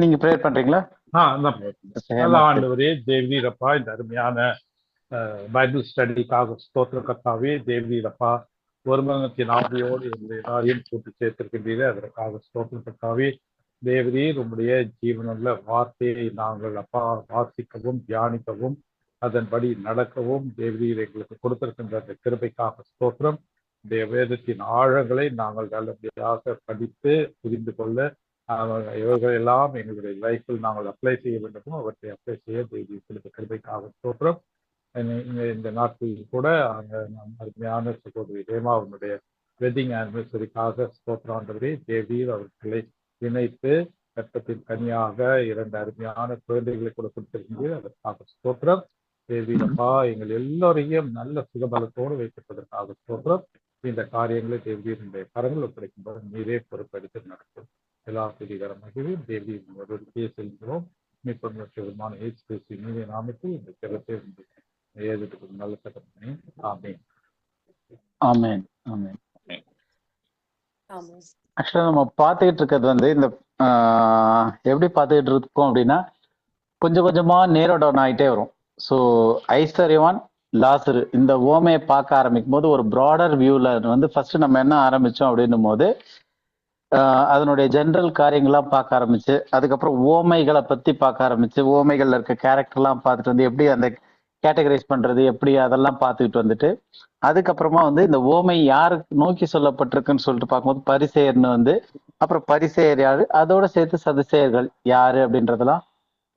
நீங்க ப்ரேயர் பண்றீங்களா? நல்ல ஆண்டவரே, தேவரீரப்பா, இந்த அருமையான பைபிள் ஸ்டடிக்காக ஸ்தோத்திர கர்த்தாவே. தேவரீரப்பா, ஒருமனத்தின் ஆவியோடு எங்களை எல்லாரையும் கூட்டி சேர்த்திருக்கின்றீர்கள், அதற்காக ஸ்தோத்திர கர்த்தாவே. தேவரீர் உம்முடைய ஜீவனுள்ள வார்த்தையை நாங்கள் அப்பா வாசிக்கவும் தியானிக்கவும் அதன்படி நடக்கவும் தேவரீர் எங்களுக்கு கொடுத்திருக்கின்ற அந்த கிருபைக்காக ஸ்தோத்திரம். இந்த வேதத்தின் ஆழங்களை நாங்கள் நல்லபடியாக படித்து புரிந்து கொள்ள இவர்கள் எல்லாம் எங்களுடைய லைஃப்பில் நாங்கள் அப்ளை செய்ய வேண்டுமோ அவற்றை அப்ளை செய்ய தேவி கொடுத்த கிருபைக்காக ஸ்தோத்திரம். இந்த நாட்களில் கூட அங்கே நம் அருமையான சகோதரி ரேமாவுடைய வெட்டிங் ஆனிவர்சரிக்காக ஸ்தோத்திராண்டவரே. தேவியில் அவர்களை இணைத்து கற்பத்தின் கனியாக 2 அருமையான குழந்தைகளை கூட கொடுத்திருக்கின்றீர்கள், அதற்காக ஸ்தோத்திரம். தேவியப்பா, எங்கள் எல்லோரையும் நல்ல சுகபலத்தோடு வைக்கப்பதற்காக ஸ்தோத்திரம். இந்த காரியங்களை தேவியனுடைய கரங்கள் ஒப்படைக்கும்போது நீரே பொறுப்பெடுத்து நடக்கும். எல்லா துதிகரமாகவும் தேவியை செல்கிறோம். மீட்பமான நீதிய நாமத்தில் இந்த ஜெபத்தை ஏதுக்கு நல்ல சட்டமே. ஆமென். ஆமென். ஆமென். ஆக்சுவலா நம்ம பார்த்துக்கிட்டு இருக்கிறது வந்து இந்த எப்படி பார்த்துக்கிட்டு இருக்கோம் அப்படின்னா, கொஞ்சம் கொஞ்சமா நேரோ டவுன் ஆகிட்டே வரும். ஸோ ஐஸ்வர்யவான், லாசரு இந்த ஓமையை பார்க்க ஆரம்பிக்கும் போது ஒரு ப்ராடர் வியூல வந்து ஃபர்ஸ்ட் நம்ம என்ன ஆரம்பிச்சோம் அப்படின்னும் போது அதனுடைய ஜென்ரல் காரியங்கள்லாம் பார்க்க ஆரம்பிச்சு, அதுக்கப்புறம் ஓமைகளை பத்தி பார்க்க ஆரம்பிச்சு, ஓமைகள்ல இருக்க கேரக்டர்லாம் பார்த்துட்டு வந்து எப்படி அந்த கேட்டகரைஸ் பண்றது எப்படி அதெல்லாம் பார்த்துக்கிட்டு வந்துட்டு, அதுக்கப்புறமா வந்து இந்த ஓமை யாருக்கு நோக்கி சொல்லப்பட்டிருக்குன்னு சொல்லிட்டு பார்க்கும்போது பரிசேயர்னு வந்து, அப்புறம் பரிசேயர் யாரு, அதோட சேர்த்து சதுசேயர்கள் யாரு அப்படின்றதெல்லாம்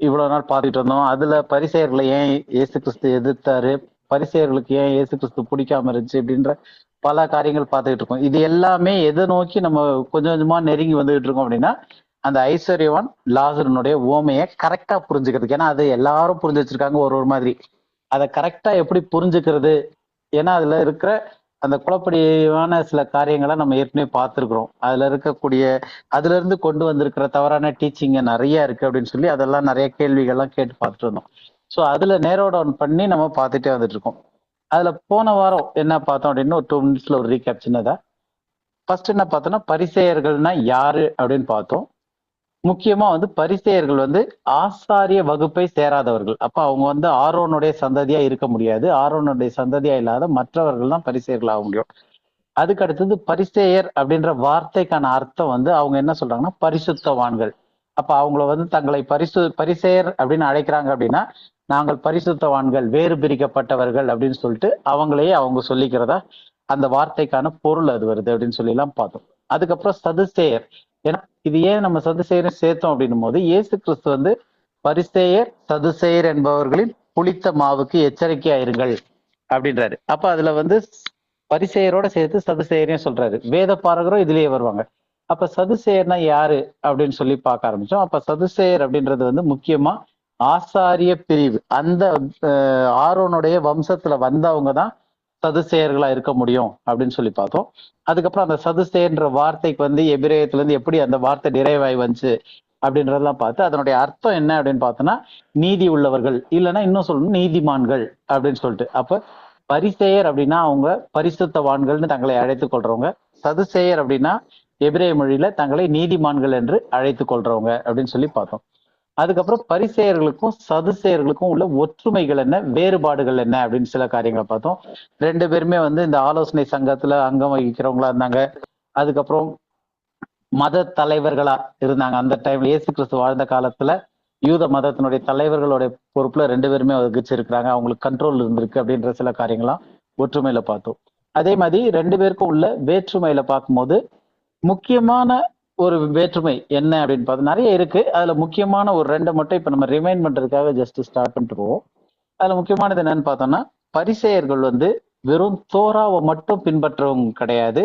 இவ்வளவு நாள் பார்த்துட்டு வந்தோம். அதுல பரிசேயர்களை ஏன் இயேசு கிறிஸ்து எதிர்த்தாரு, பரிசேயர்களுக்கு ஏன் இயேசு கிறிஸ்து பிடிக்காம இருந்துச்சு அப்படின்ற பல காரியங்கள் பார்த்துக்கிட்டு இருக்கோம். இது எல்லாமே எதை நோக்கி நம்ம கொஞ்சம் கொஞ்சமா நெருங்கி வந்துகிட்டு இருக்கோம் அப்படின்னா, அந்த ஐஸ்வர்யவான் லாசருனுடைய ஓமையை கரெக்டா புரிஞ்சுக்கிறதுக்கு. ஏன்னா அது எல்லாரும் புரிஞ்சு வச்சிருக்காங்க ஒரு மாதிரி. அதை கரெக்டா எப்படி புரிஞ்சுக்கிறது, ஏன்னா அதுல இருக்கிற அந்த குழப்படியான சில காரியங்களை நம்ம ஏற்கனவே பார்த்துருக்குறோம். அதுல இருந்து கொண்டு வந்திருக்கிற தவறான டீச்சிங்க நிறைய இருக்கு அப்படின்னு சொல்லி அதெல்லாம் நிறைய கேள்விகள்லாம் கேட்டு பார்த்துட்டு வந்தோம். ஸோ அதுல நேரோ டவுன் பண்ணி நம்ம பார்த்துட்டே வந்துட்டு இருக்கோம். அதுல போன வாரம் என்ன பார்த்தோம் அப்படின்னு ஒரு 2 minutesல ஒரு ரீகேப் சின்னதா. ஃபர்ஸ்ட் என்ன பார்த்தோம்னா பரிசேயர்கள்னா யாரு அப்படின்னு பார்த்தோம். முக்கியமா வந்து பரிசேயர்கள் வந்து ஆசாரிய வகுப்பை சேராதவர்கள். அப்ப அவங்க வந்து ஆரோனுடைய சந்ததியா இருக்க முடியாது. ஆரோனுடைய சந்ததியா இல்லாத மற்றவர்கள் தான் பரிசேயர்கள் ஆக முடியும். அதுக்கு அடுத்தது பரிசேயர் அப்படின்ற வார்த்தைக்கான அர்த்தம் வந்து அவங்க என்ன சொல்றாங்கன்னா பரிசுத்தவான்கள். அப்ப அவங்கள வந்து தங்களை பரிசேயர் அப்படின்னு அழைக்கிறாங்க அப்படின்னா, நாங்கள் பரிசுத்தவான்கள், வேறு பிரிக்கப்பட்டவர்கள் அப்படின்னு சொல்லிட்டு அவங்களையே அவங்க சொல்லிக்கிறதா அந்த வார்த்தைக்கான பொருள் அது வருது அப்படின்னு சொல்லி எல்லாம் பார்த்தோம். அதுக்கப்புறம் சதுசேயர். ஏன்னா இது ஏன் நம்ம சதுசேயர் சேர்த்தோம் அப்படின்னும் போது, இயேசு கிறிஸ்து வந்து பரிசேயர் சதுசேயர் என்பவர்களின் புளித்த மாவுக்கு எச்சரிக்கையா இருங்கள் அப்படின்றாரு. அப்ப அதுல வந்து பரிசேயரோட சேர்த்து சதுசேயரையும் சொல்றாரு. வேத பாரகரும் இதுலயே வருவாங்க. அப்ப சதுசேயர்னா யாரு அப்படின்னு சொல்லி பார்க்க ஆரம்பிச்சோம். அப்ப சதுசேயர் அப்படின்றது வந்து முக்கியமா ஆசாரிய பிரிவு. அந்த ஆரோனுடைய வம்சத்துல வந்தவங்க தான் சதுசேயர்களா இருக்க முடியும் அப்படின்னு சொல்லி பார்த்தோம். அதுக்கப்புறம் அந்த சதுசேயர்ன்ற வார்த்தைக்கு வந்து எபிரேயத்துல இருந்து எப்படி அந்த வார்த்தை டிரைவ் ஆகி வந்துச்சு அப்படின்றதெல்லாம் பார்த்து அதனுடைய அர்த்தம் என்ன அப்படின்னு பார்த்தோம்னா நீதி உள்ளவர்கள், இல்லைன்னா இன்னும் சொல்லணும் நீதிமான்கள் அப்படின்னு சொல்லிட்டு. அப்ப பரிசேயர் அப்படின்னா அவங்க பரிசுத்தவான்கள்னு தங்களை அழைத்துக் கொள்றவங்க. சதுசேயர் அப்படின்னா எபிரேய மொழியில தங்களை நீதிமான்கள் என்று அழைத்துக் கொள்றவங்க அப்படின்னு சொல்லி பார்த்தோம். அதுக்கப்புறம் பரிசேயர்களுக்கும் சதுசேயர்களுக்கும் உள்ள ஒற்றுமைகள் என்ன, வேறுபாடுகள் என்ன அப்படின்னு சில காரியங்களை பார்த்தோம். 2 பேருமே வந்து இந்த ஆலோசனை சங்கத்துல அங்கம் வகிக்கிறவங்களா இருந்தாங்க. அதுக்கப்புறம் மத தலைவர்களா இருந்தாங்க. அந்த டைம்ல இயேசு கிறிஸ்து வாழ்ந்த காலத்துல யூத மதத்தினுடைய தலைவர்களுடைய பொறுப்புல 2 பேருமே வகிச்சிருக்கிறாங்க. அவங்களுக்கு கண்ட்ரோல் இருந்திருக்கு அப்படின்ற சில காரியங்களாம் ஒற்றுமையில பார்த்தோம். அதே மாதிரி 2 பேருக்கும் உள்ள வேற்றுமையில பார்க்கும்போது முக்கியமான ஒரு வேற்றுமை என்ன அப்படின்னு பார்த்தா நிறைய இருக்கு. அதுல முக்கியமான ஒரு 2 மட்டும் இப்ப நம்ம ரிமைண்ட் பண்றதுக்காக ஜஸ்ட் ஸ்டார்ட் பண்ணிட்டு போவோம். அதுல முக்கியமானது என்னன்னு பார்த்தோம்னா, பரிசேயர்கள் வந்து வெறும் தோராவை மட்டும் பின்பற்றவங்க கிடையாது.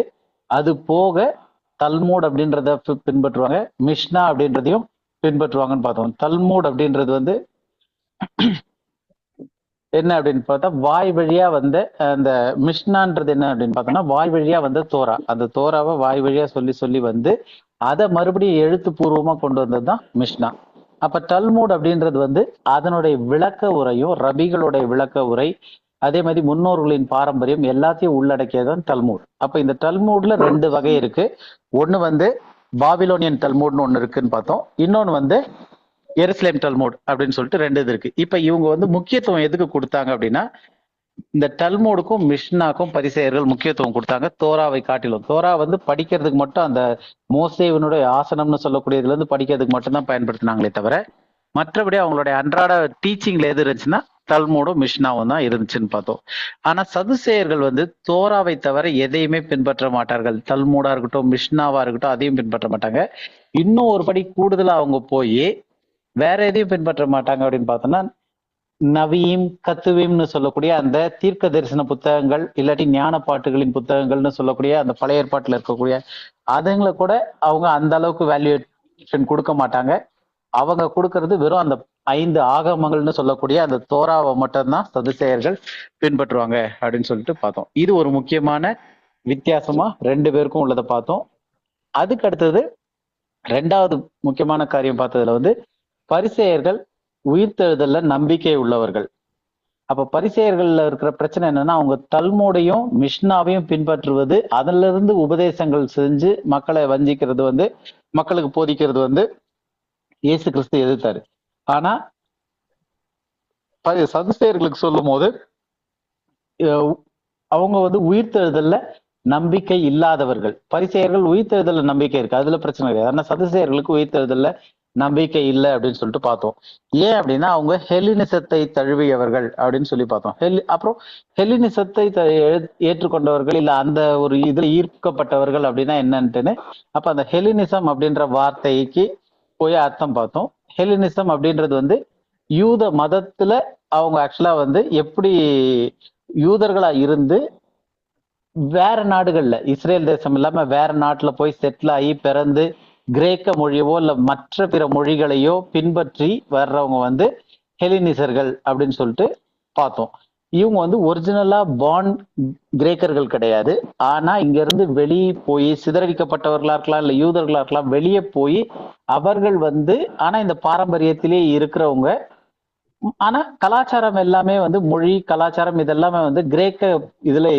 அது போக தல்மூட் அப்படின்றத பின்பற்றுவாங்க, மிஷ்னா அப்படின்றதையும் பின்பற்றுவாங்கன்னு பார்த்தோம். தல்மூட் அப்படின்றது வந்து என்ன அப்படின்னு பார்த்தா வாய் வழியா வந்து அந்த மிஷ்னான்றது என்ன அப்படின்னு பார்த்தோம்னா வாய் வழியா வந்து தோரா, அந்த தோராவை வாய் வழியா சொல்லி சொல்லி வந்து அதை மறுபடியும் எழுத்துப்பூர்வமா கொண்டு வந்தது தான் மிஷ்னா. அப்ப டல்மூட் அப்படின்றது வந்து அதனுடைய விளக்க உரையும் ரபிகளுடைய விளக்க உரை, அதே மாதிரி முன்னோர்களின் பாரம்பரியம் எல்லாத்தையும் உள்ளடக்கியதான் டல்மூட். அப்ப இந்த டல்மூட்ல 2 வகை இருக்கு. ஒண்ணு வந்து பாபிலோனியன் டல்மூட்னு ஒன்று இருக்குன்னு பார்த்தோம். இன்னொன்று வந்து எருசலேம் டல்மூட் அப்படின்னு சொல்லிட்டு ரெண்டு இது இருக்கு. இப்ப இவங்க வந்து முக்கியத்துவம் எதுக்கு கொடுத்தாங்க அப்படின்னா, இந்த டல்மூடுக்கும் மிஷ்னாக்கும் பரிசேயர்கள் முக்கியத்துவம் கொடுத்தாங்க தோராவை காட்டிலும். தோரா வந்து படிக்கிறதுக்கு மட்டும், அந்த மோசேவனுடைய ஆசனம்னு சொல்லக்கூடியதுல இருந்து படிக்கிறதுக்கு மட்டும்தான் பயன்படுத்தினாங்களே தவிர, மற்றபடி அவங்களுடைய அன்றாட டீச்சிங்ல எது இருந்துச்சுன்னா தல்மூடும் மிஷ்னாவும் தான் இருந்துச்சுன்னு பார்த்தோம். ஆனா சதுசேயர்கள் வந்து தோராவை தவிர எதையுமே பின்பற்ற மாட்டார்கள். தல்மூடா இருக்கட்டும், மிஷ்னாவா இருக்கட்டும், அதையும் பின்பற்ற மாட்டாங்க. இன்னும் ஒரு படி கூடுதலா அவங்க போய் வேற எதையும் பின்பற்ற மாட்டாங்க அப்படின்னு பார்த்தோம்னா, நவீம் கத்துவீம்னு சொல்லக்கூடிய அந்த தீர்க்க தரிசன புத்தகங்கள், இல்லாட்டி ஞான பாட்டுகளின் புத்தகங்கள்னு சொல்லக்கூடிய அந்த பழைய ஏற்பாட்டுல இருக்கக்கூடிய அதுங்களை கூட அவங்க அந்த அளவுக்கு வேல்யூஷன் கொடுக்க மாட்டாங்க. அவங்க கொடுக்கறது வெறும் அந்த 5 ஆகமங்கள்னு சொல்லக்கூடிய அந்த தோராவை மட்டும்தான் சதுசேயர்கள் பின்பற்றுவாங்க அப்படின்னு சொல்லிட்டு பார்த்தோம். இது ஒரு முக்கியமான வித்தியாசமா 2 பேருக்கும் உள்ளதை பார்த்தோம். அதுக்கு அடுத்தது 2வது முக்கியமான காரியம் பார்த்ததுல வந்து பரிசேயர்கள் உயிர்த்தெழுதல்ல நம்பிக்கை உள்ளவர்கள். அப்ப பரிசேயர்கள்ல இருக்கிற பிரச்சனை என்னன்னா, அவங்க தல்மூடையும் மிஷ்னாவையும் பின்பற்றுவது, அதுல இருந்து உபதேசங்கள் செஞ்சு மக்களை வஞ்சிக்கிறது வந்து, மக்களுக்கு போதிக்கிறது வந்து இயேசு கிறிஸ்து எதிர்த்தாரு. ஆனா சதுசேயர்களுக்கு சொல்லும் போது அவங்க வந்து உயிர்த்தெழுதல்ல நம்பிக்கை இல்லாதவர்கள். பரிசேயர்கள் உயிர்த்தெழுதல்ல நம்பிக்கை இருக்கு, அதுல பிரச்சனை கிடையாது. ஆனா சதுசேயர்களுக்கு உயிர்த்தெழுதல்ல நம்பிக்கை இல்லை அப்படின்னு சொல்லிட்டு பார்த்தோம். ஏன் அப்படின்னா அவங்க ஹெலினிசத்தை தழுவியவர்கள் அப்படின்னு சொல்லி பார்த்தோம். அப்புறம் ஹெலினிசத்தை ஏற்றுக்கொண்டவர்கள் இல்ல அந்த ஒரு இதுல ஈர்க்கப்பட்டவர்கள் அப்படின்னா என்னன்ட்டுன்னு அப்ப அந்த ஹெலினிசம் அப்படின்ற வார்த்தைக்கு போய் அர்த்தம் பார்த்தோம். ஹெலினிசம் அப்படின்றது வந்து யூத மதத்துல அவங்க ஆக்சுவலா வந்து எப்படி யூதர்களா இருந்து வேற நாடுகள்ல, இஸ்ரேல் தேசம் இல்லாம வேற நாட்டுல போய் செட்டில் ஆகி பிறந்து கிரேக்க மொழியவோ இல்ல மற்ற பிற மொழிகளையோ பின்பற்றி வர்றவங்க வந்து ஹெலினிசர்கள் அப்படின்னு சொல்லிட்டு பார்த்தோம். இவங்க வந்து ஒரிஜினலா பார்ன் கிரேக்கர்கள் கிடையாது. ஆனா இங்க இருந்து வெளியே போய் சிதறடிக்கப்பட்டவர்களா இருக்கலாம், இல்ல யூதர்களா இருக்கலாம், வெளியே போய் அவர்கள் வந்து ஆனா இந்த பாரம்பரியத்திலே இருக்கிறவங்க. ஆனா கலாச்சாரம் எல்லாமே வந்து மொழி கலாச்சாரம் இதெல்லாமே வந்து கிரேக்க இதுல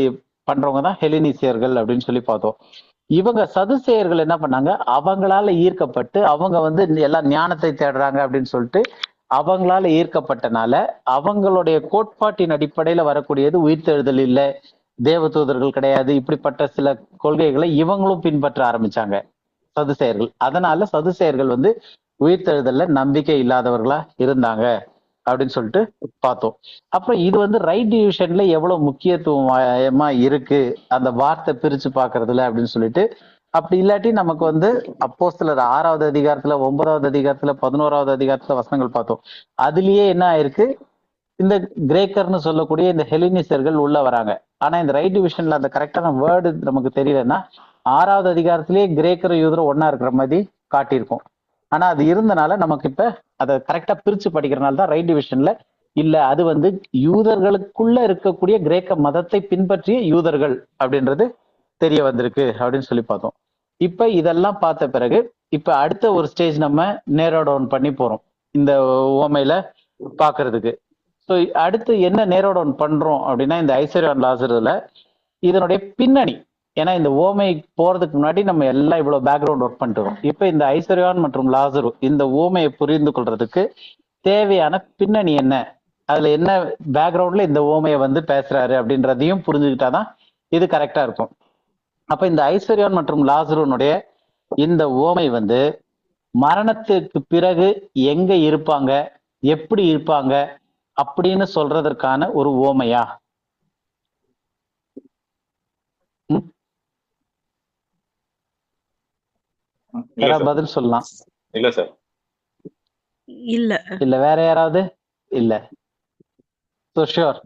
பண்றவங்க தான் ஹெலினிசியர்கள் அப்படின்னு சொல்லி பார்த்தோம். இவங்க சதுசேயர்கள் என்ன பண்ணாங்க, அவங்களால ஈர்க்கப்பட்டு அவங்க வந்து எல்லா ஞானத்தை தேடுறாங்க அப்படின்னு சொல்லிட்டு அவங்களால ஈர்க்கப்பட்டனால அவங்களுடைய கோட்பாட்டின் அடிப்படையில வரக்கூடியது உயிர்த்தெழுதல் இல்லை, தேவதூதர்கள் கிடையாது, இப்படிப்பட்ட சில கொள்கைகளை இவங்களும் பின்பற்ற ஆரம்பிச்சாங்க சதுசேயர்கள். அதனால சதுசேயர்கள் வந்து உயிர்த்தெழுதல்ல நம்பிக்கை இல்லாதவர்களா இருந்தாங்க அப்படின்னு சொல்லிட்டு பார்த்தோம். அப்புறம் இது வந்து ரைட் டிவிஷன்ல எவ்வளவு முக்கியத்துவமா இருக்கு அந்த வார்த்தை பிரிச்சு பாக்குறதுல அப்படின்னு சொல்லிட்டு. அப்படி இல்லாட்டி நமக்கு வந்து அப்போஸ்தலர் 6வது அதிகாரத்துல 9வது அதிகாரத்துல 11வது அதிகாரத்துல வசனங்கள் பார்த்தோம். அதுலயே என்ன ஆயிருக்கு, இந்த கிரேக்கர்னு சொல்லக்கூடிய இந்த ஹெலினிசர்கள் உள்ள வராங்க. ஆனா இந்த ரைட் டிவிஷன்ல அந்த கரெக்டான வேர்டு நமக்கு தெரியலன்னா 6வது அதிகாரத்திலேயே கிரேக்கர் யூதரும் ஒன்னா இருக்கிற மாதிரி காட்டியிருக்கும். ஆனா அது இருந்தனால நமக்கு இப்ப அதை கரெக்டா பிரிச்சு படிக்கிறனால தான் ரைட் டிவிஷன்ல இல்ல, அது வந்து யூதர்களுக்குள்ள இருக்கக்கூடிய கிரேக்க மதத்தை பின்பற்றிய யூதர்கள் அப்படின்றது தெரிய வந்திருக்கு அப்படின்னு சொல்லி பார்த்தோம். இப்ப இதெல்லாம் பார்த்த பிறகு இப்ப அடுத்த ஒரு ஸ்டேஜ் நம்ம நேரோ டவுன் பண்ணி போறோம் இந்த உவமையில பாக்குறதுக்கு. ஸோ அடுத்து என்ன நேரோ டவுன் பண்றோம் அப்படின்னா, இந்த ஐஸ்வர்யான் லாசருல இதனுடைய பின்னணி. ஏன்னா இந்த ஓமை போறதுக்கு முன்னாடி நம்ம எல்லாம் இவ்வளவு பேக்ரவுண்ட் ஒர்க் பண்ணிட்டு வரோம். இப்ப இந்த ஐஸ்வர்யான் மற்றும் லாசரு இந்த ஓமையை புரிந்து கொள்றதுக்கு தேவையான பின்னணி என்ன, அதுல என்ன பேக்ரவுண்ட்ல இந்த ஓமையை வந்து பேசுறாரு அப்படின்றதையும் புரிஞ்சுக்கிட்டாதான் இது கரெக்டா இருக்கும். அப்ப இந்த ஐஸ்வர்யான் மற்றும் லாசருனுடைய இந்த ஓமை வந்து மரணத்துக்கு பிறகு எங்க இருப்பாங்க, எப்படி இருப்பாங்க அப்படின்னு சொல்றதற்கான ஒரு ஓமையா? பதில் சொல்லலாம். இல்ல சார், இல்ல இல்ல வேற யாராவது? இல்ல. So sure.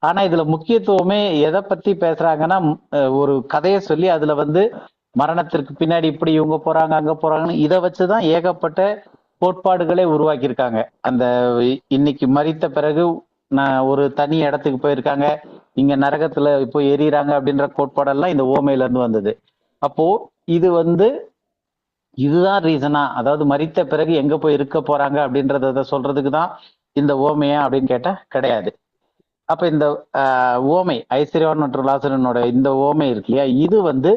ஆனா இதுல முக்கியத்துவமே எதை பத்தி பேசுறாங்கன்னா, ஒரு கதையை சொல்லி அதுல வந்து மரணத்திற்கு பின்னாடி இப்படி இவங்க போறாங்க அங்க போறாங்கன்னு இதை வச்சுதான் ஏகப்பட்ட கோட்பாடுகளே உருவாக்கியிருக்காங்க. அந்த இன்னைக்கு மரித்த பிறகு நான் ஒரு தனி இடத்துக்கு போயிருக்காங்க, இங்க நரகத்துல போய் எரியறாங்க அப்படின்ற கோட்பாடெல்லாம் இந்த ஓமையில இருந்து வந்தது. அப்போ இது வந்து இதுதான் ரீசனா, அதாவது மரித்த பிறகு எங்க போய் இருக்க போறாங்க அப்படின்றத சொல்றதுக்கு தான் இந்த ஓமையா அப்படின்னு கேட்டா கிடையாது. அப்ப இந்த ஓமை ஐஸ்வர்யான் மற்றும் லாசரனோட இந்த ஓமை இருக்கு இல்லையா, இது வந்து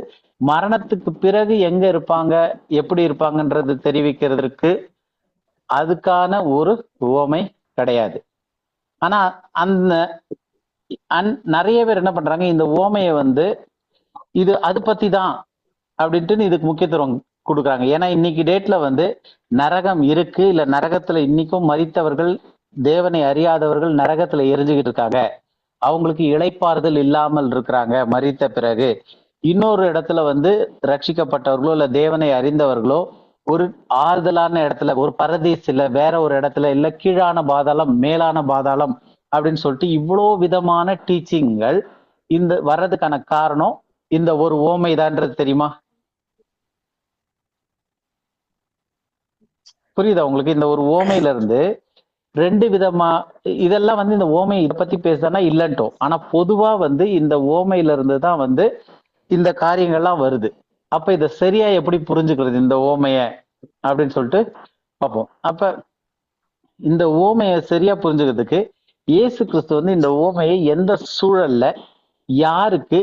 மரணத்துக்கு பிறகு எங்க இருப்பாங்க, எப்படி இருப்பாங்கன்றது தெரிவிக்கிறதுக்கு அதுக்கான ஒரு உவமை கிடையாது. ஆனா அந்த நிறைய பேர் என்ன பண்றாங்க, இந்த உவமையை வந்து இது அது பத்தி தான் அப்படின்ட்டு இதுக்கு முக்கியத்துவம் கொடுக்குறாங்க. ஏன்னா இன்னைக்கு டேட்ல வந்து நரகம் இருக்கு, இல்ல நரகத்துல இன்னைக்கும் மரித்தவர்கள், தேவனை அறியாதவர்கள் நரகத்துல எரிஞ்சுக்கிட்டு இருக்காங்க. அவங்களுக்கு இளைப்பாறுதல் இல்லாமல் இருக்கிறாங்க மரித்த பிறகு. இன்னொரு இடத்துல வந்து ரட்சிக்கப்பட்டவர்களோ இல்ல தேவனை அறிந்தவர்களோ ஒரு ஆறுதலான இடத்துல, ஒரு பரதீசில, வேற ஒரு இடத்துல, இல்ல கீழான பாதாளம், மேலான பாதாளம் அப்படின்னு சொல்லிட்டு இவ்வளோ விதமான டீச்சிங்கள் இந்த வர்றதுக்கான காரணம் இந்த ஒரு ஓமைதான்றது தெரியுமா? புரியுதா உங்களுக்கு? இந்த ஒரு ஓமையில இருந்து ரெண்டு விதமா இதெல்லாம் வந்து இந்த ஓமை இதை பத்தி பேசுதானா இல்லன்ட்டோம். ஆனா பொதுவா வந்து இந்த ஓமையில இருந்து தான் வந்து இந்த காரியங்கள்லாம் வருது. அப்ப இதை சரியா எப்படி புரிஞ்சுக்கிறது இந்த ஓமைய அப்படின்னு சொல்லிட்டு பார்ப்போம். அப்ப இந்த ஓமையை சரியா புரிஞ்சுக்கிறதுக்கு இயேசு கிறிஸ்து வந்து இந்த ஓமையை எந்த சூழல்ல யாருக்கு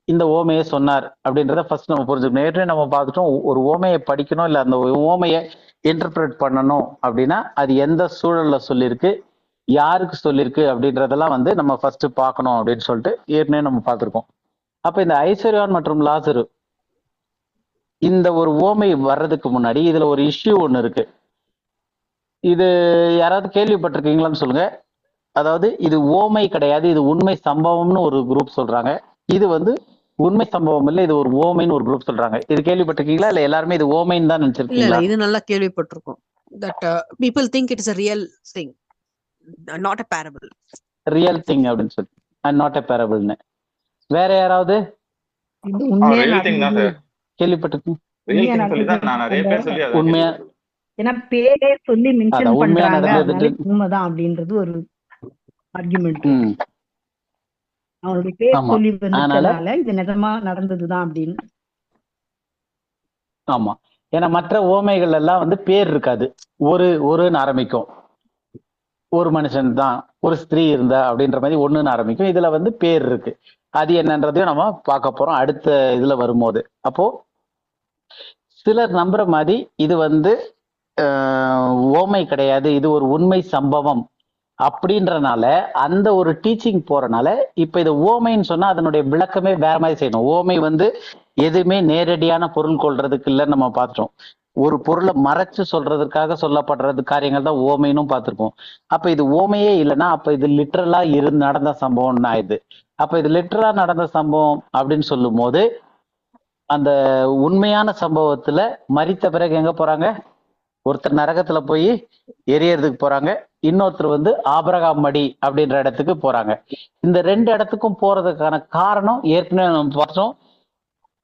இந்த ஓமையை சொன்னார் அப்படின்றத ஃபர்ஸ்ட் நம்ம புரிஞ்சுக்கணும். ஏற்கனவே நம்ம பார்த்துட்டோம், ஒரு ஓமையை படிக்கணும் இல்ல அந்த ஓமையை இன்டர்பிரேட் பண்ணணும் அப்படின்னா அது எந்த சூழல்ல சொல்லியிருக்கு, யாருக்கு சொல்லியிருக்கு அப்படின்றதெல்லாம் வந்து நம்ம ஃபர்ஸ்ட் பார்க்கணும் அப்படின்னு சொல்லிட்டு ஏற்கனவே நம்ம பார்த்துருக்கோம். அப்ப இந்த ஐஸ்வர்யான் மற்றும் லாசரு இந்த ஒரு ஓமை வர்றதுக்கு முன்னாடி இதுல ஒரு இஷ்யூ ஒண்ணு இருக்கு. இது யாராவது கேள்விப்பட்டிருக்கீங்களான்னு சொல்லுங்க. அதாவது இது ஓமை கிடையாது, இது உண்மை சம்பவம்னு ஒரு குரூப் சொல்றாங்க. இது வந்து உண்மை சம்பவம் இல்ல, இது ஒரு ஓமைன்னு ஒரு குரூப் சொல்றாங்க. இது கேள்விப்பட்டிருக்கீங்களா? இல்ல எல்லாருமே இது ஓமைன்னு தான் இல்ல நினைச்சிருக்கீங்களா? இது நல்லா கேள்விப்பட்டிருக்கோம். That people think it is a real thing, not a parable. Real thing அப்படின்னு சொல்லி, அண்ட் நாட் எ பேரபிள்னு. வேற யாராவது இது உண்மையா ரியல் திங் தான் நடந்தது. சார். கேள்விப்பட்டிருக்கீங்க? ரியல் உண்மையா திங் சொல்லி தான் நடந்தது. நான் நிறைய அந்த பேர் சொல்லி அதான் உண்மையா கேள்விப்பட்டிருக்கேன். ஏன்னா பேரே சொல்லி மென்ஷன் அதான் உண்மையா பண்றாங்க, அதனால நடந்ததுட்டு. உண்மைதான் அப்படின்றது ஒரு ஆர்குமெண்ட் இருக்கு. ம் அவனுடைய பேர் ஆமா. சொல்லி அதனால வந்துட்டனால இது நிஜமா நடந்ததுதான் அப்படின்னு. ஆமா, ஏன்னா மற்ற ஓமைகள் எல்லாம் வந்து பேர் இருக்காது, ஒருன்னு ஆரம்பிக்கும். ஒரு மனுஷன் தான், ஒரு ஸ்திரீ இருந்தா அப்படின்ற மாதிரி ஒண்ணுன்னு ஆரம்பிக்கும். இதுல வந்து பேர் இருக்கு. அது என்னன்றதையும் நம்ம பார்க்க போறோம் அடுத்த இதுல வரும்போது. அப்போ சிலர் நம்புற மாதிரி இது வந்து ஓமை கிடையாது, இது ஒரு உண்மை சம்பவம் அப்படின்றனால அந்த ஒரு டீச்சிங் போறனால இப்ப இது ஓமைன்னு சொன்னா அதனுடைய விளக்கமே வேற மாதிரி செய்யணும். ஓமை வந்து எதுவுமே நேரடியான பொருள் கொள்றதுக்கு இல்லைன்னு நம்ம பார்த்துட்டோம். ஒரு பொருளை மறைச்சு சொல்றதுக்காக சொல்லப்படுறது காரியங்கள் தான் ஓமைன்னு பார்த்திருக்கோம். அப்ப இது ஓமையே இல்லைன்னா அப்ப இது லிட்டரலா நடந்த சம்பவம்னு ஆயிடுது. அப்ப இது லிட்டரலா நடந்த சம்பவம் அப்படின்னு சொல்லும் போது அந்த உண்மையான சம்பவத்துல மரித்த பிறகு எங்க போறாங்க? ஒருத்தர் நரகத்துல போய் எரியறதுக்கு போறாங்க, இன்னொருத்தர் வந்து ஆபிரகாம் மடி அப்படின்ற இடத்துக்கு போறாங்க. இந்த ரெண்டு இடத்துக்கும் போறதுக்கான காரணம் ஏற்கனவே நம்ம பார்த்தோம்.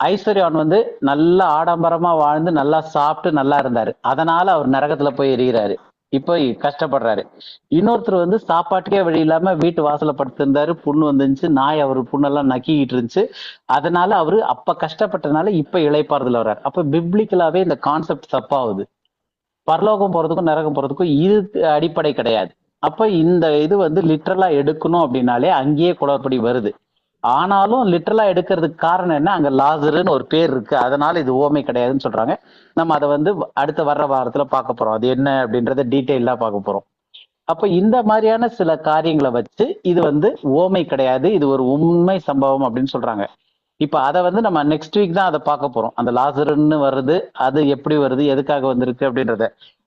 ஐஸ்வர்யான் வந்து நல்லா ஆடம்பரமா வாழ்ந்து நல்லா சாப்பிட்டு நல்லா இருந்தாரு, அதனால அவர் நரகத்துல போய் எரிகிறாரு, இப்போ கஷ்டப்படுறாரு. இன்னொருத்தர் வந்து சாப்பாட்டுக்கே வழி இல்லாம வீட்டு வாசல படுத்திருந்தாரு, புண்ணு வந்துருந்துச்சு, நாய் அவர் புண்ணெல்லாம் நக்கிக்கிட்டு இருந்துச்சு, அதனால அவரு அப்ப கஷ்டப்பட்டனால இப்ப இளைப்பாறுதல் வர்றாரு. அப்ப பிப்ளிக்கலாவே இந்த கான்செப்ட் தப்பாகுது. பரலோகம் போறதுக்கும் நரகம் போறதுக்கும் இது அடிப்படை கிடையாது. அப்ப இந்த இது வந்து லிட்டரலா எடுக்கணும் அப்படின்னாலே அங்கேயே குளறுபடி வருது. ஆனாலும் லிட்டரலா எடுக்கிறதுக்கு காரணம் என்ன? அங்க லாசருன்னு ஒரு பேர் இருக்கு, அதனால இது ஓமை கிடையாதுன்னு சொல்றாங்க. நம்ம அதை வந்து அடுத்த வர்ற வாரத்துல பார்க்க போறோம், அது என்ன அப்படின்றத டீட்டெயிலா பார்க்க போறோம். அப்ப இந்த மாதிரியான சில காரியங்களை வச்சு இது வந்து ஓமை கிடையாது, இது ஒரு உண்மை சம்பவம் அப்படின்னு சொல்றாங்க. இப்ப அதை வந்து நம்ம நெக்ஸ்ட் வீக் தான் அதை பார்க்க போறோம். அந்த லாசருன்னு வருது, அது எப்படி வருது, எதுக்காக வந்திருக்கு அப்படின்றத.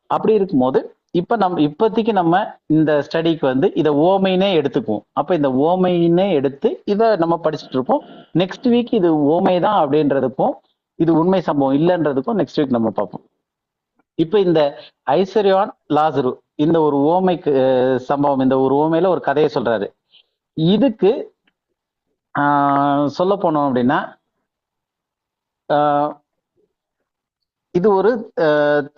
அப்படி இருக்கும்போது இப்போதைக்கு நம்ம இந்த ஸ்டடிக்கு வந்து இதை ஓமைனே எடுத்துக்குவோம். அப்ப இந்த ஓமைனே எடுத்து இதை நம்ம படிச்சுட்டு இருப்போம். நெக்ஸ்ட் வீக் இது ஓமை தான் அப்படின்றதுக்கும் இது உண்மை சம்பவம் இல்லைன்றதுக்கும் நெக்ஸ்ட் வீக் நம்ம பார்ப்போம். இப்ப இந்த ஐஸ்வர்யான் லாசரு இந்த ஒரு ஓமைக்கு சம்பவம், இந்த ஒரு ஓமையில ஒரு கதையை சொல்றாரு. இதுக்கு சொல்ல போனோம் அப்படின்னா இது ஒரு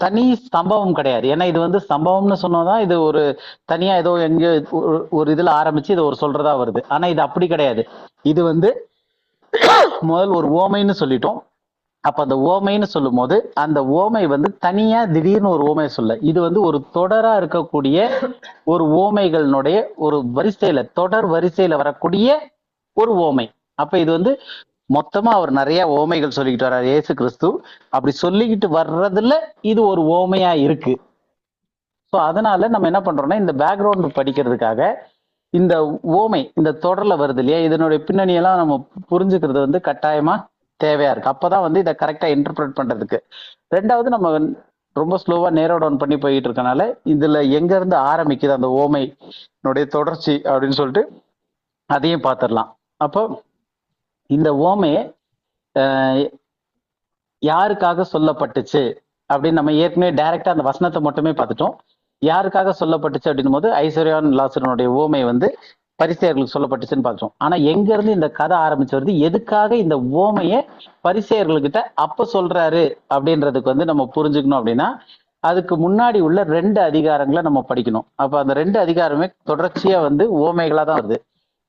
தனி சம்பவம் கிடையாது. ஏன்னா இது வந்து சம்பவம்னு சொன்னதான் இது ஒரு தனியா ஏதோ எங்கேயோ ஒரு இதுல ஆரம்பிச்சு இது ஒரு சொல்றதா வருது. ஆனா இது அப்படி கிடையாது. இது வந்து முதல் ஒரு ஓமைன்னு சொல்லிட்டோம். அப்ப அந்த ஓமைன்னு சொல்லும் போது அந்த ஓமை வந்து தனியா திடீர்னு ஒரு ஓமை சொல்ல, இது வந்து ஒரு தொடரா இருக்கக்கூடிய ஒரு ஓமைகளினுடைய ஒரு வரிசையில, தொடர் வரிசையில வரக்கூடிய ஒரு ஓமை. அப்ப இது வந்து மொத்தமா அவர் நிறைய ஓமைகள் சொல்லிக்கிட்டு வர்றாரு இயேசு கிறிஸ்து. அப்படி சொல்லிக்கிட்டு வர்றதுல இது ஒரு ஓமையா இருக்கு. ஸோ அதனால நம்ம என்ன பண்றோம்னா, இந்த பேக்ரவுண்ட் படிக்கிறதுக்காக இந்த ஓமை இந்த தொடர்ல வருது இல்லையா, இதனுடைய பின்னணியெல்லாம் நம்ம புரிஞ்சுக்கிறது வந்து கட்டாயமா தேவையா இருக்கு. அப்பதான் வந்து இதை கரெக்டா இன்டர்பிரட் பண்றதுக்கு. ரெண்டாவது, நம்ம ரொம்ப ஸ்லோவா நேரோ டவுன் பண்ணி போயிட்டு இருக்கனால இதுல எங்க இருந்து ஆரம்பிக்குது அந்த ஓமையினுடைய தொடர்ச்சி அப்படின்னு சொல்லிட்டு அதையும் பார்த்துடலாம். அப்போ இந்த ஓமையை யாருக்காக சொல்லப்பட்டுச்சு அப்படின்னு நம்ம ஏற்கனவே டைரக்டா அந்த வசனத்தை மட்டுமே பார்த்துட்டோம். யாருக்காக சொல்லப்பட்டுச்சு அப்படின்னும் போது ஐஸ்வர்யான் லாசருனுடைய ஓமை வந்து பரிசேயர்களுக்கு சொல்லப்பட்டுச்சுன்னு பார்த்துட்டோம். ஆனா எங்க இருந்து இந்த கதை ஆரம்பிச்சு வருது, எதுக்காக இந்த ஓமையை பரிசேயர்கள்கிட்ட அப்ப சொல்றாரு அப்படின்றதுக்கு வந்து நம்ம புரிஞ்சுக்கணும். அப்படின்னா அதுக்கு முன்னாடி உள்ள 2 அதிகாரங்களை நம்ம படிக்கணும். அப்ப அந்த 2 அதிகாரமே தொடர்ச்சியா வந்து ஓமைகளா தான் வருது.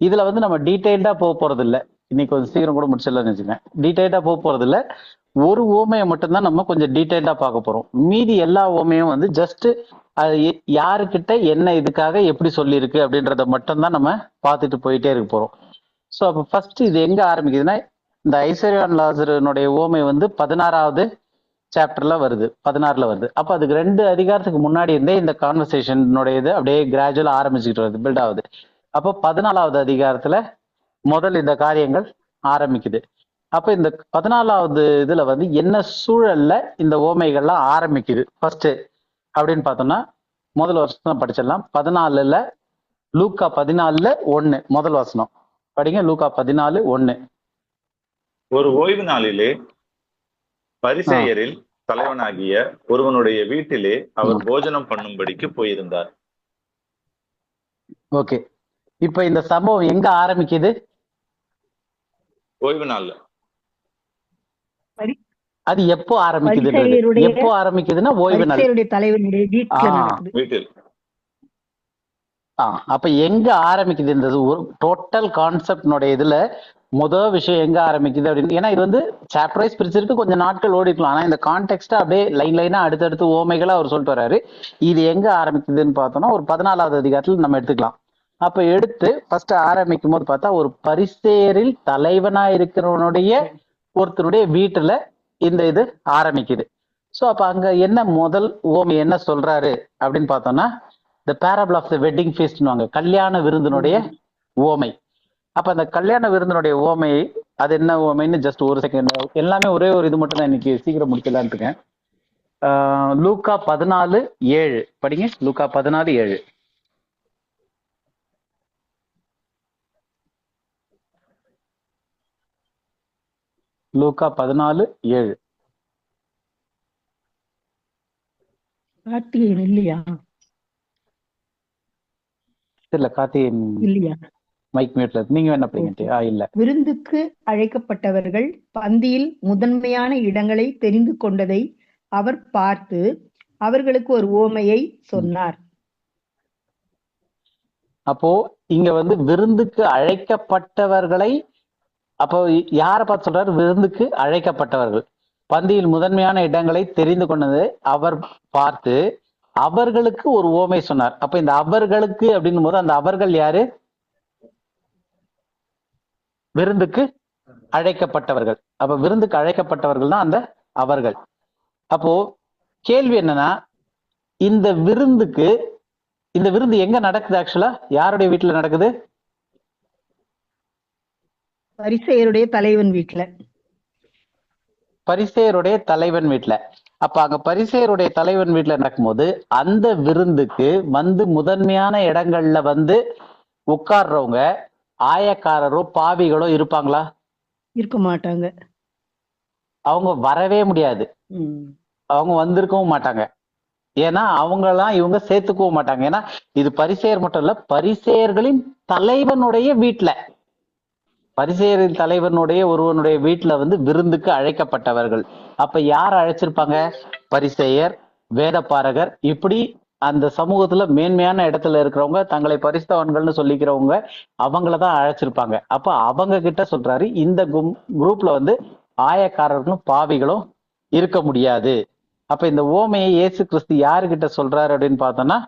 இதுல வந்து நம்ம டீடைல்டா போக போறது இல்லை. இன்னைக்கு கொஞ்சம் சீக்கிரம் கூட முடிச்சிடலாம்னு வச்சுக்கேன். டீடைல்டா போக போறது இல்லை. ஒரு ஓமையை மட்டும்தான் நம்ம கொஞ்சம் டீடைல்டா பார்க்க போறோம். மீதி எல்லா ஓமையும் வந்து ஜஸ்ட் அது யாருக்கிட்ட என்ன இதுக்காக எப்படி சொல்லியிருக்கு அப்படின்றத மட்டும்தான் நம்ம பார்த்துட்டு போயிட்டே இருக்க போறோம். ஸோ அப்போ ஃபர்ஸ்ட் இது எங்க ஆரம்பிக்குதுன்னா, இந்த ஐஸ்வர்யான் லாசருனுடைய ஓமை வந்து 16வது சாப்டர்ல வருது, 16ல வருது. அப்போ அதுக்கு 2 அதிகாரத்துக்கு முன்னாடி இருந்தே இந்த கான்வர்சேஷனுடைய இது அப்படியே கிராஜுவலா ஆரம்பிச்சுக்கிட்டு வருது, பில்ட் ஆகுது. அப்போ 14வது அதிகாரத்துல முதல் இந்த காரியங்கள் ஆரம்பிக்குது. அப்ப இந்த 14வது இதுல வந்து என்ன சூழல்ல இந்த ஓமைகள்லாம் ஆரம்பிக்குது ஃபர்ஸ்ட் அப்படின்னு பார்த்தோம்னா, முதல் வசனம் படிச்சிடலாம். 14ல லூக்கா 14:1 முதல் வசனம் படிங்க. லூக்கா 14:1. ஒரு ஓய்வு நாளிலே பரிசேயரில் தலைவனாகிய ஒருவனுடைய வீட்டிலே அவர் போஜனம் பண்ணும்படிக்கு போயிருந்தார். ஓகே, இப்ப இந்த சம்பவம் எங்க ஆரம்பிக்குது? ஓய்வு நாள்ல. அது எப்போ ஆரம்பிக்குது? எப்போ ஆரம்பிக்குதுன்னா ஓய்வு நாள், தலைவனுடைய வீட்டில். அப்ப எங்க ஆரம்பிக்குது? இந்த ஒரு டோட்டல் கான்செப்ட்னுடைய இதுல முதல் விஷயம் எங்க ஆரம்பிக்குது அப்படின்னு, ஏன்னா இது வந்து சாப்டர் வைஸ் பிரிச்சிருக்கு, கொஞ்சம் நாட்கள் ஓடிக்கலாம். ஆனா இந்த கான்டெக்ஸ்டா அப்படியே லைனா அடுத்தடுத்து ஓமைகளா அவர் சொல்லிட்டு வர்றாரு. இது எங்க ஆரம்பிக்குதுன்னு பார்த்தோம்னா ஒரு 14வது அதிகாரத்துல நம்ம எடுத்துக்கலாம். அப்ப எடுத்து ஃபர்ஸ்ட் ஆரம்பிக்கும் போது பார்த்தா ஒரு பரிசேயரில் தலைவனா இருக்கிறவனுடைய ஒருத்தருடைய வீட்டுல இந்த இது ஆரம்பிக்குது. ஸோ அப்ப அங்க என்ன முதல் ஓமை என்ன சொல்றாரு அப்படின்னு பார்த்தோம்னா, the parable of the wedding ஃபீஸ்ட்னுவாங்க, கல்யாண விருந்தினுடைய ஓமை. அப்ப அந்த கல்யாண விருந்தினுடைய ஓமை அது என்ன ஓமைன்னு ஜஸ்ட் ஒரு செகண்ட், எல்லாமே ஒரே ஒரு இது மட்டும் தான் இன்னைக்கு சீக்கிரம் முடிக்கலான்னு இருக்கேன். லூக்கா 14:7 படிங்க. லூக்கா 14:7. லூக்கா 14:7. கார்த்திகேயன் இல்லையா? இல்ல, கார்த்திகேயன் இல்லையா? மைக் மியூட்ல நீங்க என்ன பண்ணீங்க? இல்ல. விருந்துக்கு அழைக்கப்பட்டவர்கள் பந்தியில் முதன்மையான இடங்களை தெரிந்து கொண்டதை அவர் பார்த்து அவர்களுக்கு ஒரு ஓமையை சொன்னார். அப்போ இங்க வந்து விருந்துக்கு அழைக்கப்பட்டவர்களை, அப்போ யாரை பார்த்து சொல்றாரு? விருந்துக்கு அழைக்கப்பட்டவர்கள் பந்தியில் முதன்மையான இடங்களை தெரிந்து கொண்டதை அவர் பார்த்து அவர்களுக்கு ஒரு ஓமை சொன்னார். அப்ப இந்த அவர்களுக்கு அப்படின்னும் போது அந்த அவர்கள் யாரு? விருந்துக்கு அழைக்கப்பட்டவர்கள். அப்ப விருந்துக்கு அழைக்கப்பட்டவர்கள் தான் அந்த அவர்கள். அப்போ கேள்வி என்னன்னா, இந்த விருந்து எங்க நடக்குது? ஆக்சுவலா யாருடைய வீட்டுல நடக்குது? பரிசேயருடைய தலைவன் வீட்டுல. பரிசேயருடைய தலைவன் வீட்டுல. அப்ப அங்க பரிசேயருடைய தலைவன் வீட்டுல நடக்கும்போது அந்த விருந்துக்கு வந்து முதன்மையான இடங்கள்ல வந்து உட்கார்றவங்க ஆயக்காரரோ பாவிகளோ இருப்பாங்களா? இருக்க மாட்டாங்க. அவங்க வரவே முடியாது. அவங்க வந்திருக்கவும் மாட்டாங்க. ஏன்னா அவங்கெல்லாம் இவங்க சேர்த்துக்கவும் மாட்டாங்க. ஏன்னா இது பரிசேயர் மட்டும் இல்ல, பரிசேயர்களின் தலைவனுடைய வீட்டுல, பரிசேயரின் தலைவனுடைய ஒருவனுடைய வீட்டுல வந்து விருந்துக்கு அழைக்கப்பட்டவர்கள். அப்ப யார் அழைச்சிருப்பாங்க? பரிசேயர், வேதபாரகர், இப்படி அந்த சமூகத்துல மேன்மையான இடத்துல இருக்கிறவங்க, தங்களை பரிசுத்தவான்கள்னு சொல்லிக்கிறவங்க, அவங்களதான் அழைச்சிருப்பாங்க. அப்ப அவங்க கிட்ட சொல்றாரு, இந்த குரூப்ல வந்து ஆயக்காரர்களும் பாவிகளும் இருக்க முடியாது. அப்ப இந்த ஓமையை இயேசு கிறிஸ்து யாருகிட்ட சொல்றாரு அப்படின்னு பார்த்தோம்னா,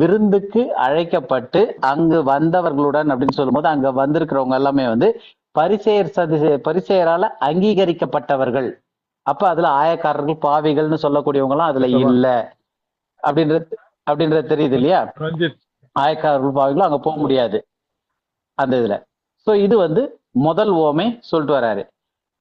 விருந்துக்கு அழைக்கப்பட்டு அங்கு வந்தவர்களுடன் அப்படின்னு சொல்லும் போது அங்க வந்திருக்கிறவங்க எல்லாமே வந்து பரிசேயரால அங்கீகரிக்கப்பட்டவர்கள். அப்ப அதுல ஆயக்காரர்கள் பாவிகள்னு சொல்லக்கூடியவங்க எல்லாம் அதுல இல்ல அப்படின்றது தெரியுது இல்லையா? ஆயக்காரர்கள் பாவிகளும் அங்க போக முடியாது அந்த இதுல. சோ இது வந்து முதல் ஓமை சொல்லிட்டு வர்றாரு.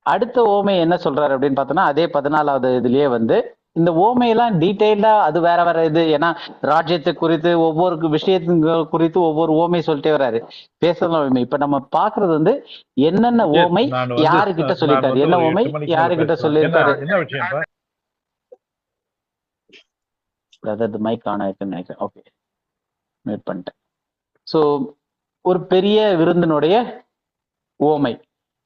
அடுத்த ஓமை என்ன சொல்றாரு அப்படின்னு பார்த்தோம்னா, அதே 14வது இதுலயே வந்து இந்த ஓமையெல்லாம் டீட்டெயில்டா அது வேற வேற இது. ஏன்னா ராஜ்யத்தை குறித்து ஒவ்வொரு விஷயத்து குறித்து ஒவ்வொரு ஓமை சொல்லிட்டே வர்றாரு. பேசலாம். இப்ப நம்ம பாக்குறது வந்து என்னென்ன ஓமை யாருகிட்ட சொல்லியிருக்காரு, என்ன ஓமை யாருகிட்ட சொல்லியிருக்காரு. மைக் ஆன் ஆயிருக்கு நினைக்கிறேன். ஓகே, மியூட் பண்ணிட்டேன். ஸோ ஒரு பெரிய விருந்தினுடைய ஓமை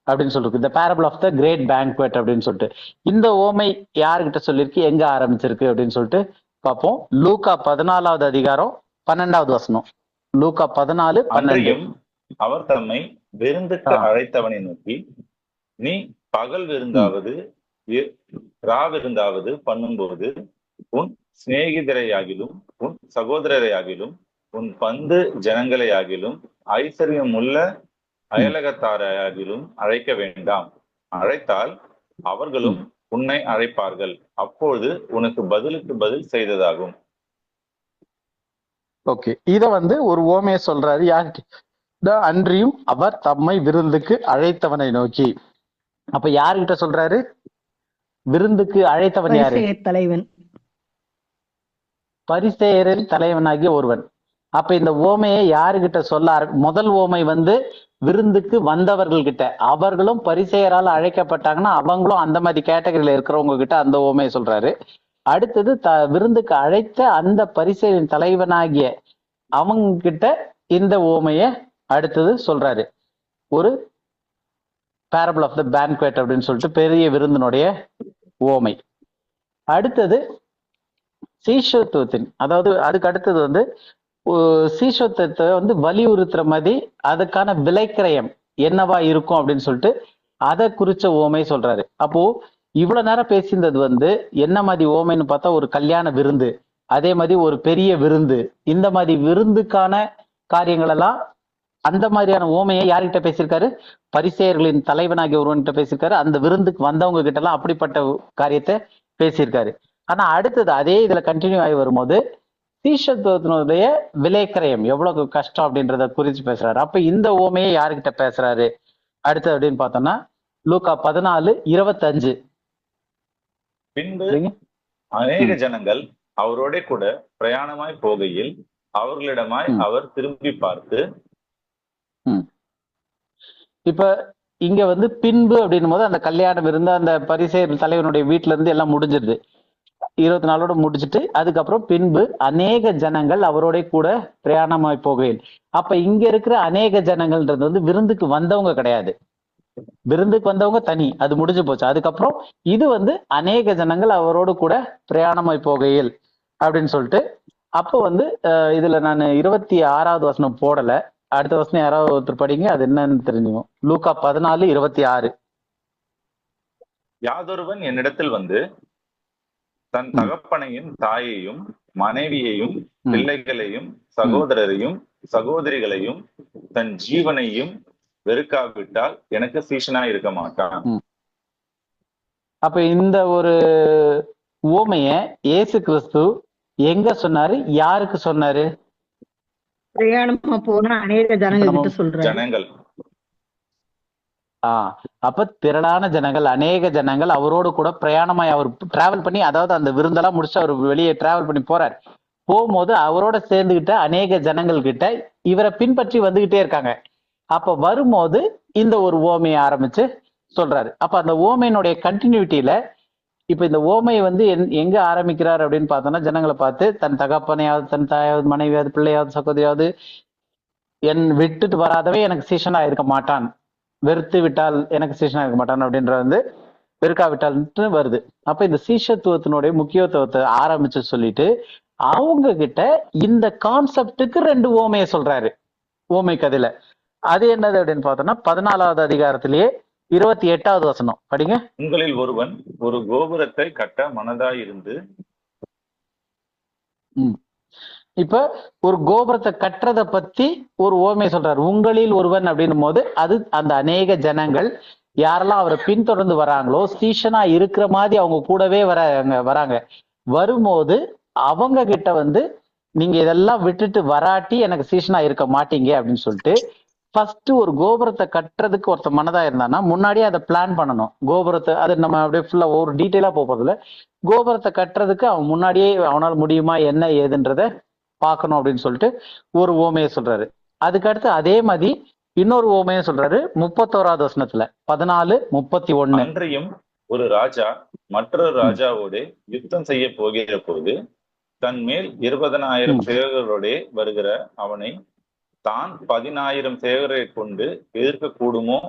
அப்படின்னு சொல்லிருக்கு, இந்த parable of the great banquet அப்படின்னு சொல்லிட்டு. இந்த ஓமை யாருக்கிட்ட சொல்லியிருக்கு, எங்க ஆரம்பிச்சிருக்கு அப்படின்னு சொல்லிட்டு பார்ப்போம். லூக்கா 14வது அதிகாரம் 12வது வசனம். லூக்கா 14:12. அவர் தம்மை விருந்துக்கு அழைத்தவனை நோக்கி, நீ பகல் விருந்தாவது ராவிருந்தாவது பண்ணும்போது உன் சிநேகிதரையாகிலும் உன் சகோதரரையாகிலும் உன் பந்து ஜனங்களையாகிலும் ஐஸ்வர்யமுள்ள அயலகத்தாரையாகிலும் அழைக்க வேண்டாம். அழைத்தால் அவர்களும் உன்னை அழைப்பார்கள், அப்போது உனக்கு பதிலுக்கு பதில் செய்ததாகும். ஓகே, இத வந்து ஒரு ஓமையை சொல்றாரு. யாருக்கு? அன்றியும் அவர் தம்மை விருந்துக்கு அழைத்தவனை நோக்கி. அப்ப யாருகிட்ட சொல்றாரு? விருந்துக்கு அழைத்தவன் யாரு? தலைவன், பரிசேயரில் தலைவனாகிய ஒருவன். அப்ப இந்த ஓமையை யாருகிட்ட சொல்ல முதல் ஓமை வந்து விருந்துக்கு வந்தவர்கள் கிட்ட. அவர்களும் பரிசேயரால் அழைக்கப்பட்டாங்கன்னா அவங்களும் அந்த மாதிரி கேட்டகரியில இருக்கிறவங்க கிட்ட அந்த ஓமையை சொல்றாரு. அடுத்தது விருந்துக்கு அழைத்த அந்த பரிசேயரின் தலைவனாகிய அவங்க கிட்ட இந்த ஓமைய அடுத்தது சொல்றாரு. ஒரு பேரபிள் ஆஃப் த பேங்க்வெட் அப்படின்னு சொல்லிட்டு பெரிய விருந்தினுடைய ஓமை. அடுத்தது சீஷத்துவத்தின், அதாவது அதுக்கு அடுத்தது வந்து சீஷத்துவத்தை வந்து வலியுறுத்துற மாதிரி அதுக்கான விலைக்கிரயம் என்னவா இருக்கும் அப்படின்னு சொல்லிட்டு அதை குறிச்ச ஓமை சொல்றாரு. அப்போ இவ்வளவு நேரம் பேசியிருந்தது வந்து என்ன மாதிரி ஓமைன்னு பார்த்தா, ஒரு கல்யாண விருந்து, அதே மாதிரி ஒரு பெரிய விருந்து, இந்த மாதிரி விருந்துக்கான காரியங்கள் எல்லாம் அந்த மாதிரியான ஓமையை யார்கிட்ட பேசியிருக்காரு? பரிசேயர்களின் தலைவனாகிய ஒருவன்கிட்ட பேசியிருக்காரு. அந்த விருந்துக்கு வந்தவங்க கிட்ட எல்லாம் அப்படிப்பட்ட காரியத்தை பேசியிருக்காரு. ஆனா அடுத்தது அதே இதுல கண்டினியூ ஆகி வரும்போது சீஷத்துவத்தினுடைய விலைக்கிரயம் எவ்வளவு கஷ்டம் அப்படின்றத குறிச்சு பேசுறாரு. அப்ப இந்த ஓமையை யாருக்கிட்ட பேசுறாரு அடுத்து அப்படின்னு பார்த்தோம்னா, லூக்கா 14:25. பின்பு அநேக ஜனங்கள் அவரோட கூட பிரயாணமாய் போகையில் அவர்களிடமாய் அவர் திரும்பி பார்த்து. இப்ப இங்க வந்து பின்பு அப்படின்னும் போது அந்த கல்யாணம் இருந்து அந்த பரிசேயர் தலைவனுடைய வீட்டுல இருந்து எல்லாம் முடிஞ்சிருது. 24 முடிச்சுட்டு அதுக்கப்புறம் பின்பு அநேக ஜனங்கள் அவரோட கூட பிரயாணமாய் போகையில். அப்ப இங்க இருக்கிற அநேக ஜனங்கள்ன்றது வந்து விருந்துக்கு வந்தவங்க கிடையாது. விருந்துக்கு வந்தவங்க தனி, அது முடிஞ்சு போச்சு. அதுக்கப்புறம் இது வந்து அநேக ஜனங்கள் அவரோடு கூட பிரயாணமாய் போகையில் அப்படின்னு சொல்லிட்டு. அப்போ வந்து இதுல நான் 26வது வசனம் போடல. அடுத்த வசனம் யாராவது ஒருத்தர் படிங்க, அது என்னன்னு தெரிஞ்சுக்கும். லூக்கா 14:26. யாதொருவன் என்னிடத்தில் வந்து தன் தகப்பனையும் தாயையும் மனைவியையும் பிள்ளைகளையும் சகோதரரையும் சகோதரிகளையும் தன் ஜீவனையும் வெறுக்காவிட்டால் எனக்கு சீஷனா இருக்க மாட்டான். அப்ப இந்த ஒரு ஓமைய இயேசு கிறிஸ்து எங்க சொன்னாரு, யாருக்கு சொன்னாரு? பிரயாணமா போன அநேக ஜனங்கள் சொல்றாரு. ஜனங்கள். அப்ப திரளான ஜனங்கள், அநேக ஜனங்கள் அவரோடு கூட பிரயாணமாய் அவர் டிராவல் பண்ணி, அதாவது அந்த விருந்தெல்லாம் முடிச்சு அவர் வெளியே டிராவல் பண்ணி போறாரு. போகும்போது அவரோட சேர்ந்துகிட்ட அநேக ஜனங்கள் கிட்ட இவரை பின்பற்றி வந்துகிட்டே இருக்காங்க. அப்ப வரும்போது இந்த ஒரு ஓமையை ஆரம்பிச்சு சொல்றாரு. அப்ப அந்த ஓமையினுடைய கண்டினியூட்டியில இப்ப இந்த ஓமை வந்து எங்க ஆரம்பிக்கிறார் அப்படின்னு பார்த்தோம்னா, ஜனங்களை பார்த்து தன் தகப்பனையாவது தன் தாயாவது மனைவியாவது பிள்ளையாவது சகோதரியாவது என் விட்டுட்டு வராதவே எனக்கு சீஷனா இருக்க மாட்டான், வெறுத்து விட்டால் எனக்கு சீஷனா இருக்க மாட்டான் அப்படின்ற வந்து வெறுக்காவிட்டால்னு வருது. அப்ப இந்த சீஷத்துவத்தினுடைய முக்கியத்துவத்தை ஆரம்பிச்சு சொல்லிட்டு அவங்க கிட்ட இந்த கான்செப்டுக்கு 2 ஓமையை சொல்றாரு ஓமை கதையில. அது என்னது அப்படின்னு பார்த்தோம்னா 14வது அதிகாரத்திலேயே 28வது வசனம் படிங்க. உங்களில் ஒருவன் ஒரு கோபுரத்தை கட்ட மனதாயிருந்து. இப்ப ஒரு கோபுரத்தை கட்டுறத பத்தி ஒரு ஓமை சொல்றாரு. உங்களில் ஒருவன் அப்படின்னும் போது அது அந்த அநேக ஜனங்கள் யாரெல்லாம் அவரை பின்தொடர்ந்து வராங்களோ, சீஷனா இருக்கிற மாதிரி அவங்க கூடவே வராங்க. வரும்போது அவங்க கிட்ட வந்து நீங்க இதெல்லாம் விட்டுட்டு வராட்டி எனக்கு சீஷனா இருக்க மாட்டீங்க அப்படின்னு சொல்லிட்டு ஃபர்ஸ்ட் ஒரு கோபுரத்தை கட்டுறதுக்கு ஒருத்த மனதா இருந்தானா முன்னாடியே அதை பிளான் பண்ணணும். கோபுரத்தை அது நம்ம அப்படியே ஃபுல்லா ஒரு டீட்டெயிலா போறதுல கோபுரத்தை கட்டுறதுக்கு அவன் முன்னாடியே அவனால் முடியுமா என்ன ஏதுன்றத பார்க்கணும் அப்படின்னு சொல்லிட்டு ஒரு ஓமையை சொல்றாரு. அதுக்கடுத்து அதே மாதிரி இன்னொரு ஓமையை சொல்றாரு 31வது வசனத்துல 14:31. அன்றியும் ஒரு ராஜா மற்றொரு ராஜாவோடு யுத்தம் செய்ய போகிற போது தன் மேல் 20,000 சேவகர்களோட வருகிற அவனை தான் 10,000 சேவகரை கொண்டு எதிர்க்க கூடுமோ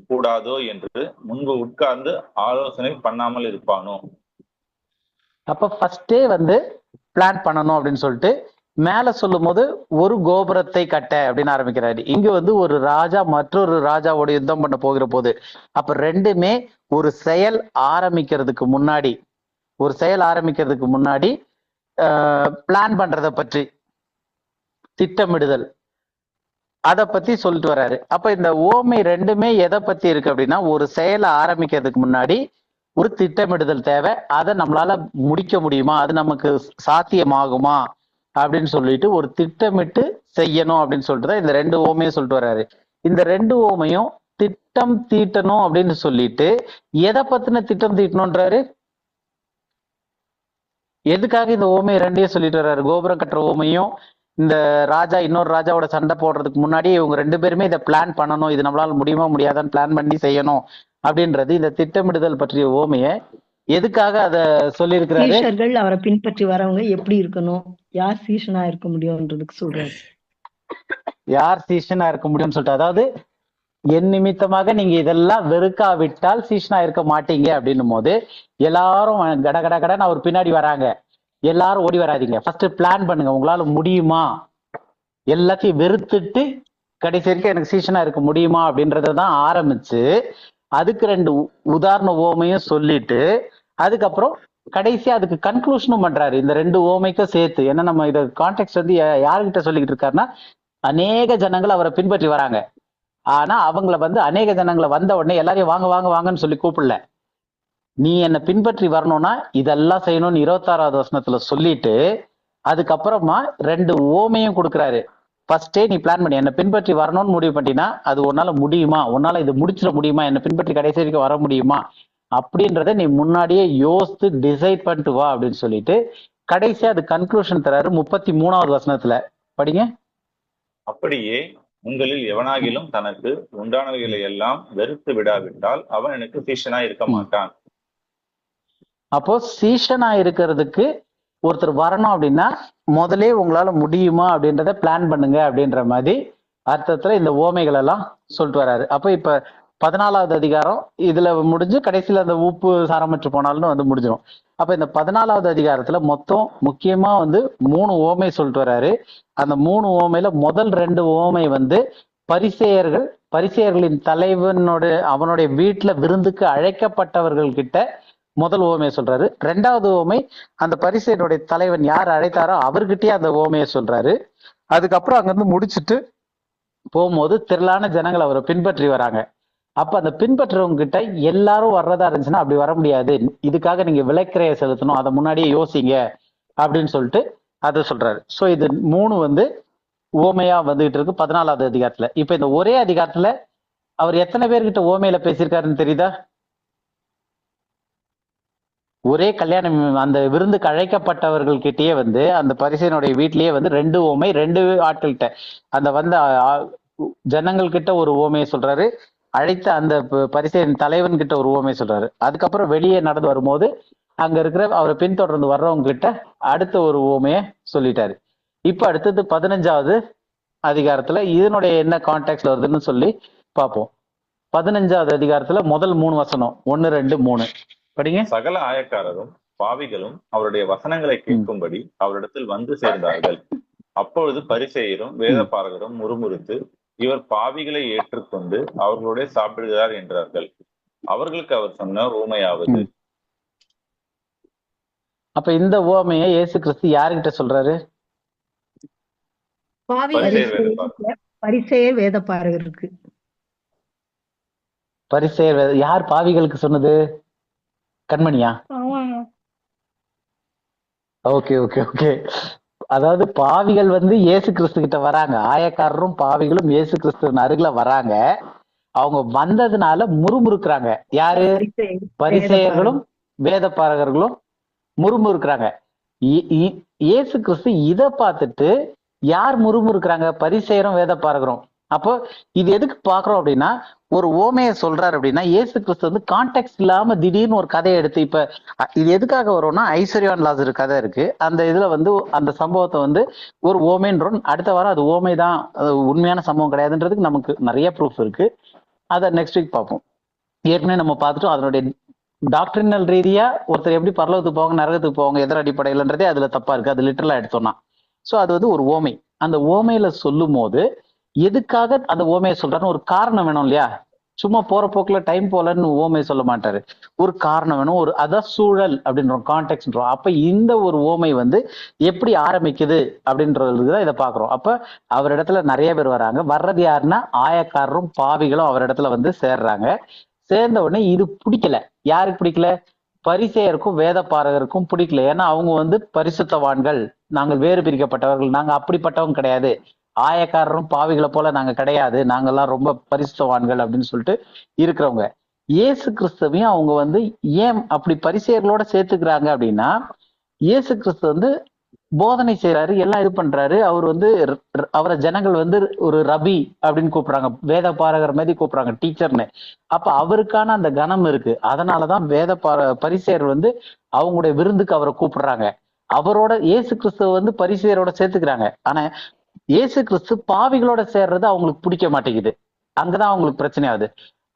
கூடாதோ என்று முன்பு உட்கார்ந்து ஆலோசனை பண்ணாமல் இருப்பானோ? அப்ப ஃபர்ஸ்டே வந்து பிளான் பண்ணணும் அப்படின்னு சொல்லிட்டு மேல சொல்லும் போது ஒரு கோபுரத்தை கட்ட அப்படின்னு ஆரம்பிக்கிறாரு. இங்க வந்து ஒரு ராஜா மற்றொரு ராஜாவோட யுத்தம் பண்ண போகிற போது அப்ப ரெண்டுமே ஒரு செயல் ஆரம்பிக்கிறதுக்கு முன்னாடி பிளான் பண்றத பற்றி திட்டமிடுதல் அதை பத்தி சொல்லிட்டு வர்றாரு. அப்ப இந்த ஓமை ரெண்டுமே எதை பத்தி இருக்கு அப்படின்னா ஒரு செயலை ஆரம்பிக்கிறதுக்கு முன்னாடி ஒரு திட்டமிடுதல் தேவை. அதை நம்மளால முடிக்க முடியுமா, அது நமக்கு சாத்தியமாகுமா அப்படின்னு சொல்லிட்டு ஒரு திட்டமிட்டு செய்யணும் அப்படின்னு சொல்லிட்டு தான் இந்த ரெண்டு ஓமையும் சொல்லிட்டு வர்றாரு. இந்த ரெண்டு ஓமையும் திட்டம் தீட்டணும் அப்படின்னு சொல்லிட்டு எதை பத்தின திட்டம் தீட்டணும்ன்றாரு. எதுக்காக இந்த ஓமையை ரெண்டையும் சொல்லிட்டு வர்றாரு? கோபுரம் கட்டுற ஓமையும் இந்த ராஜா இன்னொரு ராஜாவோட சண்டை போடுறதுக்கு முன்னாடி இவங்க ரெண்டு பேருமே இதை பிளான் பண்ணணும், இது நம்மளால முடியுமா முடியாதான்னு பிளான் பண்ணி செய்யணும் அப்படின்றது இந்த திட்டமிடுதல் பற்றிய ஓமைய எதுக்காக அத சொல்லியிருக்கிறாரு? சீஷர்கள் அவரை பின்பற்றி வரவங்க எப்படி இருக்கணும், யார் சீஷனா இருக்க முடியும்ன்றதுக்கு சொல்றாரு. யார் சீஷனா இருக்க முடியும்னு சொல்லிட்டு, அதாவது என் நிமித்தமாக நீங்க இதெல்லாம் வெறுக்காவிட்டால் சீஷனா இருக்க மாட்டீங்க அப்படின்னும் போது எல்லாரும் கட கட கடன்னு அவர் பின்னாடி வராங்க. எல்லாரும் ஓடி வராதீங்க, ஃபர்ஸ்ட் பிளான் பண்ணுங்க, உங்களால முடியுமா, எல்லாத்தையும் வெறுத்துட்டு கடைசி வரைக்கும் எனக்கு சீஷனா இருக்க முடியுமா அப்படின்றதான் ஆரம்பிச்சு அதுக்கு ரெண்டு உதாரண ஓமையும் சொல்லிட்டு அதுக்கப்புறம் கடைசியா அதுக்கு கன்க்ளூஷனும் பண்றாரு இந்த ரெண்டு ஓமைக்கும் சேர்த்து. ஏன்னா நம்ம இத கான்டெக்ட் வந்து யாருக்கிட்ட சொல்லிக்கிட்டு இருக்காருன்னா அநேக ஜனங்கள் அவரை பின்பற்றி வராங்க. ஆனா அவங்கள வந்து அநேக ஜனங்களை வந்த உடனே எல்லாரையும் வாங்க வாங்க வாங்கன்னு சொல்லி கூப்பிடல. நீ என்னை பின்பற்றி வரணும்னா இதெல்லாம் செய்யணும்னு 26வது வசனத்துல சொல்லிட்டு அதுக்கப்புறமா ரெண்டு ஓமையும் கொடுக்குறாரு. ஃபர்ஸ்டே நீ பிளான் பண்ணி என்னை பின்பற்றி வரணும்னு முடிவு பண்ணிட்டீங்கன்னா அது உன்னால முடியுமா, உன்னால இது முடிச்சிட முடியுமா, என்னை பின்பற்றி கடைசி வரைக்கும் வர முடியுமா அப்படின்றத நீ முன்னாடியே யோசித்து டிசைட் பண்ணிட்டு வா அப்படின்னு சொல்லிட்டு கடைசியா அது கன்க்ளூஷன் தராரு 33வது வசனத்துல. படிங்க. அப்படியே உங்களில் எவனாகிலும் தனக்கு உண்டானவைகளை எல்லாம் வெறுத்து விடாவிட்டால் அவன் எனக்கு சீஷனா இருக்க மாட்டான். அப்போ சீஷனா இருக்கிறதுக்கு ஒருத்தர் வரணும் அப்படின்னா முதலே உங்களால முடியுமா அப்படின்றத பிளான் பண்ணுங்க அப்படின்ற மாதிரி அர்த்தத்துல இந்த ஓமைகள் எல்லாம் சொல்லிட்டு வர்றாரு. அப்ப இப்ப 14வது அதிகாரம் இதுல முடிஞ்சு கடைசியில அந்த உப்பு சாரமற்று போனாலும் வந்து முடிஞ்சிடும். அப்ப இந்த 14வது அதிகாரத்துல மொத்தம் முக்கியமா வந்து 3 ஓமை சொல்லிட்டு வர்றாரு. அந்த 3 ஓமையில முதல் 2 ஓமை வந்து பரிசேயர்களின் தலைவனோட அவனுடைய வீட்டுல விருந்துக்கு அழைக்கப்பட்டவர்கள் கிட்ட முதல் ஓமையை சொல்றாரு. 2வது ஓமை அந்த பரிசேயனுடைய தலைவன் யார் அழைத்தாரோ அவர்கிட்டயே அந்த ஓமையை சொல்றாரு. அதுக்கப்புறம் அங்கிருந்து முடிச்சுட்டு போகும்போது திரளான ஜனங்கள் அவரை பின்பற்றி வராங்க. அப்ப அந்த பின்பற்றுறவங்க கிட்ட எல்லாரும் வர்றதா இருந்துச்சுன்னா அப்படி வர முடியாது, இதுக்காக நீங்க விலைக்கிரையை செலுத்தணும், அதை முன்னாடியே யோசிங்க அப்படின்னு சொல்லிட்டு அதை சொல்றாரு. சோ இது 3 வந்து ஓமையா வந்துகிட்டு இருக்கு 14வது அதிகாரத்துல. இப்ப இந்த ஒரே அதிகாரத்துல அவர் எத்தனை பேர்கிட்ட ஓமையில பேசியிருக்காருன்னு தெரியுதா? ஒரே கல்யாணம் அந்த விருந்துக்கு அழைக்கப்பட்டவர்கள் கிட்டயே வந்து அந்த பரிசேயனுடைய வீட்லயே வந்து 2 ஓமை 2 ஆட்கள்கிட்ட அந்த வந்த ஜனங்கள் கிட்ட ஒரு ஓமையை சொல்றாரு, அழைத்த அந்த பரிசேயன் தலைவன் கிட்ட ஒரு ஓமையை சொல்றாரு. அதுக்கப்புறம் வெளியே நடந்து வரும்போது அங்க இருக்கிற அவரை பின்தொடர்ந்து வர்றவங்க கிட்ட அடுத்த ஒரு ஓமையை சொல்லிட்டாரு. இப்ப அடுத்தது 15வது அதிகாரத்துல இதனுடைய என்ன கான்டெக்ட்ல வருதுன்னு சொல்லி பார்ப்போம். 15வது அதிகாரத்துல முதல் 3 வசனம் 1, 2, 3 படிங்க. சகல ஆயக்காரரும் பாவிகளும் அவருடைய வசனங்களை கேட்கும்படி அவரிடத்தில் வந்து சேர்ந்தார்கள். அப்பொழுது பரிசேயரும் வேதபாரகரும் முறுமுறுத்து இவர் பாவிகளை ஏற்றுக்கொண்டு அவர்களுடைய சாப்பிடுகிறார் என்றார்கள். அவர்களுக்கு அவர் சொன்ன ஊமையாவது. அப்ப இந்த ஓமையை இயேசு கிறிஸ்து யாருகிட்ட சொல்றாரு? பரிசேயர் வேதபாரகர். பரிசேயர் வேதபாரகருக்கு. பரிசேயர் யார் பாவிகளுக்கு சொன்னது? கண்மணியா? Okay okay okay. அதாவது பாவிகள் வந்து இயேசு கிறிஸ்து கிட்ட வராங்க. ஆயக்காரரும் பாவிகளும் இயேசு கிறிஸ்துவின் அருகில வராங்க. அவங்க வந்ததுனால முறுமுறுக்கிறாங்க. யாரு? பரிசேயர்களும் வேதபாரகர்களும் முறுமுறுக்கிறாங்க. இயேசு கிறிஸ்து இத பார்த்துட்டு யார் முறுமுறுக்கிறாங்க? பரிசேயரும் வேதபாரகரும். அப்போ இது எதுக்கு பாக்குறோம் அப்படின்னா, ஒரு ஓமையை சொல்றாரு அப்படின்னா இயேசு கிறிஸ்து வந்து கான்டெக்ட் இல்லாம திடீர்னு ஒரு கதையை எடுத்து, இப்ப இது எதுக்காக வரும்னா, ஐஸ்வர்யவான் லாசரு கதை இருக்கு. அந்த இதுல வந்து அந்த சம்பவத்தை வந்து ஒரு ஓமைன்றோம். அடுத்த வாரம் அது ஓமைதான், உண்மையான சம்பவம் கிடையாதுன்றதுக்கு நமக்கு நிறைய ப்ரூஃப் இருக்கு. அதை நெக்ஸ்ட் வீக் பார்ப்போம். ஏற்கனவே நம்ம பார்த்துட்டோம். அதனுடைய டாக்டரினல் ரீதியா ஒருத்தர் எப்படி பரலோகத்துக்கு போவாங்க, நரகத்துக்கு போவாங்க, எதிர் அடிப்படையிலன்றதே அதுல தப்பா இருக்கு. அது லிட்டரலா எடுத்தோம்னா. ஸோ அது வந்து ஒரு ஓமை. அந்த ஓமையில சொல்லும் போது எதுக்காக அந்த ஓமையை சொல்றாருன்னு ஒரு காரணம் வேணும் இல்லையா? சும்மா போற போக்குல டைம் போலன்னு ஓமையை சொல்ல மாட்டாரு. ஒரு காரணம் வேணும். ஒரு அதான் சூழல் அப்படின்றோம், கான்டெக்ட்ன்றோம். அப்ப இந்த ஒரு ஓமை வந்து எப்படி ஆரம்பிக்குது அப்படின்றதுதான் இதை பாக்குறோம். அப்ப அவரிடத்துல நிறைய பேர் வராங்க. வர்றது யாருன்னா ஆயக்காரரும் பாவிகளும் அவரிடத்துல வந்து சேர்றாங்க. சேர்ந்த உடனே இது பிடிக்கல. யாருக்கு பிடிக்கல? பரிசேயருக்கும் வேதபாரகருக்கும் பிடிக்கல. ஏன்னா அவங்க வந்து பரிசுத்தவான்கள், நாங்கள் வேறு பிரிக்கப்பட்டவர்கள், நாங்க அப்படிப்பட்டவங்க கிடையாது, ஆயக்காரரும் பாவிகளை போல நாங்க கிடையாது, நாங்கெல்லாம் ரொம்ப பரிசுத்தவான்கள் அப்படின்னு சொல்லிட்டு இருக்கிறவங்க. இயேசு கிறிஸ்துவையும் அவங்க வந்து ஏன் அப்படி பரிசேயர்களோட சேர்த்துக்கிறாங்க அப்படின்னா, இயேசு கிறிஸ்து வந்து போதனை செய்யறாரு, எல்லாம் இது பண்றாரு. அவர் வந்து அவரை ஜனங்கள் வந்து ஒரு ரபி அப்படின்னு கூப்பிடுறாங்க, வேதபாரகர் மாதிரி கூப்பிடுறாங்க, டீச்சர்னு. அப்ப அவருக்கான அந்த கனம் இருக்கு. அதனாலதான் பரிசேயர் வந்து அவங்களுடைய விருந்துக்கு அவரை கூப்பிடுறாங்க. அவரோட இயேசு கிறிஸ்துவ வந்து பரிசேயரோட சேர்த்துக்கிறாங்க. ஆனா இயேசு கிறிஸ்து பாவிகளோட சேர்றது அவங்களுக்கு பிடிக்க மாட்டேங்குது. அங்கதான் அவங்களுக்கு பிரச்சனை ஆகுது.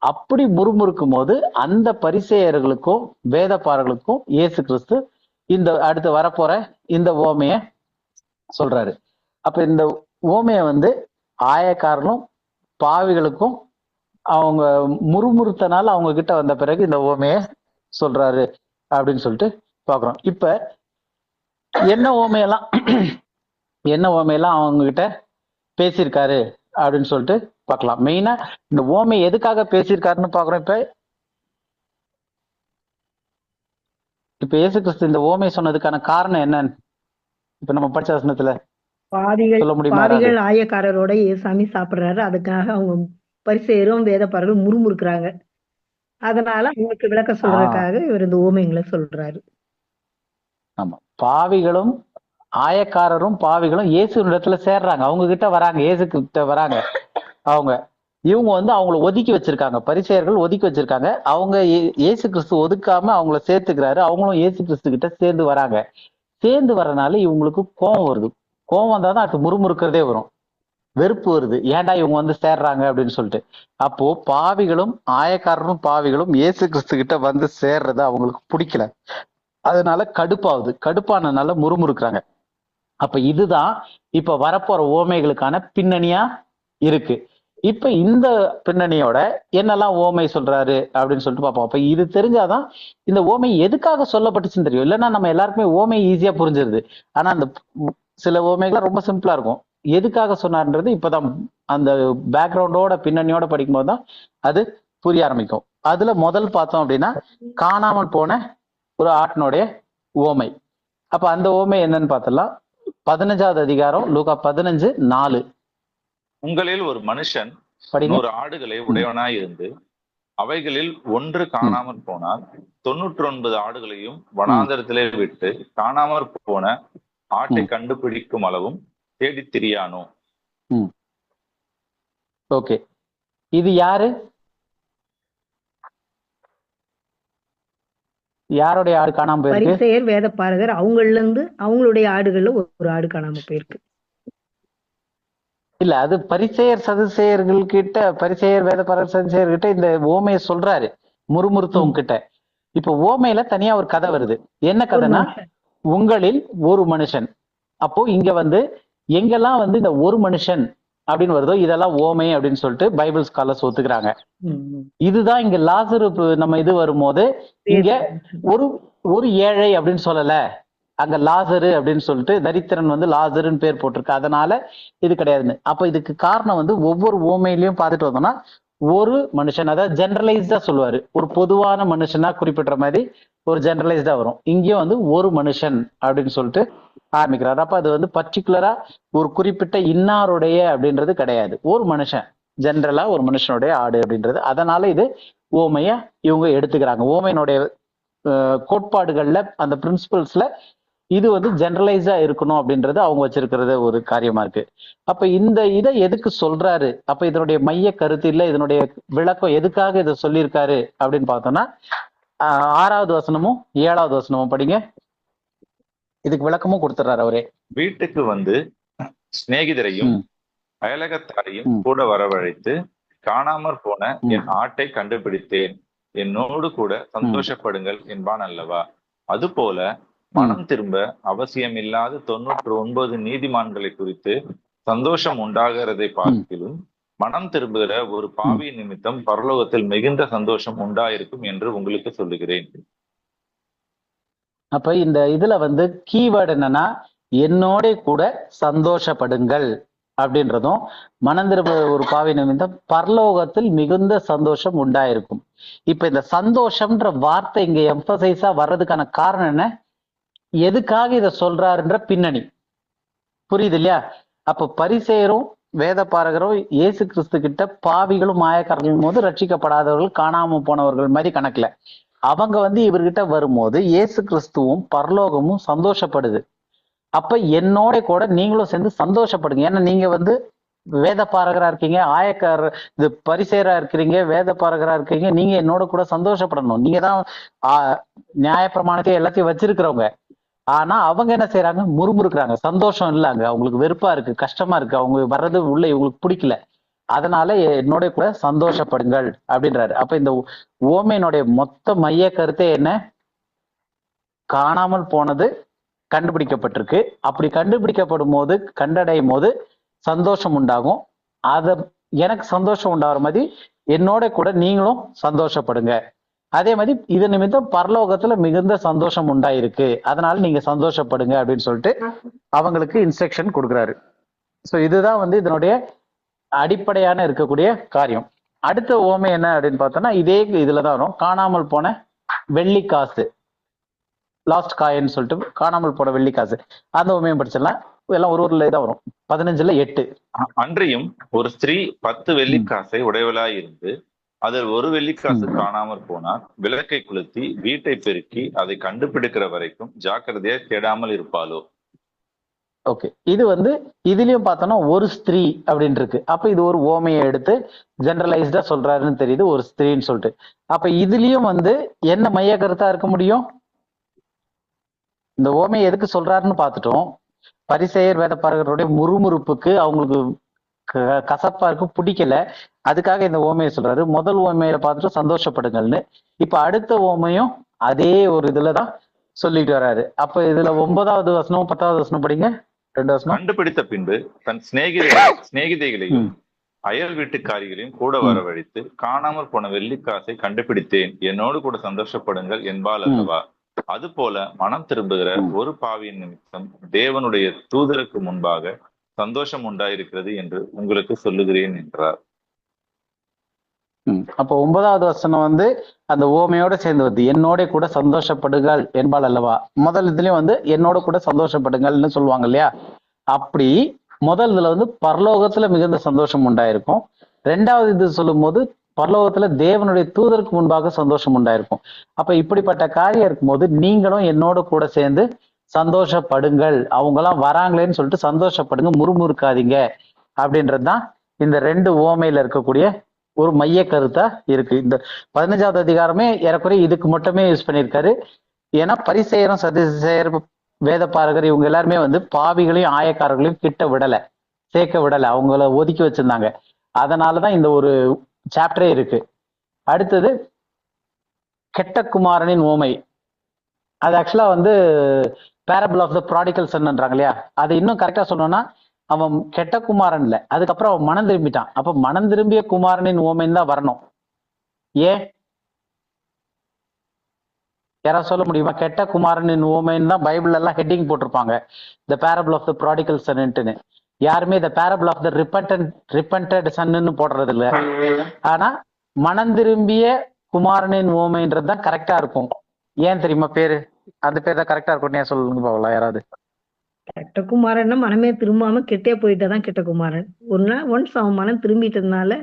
அப்படி முறுமுறுக்கும் போது அந்த பரிசேயர்களுக்கும் வேதபாரர்களுக்கும் இயேசு கிறிஸ்து இந்த அடுத்து வரப்போற இந்த ஓமைய சொல்றாரு. அப்ப இந்த ஓமைய வந்து ஆயக்காரர்களும் பாவிகளுக்கும் அவங்க முறுமுறுத்தனால அவங்க கிட்ட வந்த பிறகு இந்த ஓமைய சொல்றாரு அப்படின்னு சொல்லிட்டு பாக்குறோம். இப்ப என்ன ஓமையெல்லாம் அவங்க கிட்ட பேசியிருக்காரு அப்படின்னு சொல்லிட்டு பார்க்கலாம். மெயினா இந்த ஓமை எதுக்காக பேசியிருக்காருன்னு பாக்குறோம். இப்ப இயேசு கிறிஸ்து இந்த ஓமை சொன்னதுக்கான காரணம் என்னன்னு இப்ப நம்ம படிச்ச வசனத்துல சொல்ல முடியுமா? பாவிகள் ஆயக்காரரோட ஏசாமி சாப்பிடுறாரு. அதுக்காக அவங்க பரிசேயரும் வேதபாரகரும் முறுமுறுக்கிறாங்க. அதனால அவங்களுக்கு விளக்க சொல்றதுக்காக இவர் இந்த ஓமைங்களை சொல்றாரு. ஆமா, பாவிகளும் ஆயக்காரரும் பாவிகளும் இயேசு இடத்துல சேர்றாங்க. அவங்க கிட்ட வராங்க, இயேசு கிட்ட வராங்க. இவங்க வந்து அவங்கள ஒதுக்கி வச்சிருக்காங்க, பரிசேயர்கள் ஒதுக்கி வச்சிருக்காங்க. அவங்க இயேசு கிறிஸ்து ஒதுக்காம அவங்கள சேர்த்துக்கிறாரு. அவங்களும் இயேசு கிறிஸ்து கிட்ட சேர்ந்து வராங்க. சேர்ந்து வரனால இவங்களுக்கு கோபம் வருது. கோபம் வந்தாதான் அது முறுமுறுக்கிறதே வரும், வெறுப்பு வருது. ஏன்டா இவங்க வந்து சேர்றாங்க அப்படின்னு சொல்லிட்டு. அப்போ பாவிகளும் ஆயக்காரரும் பாவிகளும் இயேசு கிறிஸ்து கிட்ட வந்து சேர்றது அவங்களுக்கு பிடிக்கல. அதனால கடுப்பாகுது. கடுப்பானதுனால முறுமுறுக்கிறாங்க. அப்ப இதுதான் இப்ப வரப்போற ஓமைகளுக்கான பின்னணியா இருக்கு. இப்ப இந்த பின்னணியோட என்னெல்லாம் ஓமை சொல்றாரு அப்படின்னு சொல்லிட்டு பார்ப்போம். அப்ப இது தெரிஞ்சாதான் இந்த ஓமை எதுக்காக சொல்லப்பட்டுச்சுன்னு தெரியும். இல்லைன்னா நம்ம எல்லாருக்குமே ஓமை ஈஸியா புரிஞ்சிருது. ஆனா அந்த சில ஓமைகள் ரொம்ப சிம்பிளா இருக்கும். எதுக்காக சொன்னார்ன்றது இப்பதான் அந்த பேக்ரவுண்டோட பின்னணியோட படிக்கும் போதுதான் அது புரிய ஆரம்பிக்கும். அதுல முதல் பார்த்தோம் அப்படின்னா காணாமல் போன ஒரு ஆட்டினுடைய ஓமை. அப்ப அந்த ஓமை என்னன்னு பார்த்தலாம். 15வது அதிகாரம், லூக்கா 15:4. உங்களில் ஒரு மனுஷன் 100 ஆடுகளை உடையவனாய் இருந்து அவைகளில் ஒன்று காணாமற் போனால் 99 ஆடுகளையும் வனாந்தரத்திலே விட்டு காணாமற் போன ஆட்டை கண்டுபிடிக்கும் அளவும் தேடித் திரியானோ? ஓகே, இது யாருடைய ஆடு காணாம போயிருக்கு? பரிசேயர் வேதபாரகர். அவங்கள்ல இருந்து அவங்களுடைய ஆடுகள்ல ஒரு ஆடு காணாம போயிருக்கு. இல்ல, அது பரிசேயர் சதுசேயர்கள் கிட்ட, பரிசேயர் வேதபாரகர் சதுசேயர் கிட்ட இந்த ஓமையை சொல்றாரு, முறுமுறுத்தவங்க கிட்ட. இப்ப ஓமையில தனியா ஒரு கதை வருது. என்ன கதைன்னா, உங்களில் ஒரு மனுஷன். அப்போ இங்க வந்து எங்கெல்லாம் வந்து இந்த ஒரு மனுஷன் அப்படின்னு வருதோ இதெல்லாம் ஓமை அப்படின்னு சொல்லிட்டு பைபிள் ஸ்காலர்ஸ் ஒத்துக்கிறாங்க. இதுதான் இங்க லாசரு நம்ம இது வரும்போது இங்க ஒரு ஏழை அப்படின்னு சொல்லல, அங்க லாசரு அப்படின்னு சொல்லிட்டு தரித்திரன் வந்து லாசருன்னு பேர் போட்டிருக்கு, அதனால இது கிடையாதுன்னு. அப்ப இதுக்கு காரணம் வந்து ஒவ்வொரு ஓமையிலையும் பார்த்துட்டு வந்தோம்னா ஒரு மனுஷன், அதாவது ஜெனரலைஸ்டா சொல்லுவாரு, ஒரு பொதுவான மனுஷனா குறிப்பிட்ட மாதிரி ஒரு ஜெனரலைஸ்டா வரும். இங்கேயும் வந்து ஒரு மனுஷன் அப்படின்னு சொல்லிட்டு ஆரம்பிக்கிறாரு. அப்ப அது வந்து பர்டிகுலரா ஒரு குறிப்பிட்ட இன்னாருடைய அப்படின்றது கிடையாது, ஒரு மனுஷன், ஜெனரலா ஒரு மனுஷனுடைய ஆடு அப்படின்றது. அதனால இது ஓமைய இவங்க எடுத்துக்கிறாங்க. ஓமையினுடைய கோட்பாடுகள்ல அந்த பிரின்சிபல்ஸ்ல இது வந்து ஜெனரலைஸா இருக்கணும் அப்படின்றது அவங்க வச்சிருக்கிறது ஒரு காரியமா இருக்கு. அப்ப இந்த இதை எதுக்கு சொல்றாரு, அப்ப இதனுடைய மைய கருத்து இல்ல, இதனுடைய விளக்கம் எதுக்காக இதை சொல்லியிருக்காரு அப்படின்னு பார்த்தோம்னா 6வது வசனமும் 7வது வசனமும் படிங்க, இதுக்கு விளக்கமும் கொடுத்துறாரு அவரே. வீட்டுக்கு வந்து சிநேகிதரையும் அயலகத்தாரையும் கூட வரவழைத்து, காணாமற் போன என் ஆட்டை கண்டுபிடித்தேன், என்னோடு கூட சந்தோஷப்படுங்கள் என்பான் அல்லவா. அதுபோல மனம் திரும்ப அவசியமில்லாத 99 நீதிமான்களை குறித்து சந்தோஷம் உண்டாகிறதை பார்க்கிலும் மனம் திரும்புகிற ஒரு பாவி நிமித்தம் பரலோகத்தில் மிகுந்த சந்தோஷம் உண்டாயிருக்கும் என்று உங்களுக்கு சொல்லுகிறேன். அப்ப இந்த இதுல வந்து கீவேர்டு என்னன்னா, என்னோட கூட சந்தோஷப்படுங்கள் அப்படின்றதும், மனம் திரும்ப ஒரு பாவி நிமித்தம் பரலோகத்தில் மிகுந்த சந்தோஷம் உண்டாயிருக்கும். இப்ப இந்த சந்தோஷம்ன்ற வார்த்தை இங்க எம்பசைஸா வர்றதுக்கான காரணம் என்ன, எதுக்காக இதை சொல்றாருன்ற பின்னணி புரியுது இல்லையா? அப்ப பரிசேயரும் வேத பாரகரும் இயேசு கிறிஸ்து கிட்ட பாவிகளும் மாயக்காரர்களும் போது ரட்சிக்கப்படாதவர்கள் காணாம போனவர்கள் மாதிரி கணக்குல அவங்க வந்து இவர்கிட்ட வரும்போது இயேசு கிறிஸ்துவும் பரலோகமும் சந்தோஷப்படுது. அப்ப என்னோட கூட நீங்களும் சேர்ந்து சந்தோஷப்படுங்க. ஏன்னா நீங்க வந்து வேத பாரகரா இருக்கீங்க, ஆயக்காரர் இது பரிசேரா இருக்கிறீங்க, வேத பாரகரா இருக்கீங்க, நீங்க என்னோட கூட சந்தோஷப்படணும். நீங்க தான் நியாயப்பிரமாணத்தை எல்லாத்தையும் வச்சிருக்கிறவங்க. ஆனா அவங்க என்ன செய்யறாங்க, முறுமுறுக்கிறாங்க, சந்தோஷம் இல்லைங்க, அவங்களுக்கு வெறுப்பா இருக்கு, கஷ்டமா இருக்கு, அவங்க வர்றது உள்ள இவங்களுக்கு பிடிக்கல, அதனால என்னோட கூட சந்தோஷப்படுங்கள் அப்படின்றாரு. அப்ப இந்த ஓமையினுடைய மொத்த மைய கருத்தே என்ன, காணாமல் போனது கண்டுபிடிக்கப்பட்டிருக்கு. அப்படி கண்டுபிடிக்கப்படும் போது கண்டடையும் போது சந்தோஷம் உண்டாகும். அத எனக்கு சந்தோஷம் உண்டாகிற மாதிரி என்னோட கூட நீங்களும் சந்தோஷப்படுங்க. அதே மாதிரி இது நிமித்தம் பரலோகத்துல மிகுந்த சந்தோஷம் உண்டாயிருக்கு, அதனால நீங்க சந்தோஷப்படுங்க அப்படின்னு சொல்லிட்டு அவங்களுக்கு இன்ஸ்ட்ரக்ஷன் கொடுக்குறாரு. ஸோ இதுதான் வந்து இதனுடைய அடிப்படையான இருக்கக்கூடிய காரியம். அடுத்த ஓமை என்ன அப்படின்னு பார்த்தோம்னா இதே இதுலதான் வரும், காணாமல் போன வெள்ளி காசு, லாஸ்ட் காயின்னு சொல்லிட்டு காணாமல் போன வெள்ளி காசு, அந்த ஓமையும் படிச்சிடலாம். எல்லாம் ஒரு ஊர்ல தான் வரும். 15:8. அன்றியும் ஒரு ஸ்திரீ 10 வெள்ளிக்காசை உடையவளாய் இருந்து அதில் ஒரு வெள்ளிக்காசு காணாமற் போனார். விளக்கை கொளுத்தி வீட்டை பெருக்கி அதை கண்டுபிடிக்கிற வரைக்கும் ஜாக்கிரதையா தேடாமல் இருப்பாளோ. ஓகே, இது வந்து இதுலயும் பார்த்தோம்னா ஒரு ஸ்திரீ அப்படின்னு இருக்கு. அப்ப இது ஒரு ஓமையை எடுத்து ஜெனரலைஸ்டா சொல்றாருன்னு தெரியுது, ஒரு ஸ்திரீன்னு சொல்லிட்டு. அப்ப இதுலயும் வந்து என்ன மைய கருத்தா இருக்க முடியும், இந்த ஓமையை எதுக்கு சொல்றாருன்னு பார்த்துட்டோம். பரிசேயர் வேதப்பாரகருடைய முறுமுறுப்புக்கு அவங்களுக்கு கசப்பா இருக்கு, பிடிக்கல, அதுக்காக இந்த ஓமையை சொல்றாரு. முதல் ஓமையில பார்த்துட்டு சந்தோஷப்படுங்கள்னு, இப்ப அடுத்த ஓமையும் அதே ஒரு இதுலதான் சொல்லிட்டு வர்றாரு. அப்ப இதுல 9வது வசனம் 10வது வசனம் படிங்க. 2 வசனம். கண்டுபிடித்த பின்பு தன் சிநேகிதைகளையும் அயல் வீட்டுக்காரிகளையும் கூட வரவழைத்து, காணாமற் போன வெள்ளிக்காசை கண்டுபிடித்தேன், என்னோடு கூட சந்தோஷப்படுங்கள் என்பாள் அல்லவா. அதுபோல மனம் திரும்புகிற ஒரு பாவியின் நிமித்தம் தேவனுடைய தூதருக்கு முன்பாக சந்தோஷம் உண்டாயிருக்கிறது என்று உங்களுக்கு சொல்லுகிறேன் என்றார். அப்போ 9வது வசனம் வந்து அந்த ஓமையோட சேர்ந்து வருது, என்னோட கூட சந்தோஷப்படுங்கள் என்பாள் அல்லவா. முதல் இதுலயும் வந்து என்னோட கூட சந்தோஷப்படுங்கள்னு சொல்லுவாங்க இல்லையா. அப்படி முதல் இதுல வந்து பரலோகத்துல மிகுந்த சந்தோஷம் உண்டாயிருக்கும். 2வது இது சொல்லும் போது பரலோகத்துல தேவனுடைய தூதருக்கு முன்பாக சந்தோஷம் உண்டாயிருக்கும். அப்ப இப்படிப்பட்ட காரியம் இருக்கும்போது நீங்களும் என்னோட கூட சேர்ந்து சந்தோஷப்படுங்கள், அவங்க எல்லாம் வராங்களேன்னு சொல்லிட்டு சந்தோஷப்படுங்க, முறுமுறுக்காதீங்க அப்படின்றதுதான் இந்த 2 ஓமையில இருக்கக்கூடிய ஒரு மைய கருத்தா இருக்கு. இந்த 15வது அதிகாரமே ஏறக்குறைய இதுக்கு மட்டுமே யூஸ் பண்ணியிருக்காரு. ஏன்னா பரிசேயரும் சதுசேயர் வேத பாரகர் இவங்க எல்லாருமே வந்து பாவிகளையும் ஆயக்காரர்களையும் கிட்ட விடல, சேர்க்க விடல, அவங்கள ஒதுக்கி வச்சிருந்தாங்க. அதனாலதான் இந்த ஒரு சாப்டரே இருக்கு. அடுத்தது கெட்ட குமாரனின் ஓமை. அது ஆக்சுவலா வந்து பேரபிள் ஆஃப் த ப்ராடிகல் சன்ன்றாங்க இல்லையா. அது இன்னும் கரெக்டா சொன்னோம்னா அவன் கெட்ட குமாரன் இல்ல, அதுக்கப்புறம் அவன் மனம் திரும்பிட்டான். அப்ப மனம் திரும்பிய குமாரனின் ஓமைன்னு தான் வரணும். ஏன் யாராவது சொல்ல முடியுமா? கெட்ட குமாரனின் உவமைன்னு தான் பைபிள் எல்லாம் ஹெட்டிங் போட்டிருப்பாங்க, the parable of the prodigal சன்னுன்னு. யாருமே த பேரபிள் ஆஃப் த ரிப்பன்டட் சன்னு போடுறது இல்ல. ஆனா மனம் திரும்பிய குமாரனின் உவமைன்றது தான் கரெக்டா இருக்கும். ஏன் தெரியுமா? பேரு அந்த பேர் தான் கரெக்டா இருக்கும். ஏன் சொல்லுங்க பாக்கலாம் யாராவது. கெட்ட குமாரன்னா மனமே திரும்பாம கெட்டே போயிட்டாதான் கெட்ட குமாரன். ஒரு நாள் ஒன்ஸ் அவன் மனம் திரும்பிட்டதுனால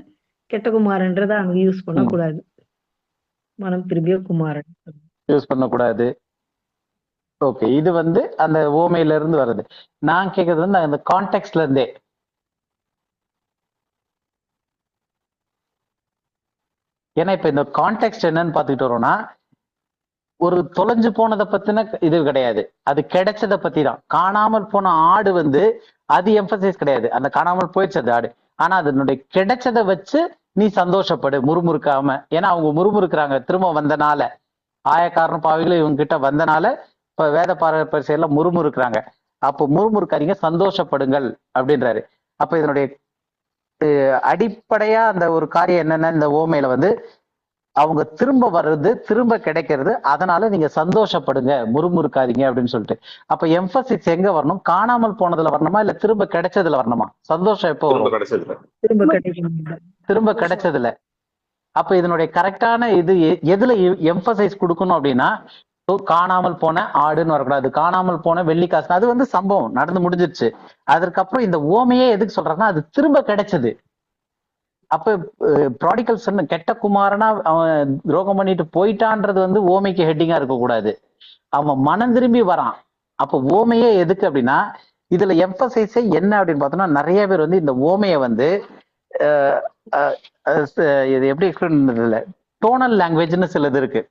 கெட்ட குமாரன்றத அங்க யூஸ் பண்ணக்கூடாது. மனம் திரும்பிய குமாரன் யூஸ் பண்ணக்கூடாது. ஓகே, இது வந்து அந்த ஓமையில இருந்து வருது. நான் கேட்கறது வந்து அந்த கான்டெக்ட்ல இருந்தே. ஏன்னா இப்ப இந்த கான்டெக்ட் என்னன்னு பாத்துக்கிட்டு வரோம்னா, ஒரு தொலைஞ்சு போனதை பத்தின இது கிடையாது, அது கிடைச்சதை பத்தி தான். காணாமல் போன ஆடு வந்து அது எம்பசைஸ் கிடையாது, அந்த காணாமல் போயிடுச்சு அது ஆடு. ஆனா அதனுடைய கிடைச்சதை வச்சு நீ சந்தோஷப்படு, முறுமுறுக்காம. ஏன்னா அவங்க முறுமுறுக்கிறாங்க திரும்ப வந்தனால, ஆயக்காரன் பாவிகளும் இவங்க கிட்ட வந்தனால இப்ப வேத பரிசையெல்லாம் முறுமுறுக்கிறாங்க. அப்போ முறுமுறுக்காதீங்க, சந்தோஷப்படுங்கள் அப்படின்றாரு. அப்ப இதனுடைய அடிப்படையா அந்த ஒரு காரியம் என்னன்னா, இந்த ஓமையில வந்து அவங்க திரும்ப வர்றது, திரும்ப கிடைக்கிறது, அதனால நீங்க சந்தோஷப்படுங்க, முறுமுறுக்காதீங்க அப்படின்னு சொல்லிட்டு. அப்ப எம்பசிஸ் எங்க வரணும்? காணாமல் போனதுல வரணுமா, இல்ல திரும்ப கிடைச்சதுல வரணுமா? சந்தோஷம் எப்போ வரும்? திரும்ப கிடைக்கும். திரும்ப கிடைச்சதுல. அப்ப இதனுடைய கரெக்டான இது எதுல எம்பசைஸ் கொடுக்கணும் அப்படின்னா, காணாமல் போன ஆடுன்னு வரக்கூடாது, காணாமல் போன வெள்ளிக்காசு, அது வந்து சம்பவம் நடந்து முடிஞ்சிருச்சு. அதற்கப்புறம் இந்த ஓமையே எதுக்கு சொல்றாங்கன்னா, அது திரும்ப கிடைச்சது. அப்ப ப்ராடிகல் சன், கெட்ட குமாரனா அவன் துரோகம் பண்ணிட்டு போயிட்டான்றது வந்து ஓமைக்கு ஹெட்டிங்கா இருக்கக்கூடாது, அவன் மனம் திரும்பி வரான். அப்ப ஓமையே எதுக்கு அப்படின்னா, இதுல எம்பசைஸே என்ன அப்படின்னு பார்த்தோம்னா, நிறைய பேர் வந்து இந்த ஓமையை வந்து இது எப்படி எக்ஸ்பிளைன் பண்றது, டோனல் லாங்குவேஜ்னு சிலது இருக்கு.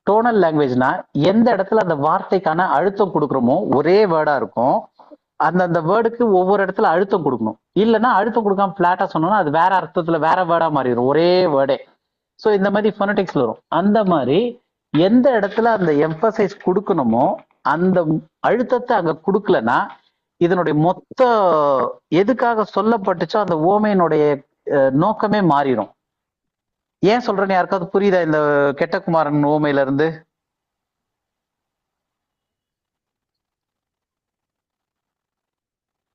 டோனல் லாங்குவேஜ்னா எந்த இடத்துல அந்த வார்த்தைக்கான அழுத்தம் கொடுக்குறோமோ ஒரே வேர்டா இருக்கும், அந்தந்த வேர்டுக்கு ஒவ்வொரு இடத்துல அழுத்தம் கொடுக்கணும். இல்லைன்னா அழுத்தம் கொடுக்காம பிளாட்டா சொன்னோம்னா அது வேற அர்த்தத்துல வேற வேர்டா மாறிடும், ஒரே வேர்டே. ஸோ இந்த மாதிரி ஃபோனடிக்ஸ்ல வரும். அந்த மாதிரி எந்த இடத்துல அந்த எம்பசைஸ் கொடுக்கணுமோ அந்த அழுத்தத்தை அங்க கொடுக்கலன்னா இதனுடைய மொத்த எதுக்காக சொல்லப்பட்டுச்சோ அந்த ஓமையினுடைய நோக்கமே மாறிடும். ஏன் சொல்றேன்னு யாருக்காவது புரியுதா இந்த கெட்ட குமாரன் ஓமையில இருந்து?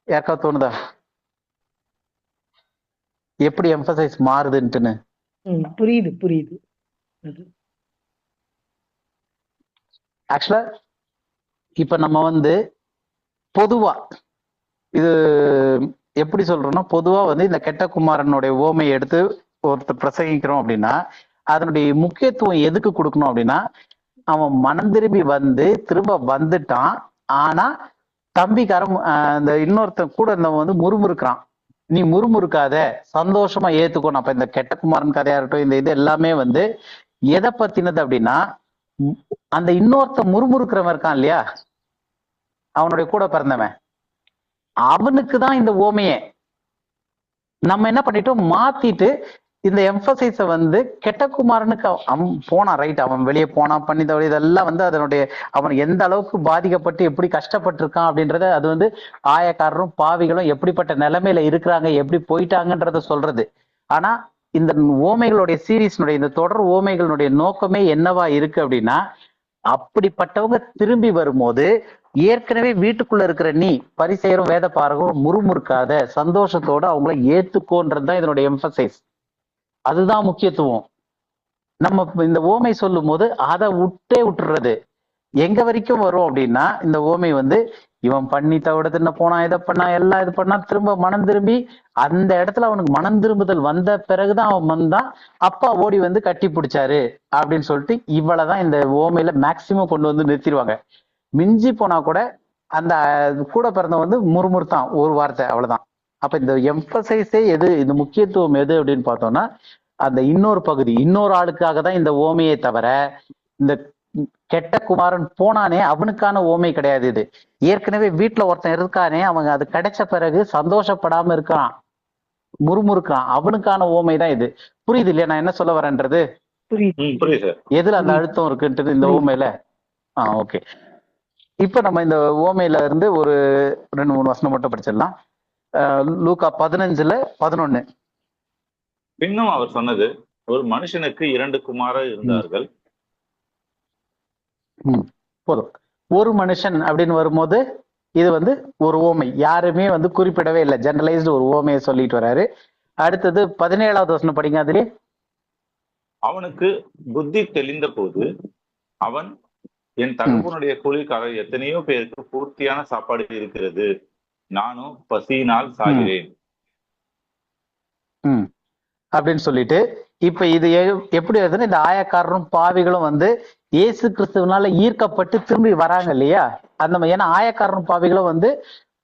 யாருக்காவது தோணுதா எப்படி எம்பசைஸ் மாறுதுன்ட்டுன்னு? புரியுது புரியுது. ஆக்சுவலா இப்ப நம்ம வந்து பொதுவா இது எப்படி சொல்றோம்னா, பொதுவா வந்து இந்த கெட்ட குமாரனுடைய ஓமையை எடுத்து ஒருத்தர் பிரசங்கிக்கிறோம் அப்படின்னா அதனுடைய முக்கியத்துவம் எதுக்கு கொடுக்கணும் அப்படின்னா, அவன் மனம் திரும்பி வந்து திரும்ப வந்துட்டான், ஆனா தம்பிக்காரன் அந்த இன்னொருத்தன் கூட இருந்தவன் வந்து முறுமுறுக்கிறான், நீ முறுமுறுக்காத, சந்தோஷமா ஏத்துக்கணும். அப்ப இந்த கெட்ட குமாரன் கதையா இருக்கட்டும், இந்த இது எல்லாமே வந்து எதை பத்தினது அப்படின்னா, அந்த இன்னொருத்த முறுமுறுக்கிறவன் இருக்கான் இல்லையா, அவனுடைய கூட பிறந்தவன், அவனுக்கு தான் இந்த ஓமையே. நம்ம என்ன பண்ணிட்டோம், மாத்திட்டு இந்த எம்பசைஸை வந்து கெட்ட குமாரனுக்கு அவன் போனான், ரைட், அவன் வெளியே போனான், பண்ணி தவறி, இதெல்லாம் வந்து அதனுடைய அவன் எந்த அளவுக்கு பாதிக்கப்பட்டு எப்படி கஷ்டப்பட்டிருக்கான் அப்படின்றத, அது வந்து ஆயக்காரரும் பாவிகளும் எப்படிப்பட்ட நிலைமையில இருக்கிறாங்க, எப்படி போயிட்டாங்கன்றத சொல்றது. ஆனா இந்த ஓமைகளுடைய சீரீஸ்னுடைய இந்த தொடர் ஓமைகளுடைய நோக்கமே என்னவா இருக்கு அப்படின்னா, அப்படிப்பட்டவங்க திரும்பி வரும்போது ஏற்கனவே வீட்டுக்குள்ள இருக்கிற நீ பரிசேயரும் வேத பாரகம் முறுமுறுக்காத, சந்தோஷத்தோட அவங்கள ஏத்துக்கோன்றதுதான் இதனுடைய எம்பசைஸ். அதுதான் முக்கியத்துவம். நம்ம இந்த ஓமை சொல்லும் போது அதை விட்டுறது எங்க வரைக்கும் வரும் அப்படின்னா, இந்த ஓமை வந்து இவன் பண்ணி தவிட தின்ன போனா, இதை பண்ணா, எல்லாம் இது பண்ணா, திரும்ப மனம் திரும்பி அந்த இடத்துல அவனுக்கு மனம் திரும்புதல் வந்த பிறகுதான் அவன் வந்தான், அப்பா ஓடி வந்து கட்டி பிடிச்சாரு அப்படின்னு சொல்லிட்டு இவ்வளவுதான் இந்த ஓமையில மேக்சிமம் கொண்டு வந்து நிறுத்திடுவாங்க. மிஞ்சி போனா கூட அந்த கூட பிறந்த வந்து முறுமுறுத்தான் ஒரு வார்த்தை, அவ்வளவுதான். அப்ப இந்த எம்பசைஸே எது, இந்த முக்கியத்துவம் எது அப்படின்னு பார்த்தோம்னா, அந்த இன்னொரு பகுதி, இன்னொரு ஆளுக்காக தான் இந்த ஓமையை தவிர, இந்த கெட்ட குமாரன் போனானே அவனுக்கான ஓமை கிடையாது. இது ஏற்கனவே வீட்டுல ஒருத்தன் இருக்கானே, அவங்க அது கிடைச்ச பிறகு சந்தோஷப்படாம இருக்கான், முறுமுறுக்கான், அவனுக்கான ஓமை தான் இது. புரியுது இல்லையா நான் என்ன சொல்ல வரேன்றது? எதுல அந்த அழுத்தம் இருக்குன்றது இந்த ஓமையில. ஓகே, இப்ப நம்ம இந்த ஓமையில இருந்து ஒரு 2-3 வசனம் மட்டும் படிச்சிடலாம். லூக்கா 15:11. பின்னும் அவர் சொன்னது, ஒரு மனுஷனுக்கு 2 குமாரர் இருந்தார்கள். ம், போதும். ஒரு மனுஷன் அப்படின்னு வரும்போது இது வந்து ஒரு ஓமை, யாருமே வந்து குறிப்பிடவே இல்லை, ஜெனரலைஸ்டு ஒரு ஓமையை சொல்லிட்டு வராரு. அடுத்தது 17வது வசனம் படிங்க. அதுலயே அவனுக்கு புத்தி தெளிந்த போது அவன், என் தகப்பனுடைய கூலிக்காக எத்தனையோ பேருக்கு பூர்த்தியான சாப்பாடு இருக்கிறது, நானும் பசியினால் சாகிறேன். ம் அப்படின்னு சொல்லிட்டு இப்ப இது எப்படி வருதுன்னா, இந்த ஆயக்காரரும் பாவிகளும் வந்து இயேசு கிறிஸ்துவனால ஈர்க்கப்பட்டு திரும்பி வராங்க இல்லையா, அந்த மாதிரி. ஏன்னா ஆயக்காரரும் பாவிகளும் வந்து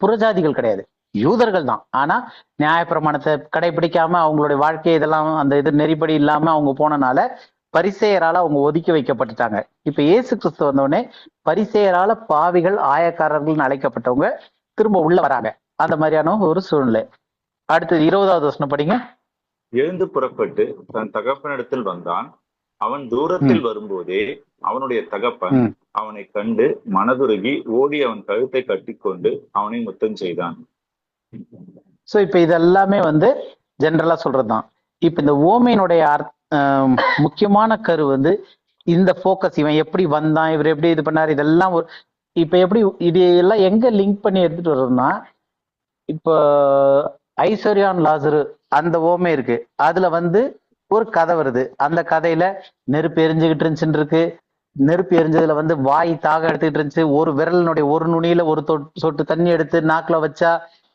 புறஜாதிகள் கிடையாது, யூதர்கள் தான். ஆனா நியாயப்பிரமாணத்தை கடைபிடிக்காம அவங்களுடைய வாழ்க்கை இதெல்லாம் அந்த இது நெறிப்படி இல்லாம அவங்க போனனால பரிசேயரால அவங்க ஒதுக்கி வைக்கப்பட்டுட்டாங்க. இப்ப இயேசு கிறிஸ்து வந்தோடனே பரிசேயரால பாவிகள் ஆயக்காரர்கள் அழைக்கப்பட்டவங்க திரும்ப உள்ள வராங்க. அந்த மாதிரியான ஒரு சூழ்நிலை. அடுத்து 20வது வசனம் படிங்க. எழுந்து புறப்பட்டு தன் தகப்பனிடத்தில் வந்தான். அவன் தூரத்தில் வரும்போதே அவனுடைய தகப்பன் அவனை கண்டு மனதுருகி ஓடி அவன் கழுத்தை கட்டிக்கொண்டு அவனை முத்தம் செய்தான். சோ இப்ப இதெல்லாமே வந்து ஜெனரலா சொல்றதுதான். இப்ப இந்த ஓமையினுடைய முக்கியமான கரு வந்து இந்த போக்கஸ், இவன் எப்படி வந்தான், இவர் எப்படி இது பண்ணாரு, இதெல்லாம் ஒரு இப்ப எப்படி இது எல்லாம் எங்க லிங்க் பண்ணி எடுத்துட்டு வர்றோம்னா, இப்போ ஐஸ்வர்யான் லாசரு அந்த ஓமை இருக்கு, அதுல வந்து ஒரு கதை வருது. அந்த கதையில நெருப்பு எரிஞ்சுக்கிட்டு இருந்துச்சுன்னு இருக்கு. நெருப்பு எரிஞ்சதுல வந்து வாய் தாக எடுத்துக்கிட்டு இருந்துச்சு. ஒரு விரலினுடைய ஒரு நுனியில ஒரு சொட்டு தண்ணி எடுத்து நாக்குல வச்சா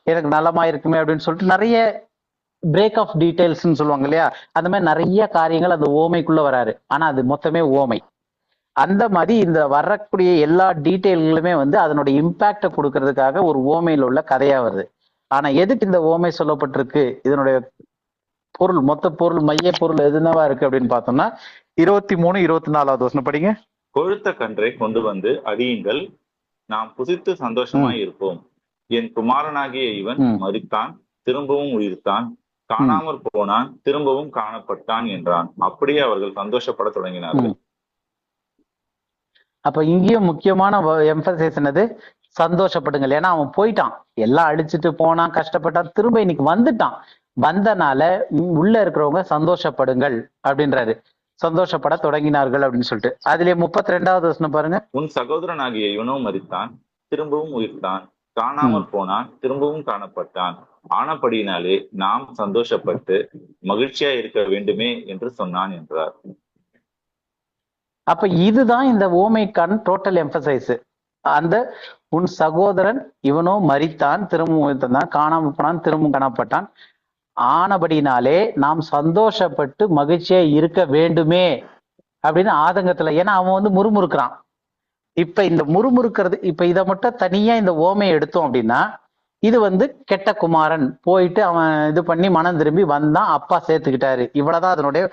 எனக்கு நலமா இருக்குமே அப்படின்னு சொல்லிட்டு நிறைய பிரேக் ஆஃப் டீடைல்ஸ்ன்னு சொல்லுவாங்க இல்லையா, அந்த மாதிரி நிறைய காரியங்கள் அந்த ஓமைக்குள்ள வராரு. ஆனா அது மொத்தமே ஓமை. அந்த மாதிரி இந்த வரக்கூடிய எல்லா டீட்டெயில்களுமே வந்து அதனுடைய இம்பாக்டை கொடுக்கறதுக்காக ஒரு ஓமையில உள்ள கதையா வருது. ஆனா எதுக்கு இந்த ஓமை சொல்லப்பட்டிருக்கு, இதனுடைய பொருள், மொத்த பொருள், மைய பொருள் எதுனவா இருக்கு அப்படின்னு பார்த்தோம்னா 23, 24வது வசனம் படிங்க. கொழுத்த கன்றை கொண்டு வந்து அடியுங்கள், நாம் புசித்து சந்தோஷமாய் இருப்போம். என் குமாரனாகிய இவன் மரித்தான், திரும்பவும் உயிர்த்தான், காணாமற் போனான், திரும்பவும் காணப்பட்டான் என்றான். அப்படியே அவர்கள் சந்தோஷப்பட தொடங்கினார்கள். அப்ப இங்கேயும் முக்கியமான எம்பசைஸ் என்னது, சந்தோஷப்படுங்கள். ஏன்னா அவன் போயிட்டான், எல்லாம் அழிச்சிட்டு போனான், கஷ்டப்பட்டான், திரும்ப இன்னைக்கு வந்துட்டான். வந்தனால உள்ள இருக்கிறவங்க சந்தோஷப்படுங்கள் அப்படின்றாரு. சந்தோஷப்பட தொடங்கினார்கள் அப்படின்னு சொல்லிட்டு அதுலயே 32வது வசனம் பாருங்க. உன் சகோதரனாகிய இவனோ மரித்தான், திரும்பவும் உயிர்த்தான், காணாமல் போனான், திரும்பவும் காணப்பட்டான், ஆனபடியினாலே நாம் சந்தோஷப்பட்டு மகிழ்ச்சியா இருக்க வேண்டுமே என்று சொன்னான் என்றார். அப்ப இதுதான் இந்த ஓமைக்கான டோட்டல் எம்பசைஸ். அந்த உன் சகோதரன் இவனோ மரித்தான், திரும்பவும் உயிர்த்தான், காணாமல் போனான், திரும்பவும் காணப்பட்டான், ஆனபடினாலே நாம் சந்தோஷப்பட்டு மகிழ்ச்சியா இருக்க வேண்டுமே அப்படின்னு ஆதங்கத்துல. ஏன்னா அவன் வந்து முறுமுறுக்கிறான். இப்ப இந்த முறுமுறுக்கிறது, இப்ப இதை மட்டும் தனியா இந்த ஓமையை எடுத்தோம் அப்படின்னா, இது வந்து கெட்ட குமாரன் போயிட்டு அவன் இது பண்ணி மனம் திரும்பி வந்தான், அப்பா சேர்த்துக்கிட்டாரு, இவ்வளவுதான் அதனுடைய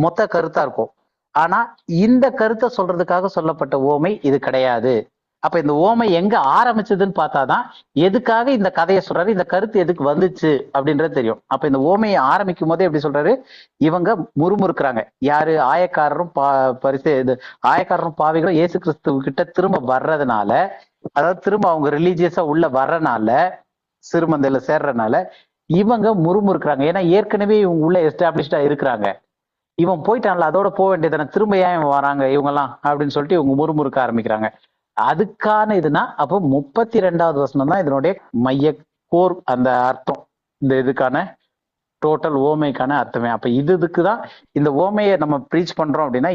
மொத்த கருத்தா இருக்கும். ஆனா இந்த கருத்தை சொல்றதுக்காக சொல்லப்பட்ட ஓமை இது கிடையாது. அப்ப இந்த ஓமை எங்க ஆரம்பிச்சதுன்னு பார்த்தாதான் எதுக்காக இந்த கதையை சொல்றாரு, இந்த கருத்து எதுக்கு வந்துச்சு அப்படின்றது தெரியும். அப்ப இந்த ஓமையை ஆரம்பிக்கும் போதே எப்படி சொல்றாரு, இவங்க முறுமுறுக்கிறாங்க. யாரு, ஆயக்காரரும் ஆயக்காரரும் பாவிகளும் இயேசு கிறிஸ்துவ கிட்ட திரும்ப வர்றதுனால, அதாவது திரும்ப அவங்க ரிலீஜியஸா உள்ள வர்றனால, சிறுமந்தையில சேர்றதுனால இவங்க முறுமுறுக்கிறாங்க. ஏன்னா ஏற்கனவே இவங்க உள்ள எஸ்டாப்ளிஷ்டா இருக்கிறாங்க. இவன் போயிட்டான்ல, அதோட போக வேண்டியதானே, திரும்ப ஏன் இவன் வராங்க இவங்கெல்லாம் அப்படின்னு சொல்லிட்டு இவங்க முறுமுறுக்க ஆரம்பிக்கிறாங்க. அதுக்கான இதுனா அப்போ 32வது வசனம் தான் இதனுடைய மைய கோர், அந்த அர்த்தம், இந்த இதுக்கான டோட்டல் ஓமைக்கான அர்த்தமே. அப்ப இதுக்குதான் இந்த ஓமையை நம்ம ப்ரீச் பண்றோம் அப்படின்னா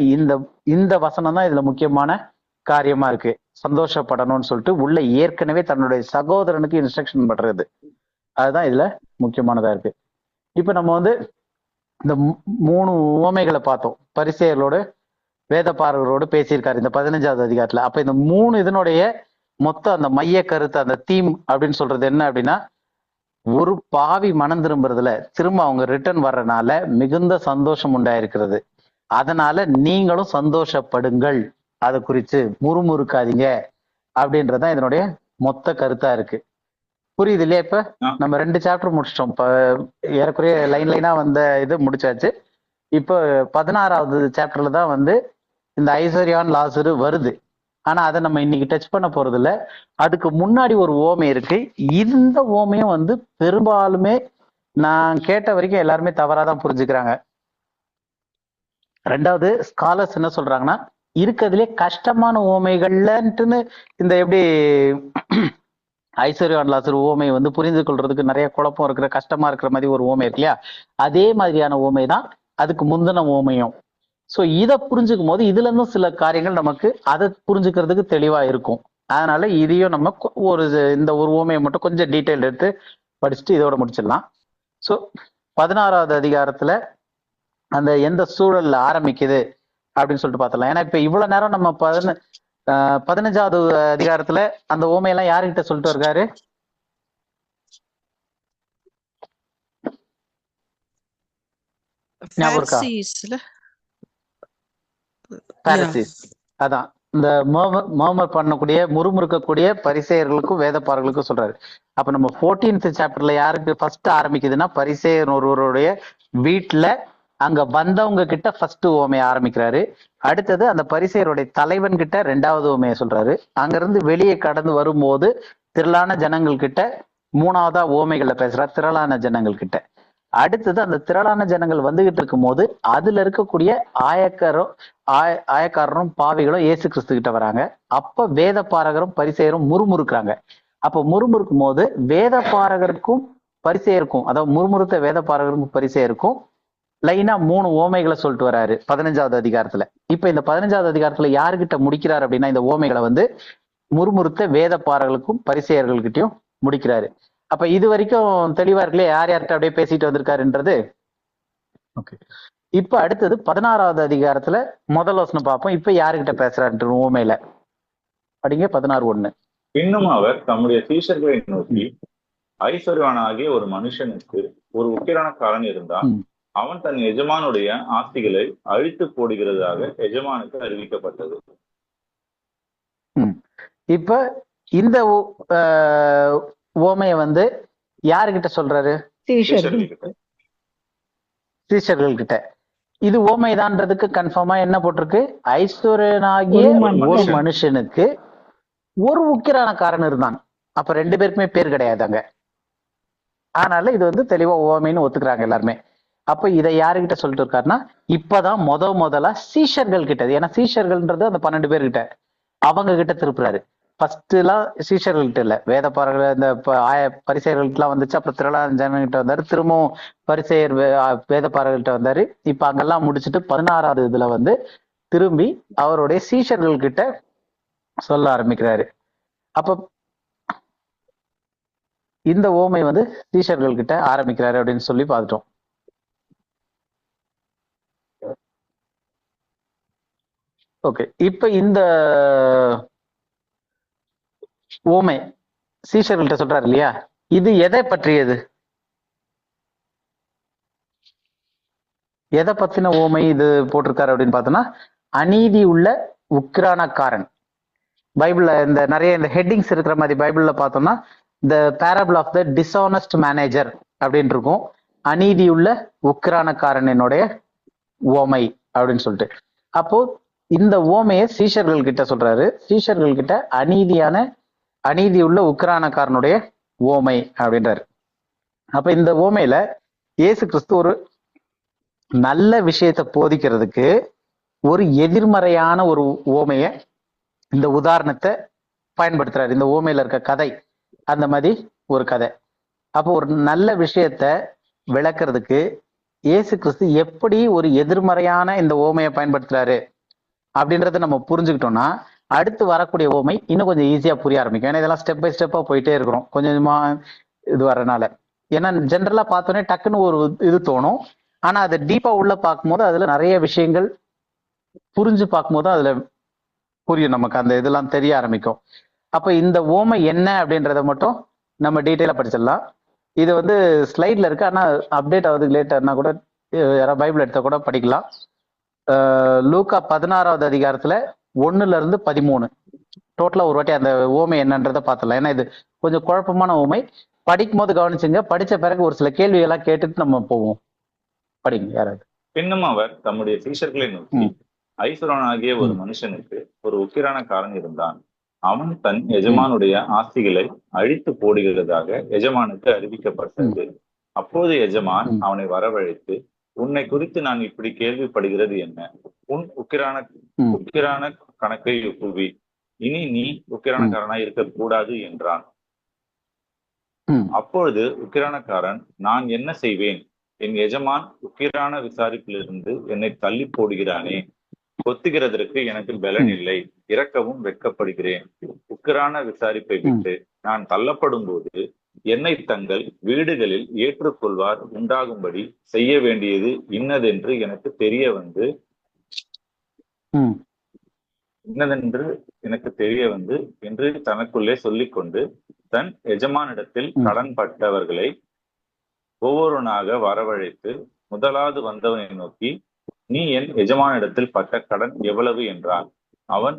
இந்த வசனம் தான் இதுல முக்கியமான காரியமா இருக்கு. சந்தோஷப்படணும்னு சொல்லிட்டு உள்ள ஏற்கனவே தன்னுடைய சகோதரனுக்கு இன்ஸ்ட்ரக்ஷன் பண்றது, அதுதான் இதுல முக்கியமானதா இருக்கு. இப்ப நம்ம வந்து இந்த 3 உவமைகளை பார்த்தோம். பரிசேயர்களோடு வேதபாரகரோடு பேசியிருக்காரு இந்த 15வது அதிகாரத்துல. அப்ப இந்த 3 இதனுடைய மொத்த அந்த மைய கருத்து, அந்த தீம் அப்படின்னு சொல்றது என்ன அப்படின்னா, ஒரு பாவி மனம் திரும்புறதுல திரும்ப அவங்க ரிட்டர்ன் வர்றதுனால மிகுந்த சந்தோஷம் உண்டாயிருக்கிறது. அதனால நீங்களும் சந்தோஷப்படுங்கள், அதை குறித்து முறுமுறுக்காதீங்க அப்படின்றதான் இதனுடைய மொத்த கருத்தா இருக்கு. புரியுது இல்லையா? இப்ப நம்ம 2 சாப்டர் முடிச்சிட்டோம். இப்ப ஏறக்குறைய லைனா வந்த இது முடிச்சாச்சு. இப்போ 16வது சாப்டர்ல தான் வந்து இந்த ஐஸ்வர்யான் லாசரு வருது. ஆனா அதை நம்ம இன்னைக்கு டச் பண்ண போறது இல்ல. அதுக்கு முன்னாடி ஒரு ஓமை இருக்கு. இந்த ஓமையும் வந்து பெரும்பாலுமே நான் கேட்ட வரைக்கும் எல்லாருமே தவறாதான் புரிஞ்சுக்கிறாங்க. 2வது ஸ்காலர்ஸ் என்ன சொல்றாங்கன்னா, இருக்கிறதுலே கஷ்டமான உவமைகள்லன்ட்டுன்னு இந்த எப்படி ஐஸ்வர்யவான் லாசர் உவமை வந்து புரிந்து கொள்றதுக்கு நிறைய குழப்பம் இருக்கிற கஷ்டமா இருக்கிற மாதிரி ஒரு உவமை இருக்கு இல்லையா, அதே மாதிரியான உவமை தான் அதுக்கு முந்தின உவமையும். ஸோ இதை புரிஞ்சுக்கும் போது இதுல இருந்தும் சில காரியங்கள் நமக்கு அதை புரிஞ்சுக்கிறதுக்கு தெளிவா இருக்கும். அதனால இதையும் நம்ம இந்த ஒரு உவமையை மட்டும் கொஞ்சம் டீட்டெயில் எடுத்து படிச்சுட்டு இதோட முடிச்சிடலாம். ஸோ 16வது அதிகாரத்துல அந்த எந்த சூழல்ல ஆரம்பிக்குது அப்படின்னு சொல்லிட்டு பார்த்தலாம். ஏன்னா இப்ப இவ்வளவு நேரம் நம்ம 15வது அதிகாரத்துல அந்த உவமையெல்லாம் யாருக்கிட்ட சொல்லிட்டு இருக்காரு? ஞாபகம் இருக்கா? பாரிசீஸ். அதான் இந்த மர்மர் பண்ணக்கூடிய முறுமுறுக்கக்கூடிய பரிசேயர்களுக்கும் வேதப்பாரர்களுக்கும் சொல்றாரு. அப்ப நம்ம 14th சாப்டர்ல யாருக்கு ஃபர்ஸ்ட் ஆரம்பிக்குதுன்னா பரிசேயர் ஒருவருடைய வீட்டுல அங்க வந்தவங்க கிட்ட ஃபர்ஸ்ட் உவமையை ஆரம்பிக்கிறாரு. அடுத்தது அந்த பரிசேயருடைய தலைவன் கிட்ட 2வது உவமையை சொல்றாரு. அங்கிருந்து வெளியே கடந்து வரும்போது திரளான ஜனங்கள் கிட்ட 3வதா உவமைகளை பேசுறாரு, திரளான ஜனங்கள் கிட்ட. அடுத்தது அந்த திரளான ஜனங்கள் வந்துகிட்டு இருக்கும் போது அதுல இருக்கக்கூடிய ஆயக்காரரும் பாவிகளும் இயேசு கிறிஸ்து கிட்ட வராங்க. அப்ப வேத பாரகரும் பரிசேயரும் முறுமுறுக்கிறாங்க. அப்ப முறுமுறுக்கும் போது வேத பாரகருக்கும் பரிசேயருக்கும், அதாவது முறுமுறுத்த வேத பாரகருக்கும் பரிசேயருக்கும் லைனா 3 ஓமைகளை சொல்லிட்டு வராரு 15வது அதிகாரத்துல. இப்ப இந்த 15வது அதிகாரத்துல யாருக்கிட்ட முடிக்கிறாரு அப்படின்னா இந்த ஓமைகளை வந்து முறுமுறுத்த வேத பாரர்களுக்கும் பரிசேயர்கள்கிட்டயும் முடிக்கிறாரு. அப்ப இது வரைக்கும் தெளிவா இருக்குல்ல யார் யார்கிட்ட அப்படியே பேசிட்டு வந்திருக்காருன்றது. ஓகே, இப்ப அடுத்தது 16வது அதிகாரத்துல முதல் வசனம் பார்ப்போம். இப்ப யாருக்கிட்ட பேசுறாரு ஓமையில படிங்க 16:1. இன்னும் அவர் தம்முடைய சீஷர்களை நோக்கி, ஐஸ்வர்யவானாகிய ஒரு மனுஷனுக்கு ஒரு உக்கிரானக்காரன் இருந்தான். அவன் தன் எஜமானுடைய ஆஸ்திகளை அழித்து போடுகிறதாக எஜமானுக்கு அறிவிக்கப்பட்டது. இப்ப இந்த ஓமைய வந்து யாருகிட்ட சொல்றாரு? சீஷர்கள் கிட்ட. இது ஓமைதான்றதுக்கு கன்ஃபார்மா என்ன போட்டிருக்கு? ஐஸ்வர்யனாகிய ஒரு மனுஷனுக்கு ஒரு உக்கிரானக்காரன் இருந்தான். அப்ப 2 பேருக்குமே பேர் கிடையாது அங்க. அதனால இது வந்து தெளிவா ஓமைன்னு ஒத்துக்கிறாங்க எல்லாருமே. அப்ப இதை யாருகிட்ட சொல்லிட்டு இருக்காருன்னா இப்பதான் முதலா சீஷர்கள் கிட்ட, ஏன்னா சீஷர்கள்ன்றது அந்த 12 பேர்கிட்ட, அவங்க கிட்ட திருப்புறாரு. ஃபர்ஸ்ட் எல்லாம் சீஷர்கள்கிட்ட இல்ல, வேத பாரர்கள் இந்த பரிசெயர்கள்ட்ட எல்லாம் வந்துச்சு. அப்புறம் திரளான ஜனங்கிட்ட வந்தாரு, திரும்பவும் பரிசெயர் வேத பாரர்கள்ட்ட வந்தாரு. இப்ப அங்கெல்லாம் முடிச்சுட்டு 16வது இதுல வந்து திரும்பி அவருடைய சீஷர்கள் கிட்ட சொல்ல ஆரம்பிக்கிறாரு. அப்ப இந்த ஓமை வந்து சீஷர்கள் கிட்ட ஆரம்பிக்கிறாரு அப்படின்னு சொல்லி பார்த்துட்டோம். ஓகே, இப்ப இந்த ஓமை சீஷர்கள்ட்ட சொல்றாரு இல்லையா, இது எதை பற்றியது? எதை பத்தின ஓமை இது போட்டிருக்காரு அப்படின்னு பார்த்தோம்னா அநீதி உள்ள உக்கிரானக்காரன். பைபிள்ல இந்த நிறைய இந்த ஹெட்டிங்ஸ் இருக்கிற மாதிரி பைபிள்ல பார்த்தோம்னா the parable of the dishonest manager அப்படின்னு இருக்கும். அநீதி உள்ள உக்கிரானக்காரனுடைய ஓமை அப்படின்னு சொல்லிட்டு. அப்போ இந்த ஓமையை சீஷர்கள் கிட்ட சொல்றாரு. சீஷர்கள் கிட்ட அநீதி உள்ள உக்கிரானக்காரனுடைய ஓமை அப்படின்றாரு. அப்ப இந்த ஓமையில இயேசு கிறிஸ்து ஒரு நல்ல விஷயத்தை போதிக்கிறதுக்கு ஒரு எதிர்மறையான ஒரு ஓமைய, இந்த உதாரணத்தை பயன்படுத்துறாரு. இந்த ஓமையில இருக்க கதை அந்த மாதிரி ஒரு கதை. அப்போ ஒரு நல்ல விஷயத்த விளக்குறதுக்கு இயேசு கிறிஸ்து எப்படி ஒரு எதிர்மறையான இந்த ஓமையை பயன்படுத்துறாரு அப்படின்றத நம்ம புரிஞ்சுக்கிட்டோம்னா அடுத்து வரக்கூடிய ஓமை இன்னும் கொஞ்சம் ஈஸியா புரிய ஆரம்பிக்கும். ஏன்னா இதெல்லாம் ஸ்டெப் பை ஸ்டெப்பா போயிட்டே இருக்கிறோம் கொஞ்சம் கொஞ்சமா இது வர்றதுனால. ஏன்னா ஜென்ரலா பார்த்தோன்னே டக்குன்னு ஒரு இது தோணும். ஆனா அதை டீப்பா உள்ள பார்க்கும்போது அதுல நிறைய விஷயங்கள் புரிஞ்சு பார்க்கும்போது அதுல புரியும், நமக்கு அந்த இதெல்லாம் தெரிய ஆரம்பிக்கும். அப்ப இந்த ஓமை என்ன அப்படின்றத மட்டும் நம்ம டீட்டெயிலா படிச்சிடலாம். இது வந்து ஸ்லைட்ல இருக்கு, ஆனா அப்டேட் ஆகுது லேட்டர்னா கூட யாராவது பைபிள் எடுத்த கூட படிக்கலாம். லூக்கா 16வது அதிகாரத்துல 1-13 டோட்டலா ஒரு வாட்டி அந்த ஓமை என்னன்றதை பார்த்துடலாம். ஏன்னா இது கொஞ்சம் குழப்பமான ஓமை. படிக்கும் போது கவனிச்சுங்க, படிச்ச பிறகு ஒரு சில கேள்விகள்லாம் கேட்டுட்டு நம்ம போவோம். படிங்க யாராவது. பின்னும் அவர் தம்முடைய சீஷர்களை நோக்கி, ஐஸ்வரனாகிய ஒரு மனுஷனுக்கு ஒரு உக்கிரானக்காரன் இருந்தான். அவன் தன் எஜமானுடைய ஆஸ்திகளை அழித்து போடுகிறதாக எஜமானுக்கு அறிவிக்கப்பட்டது. அப்போது எஜமான் அவனை வரவழைத்து, உன்னை குறித்து நான் இப்படி கேள்விப்படுகிறது என்ன? உன் ம், உக்கிரான கணக்கை ஒப்புவி. இனி நீ ம், உக்கிரானக்காரனாய் இருக்கக்கூடாது என்றான். ம், அப்பொழுது உக்கிரானக்காரன், நான் என்ன செய்வேன்? என் எஜமான் உக்கிரான விசாரிப்பிலிருந்து என்னை தள்ளி போடுகிறானே. கொத்துகிறதற்கு எனக்கு பலன் ம், இல்லை, இறக்கவும் வெட்கப்படுகிறேன். உக்கிரான விசாரிப்பை ம், விட்டு நான் தள்ளப்படும் போது என்னை தங்கள் வீடுகளில் ஏற்றுக்கொள்வார் உண்டாகும்படி செய்ய வேண்டியது இன்னதென்று எனக்கு தெரிய வந்து ம், இன்னதென்று எனக்கு தெரிய வந்து என்று தனக்குள்ளே சொல்லிக்கொண்டு தன் எஜமானிடத்தில் ம், கடன்பட்டவர்களை ஒவ்வொருவனாக வரவழைத்து முதலாவது வந்தவனை நோக்கி, நீ என் எஜமானிடத்தில் பட்ட கடன் எவ்வளவு என்றான். அவன்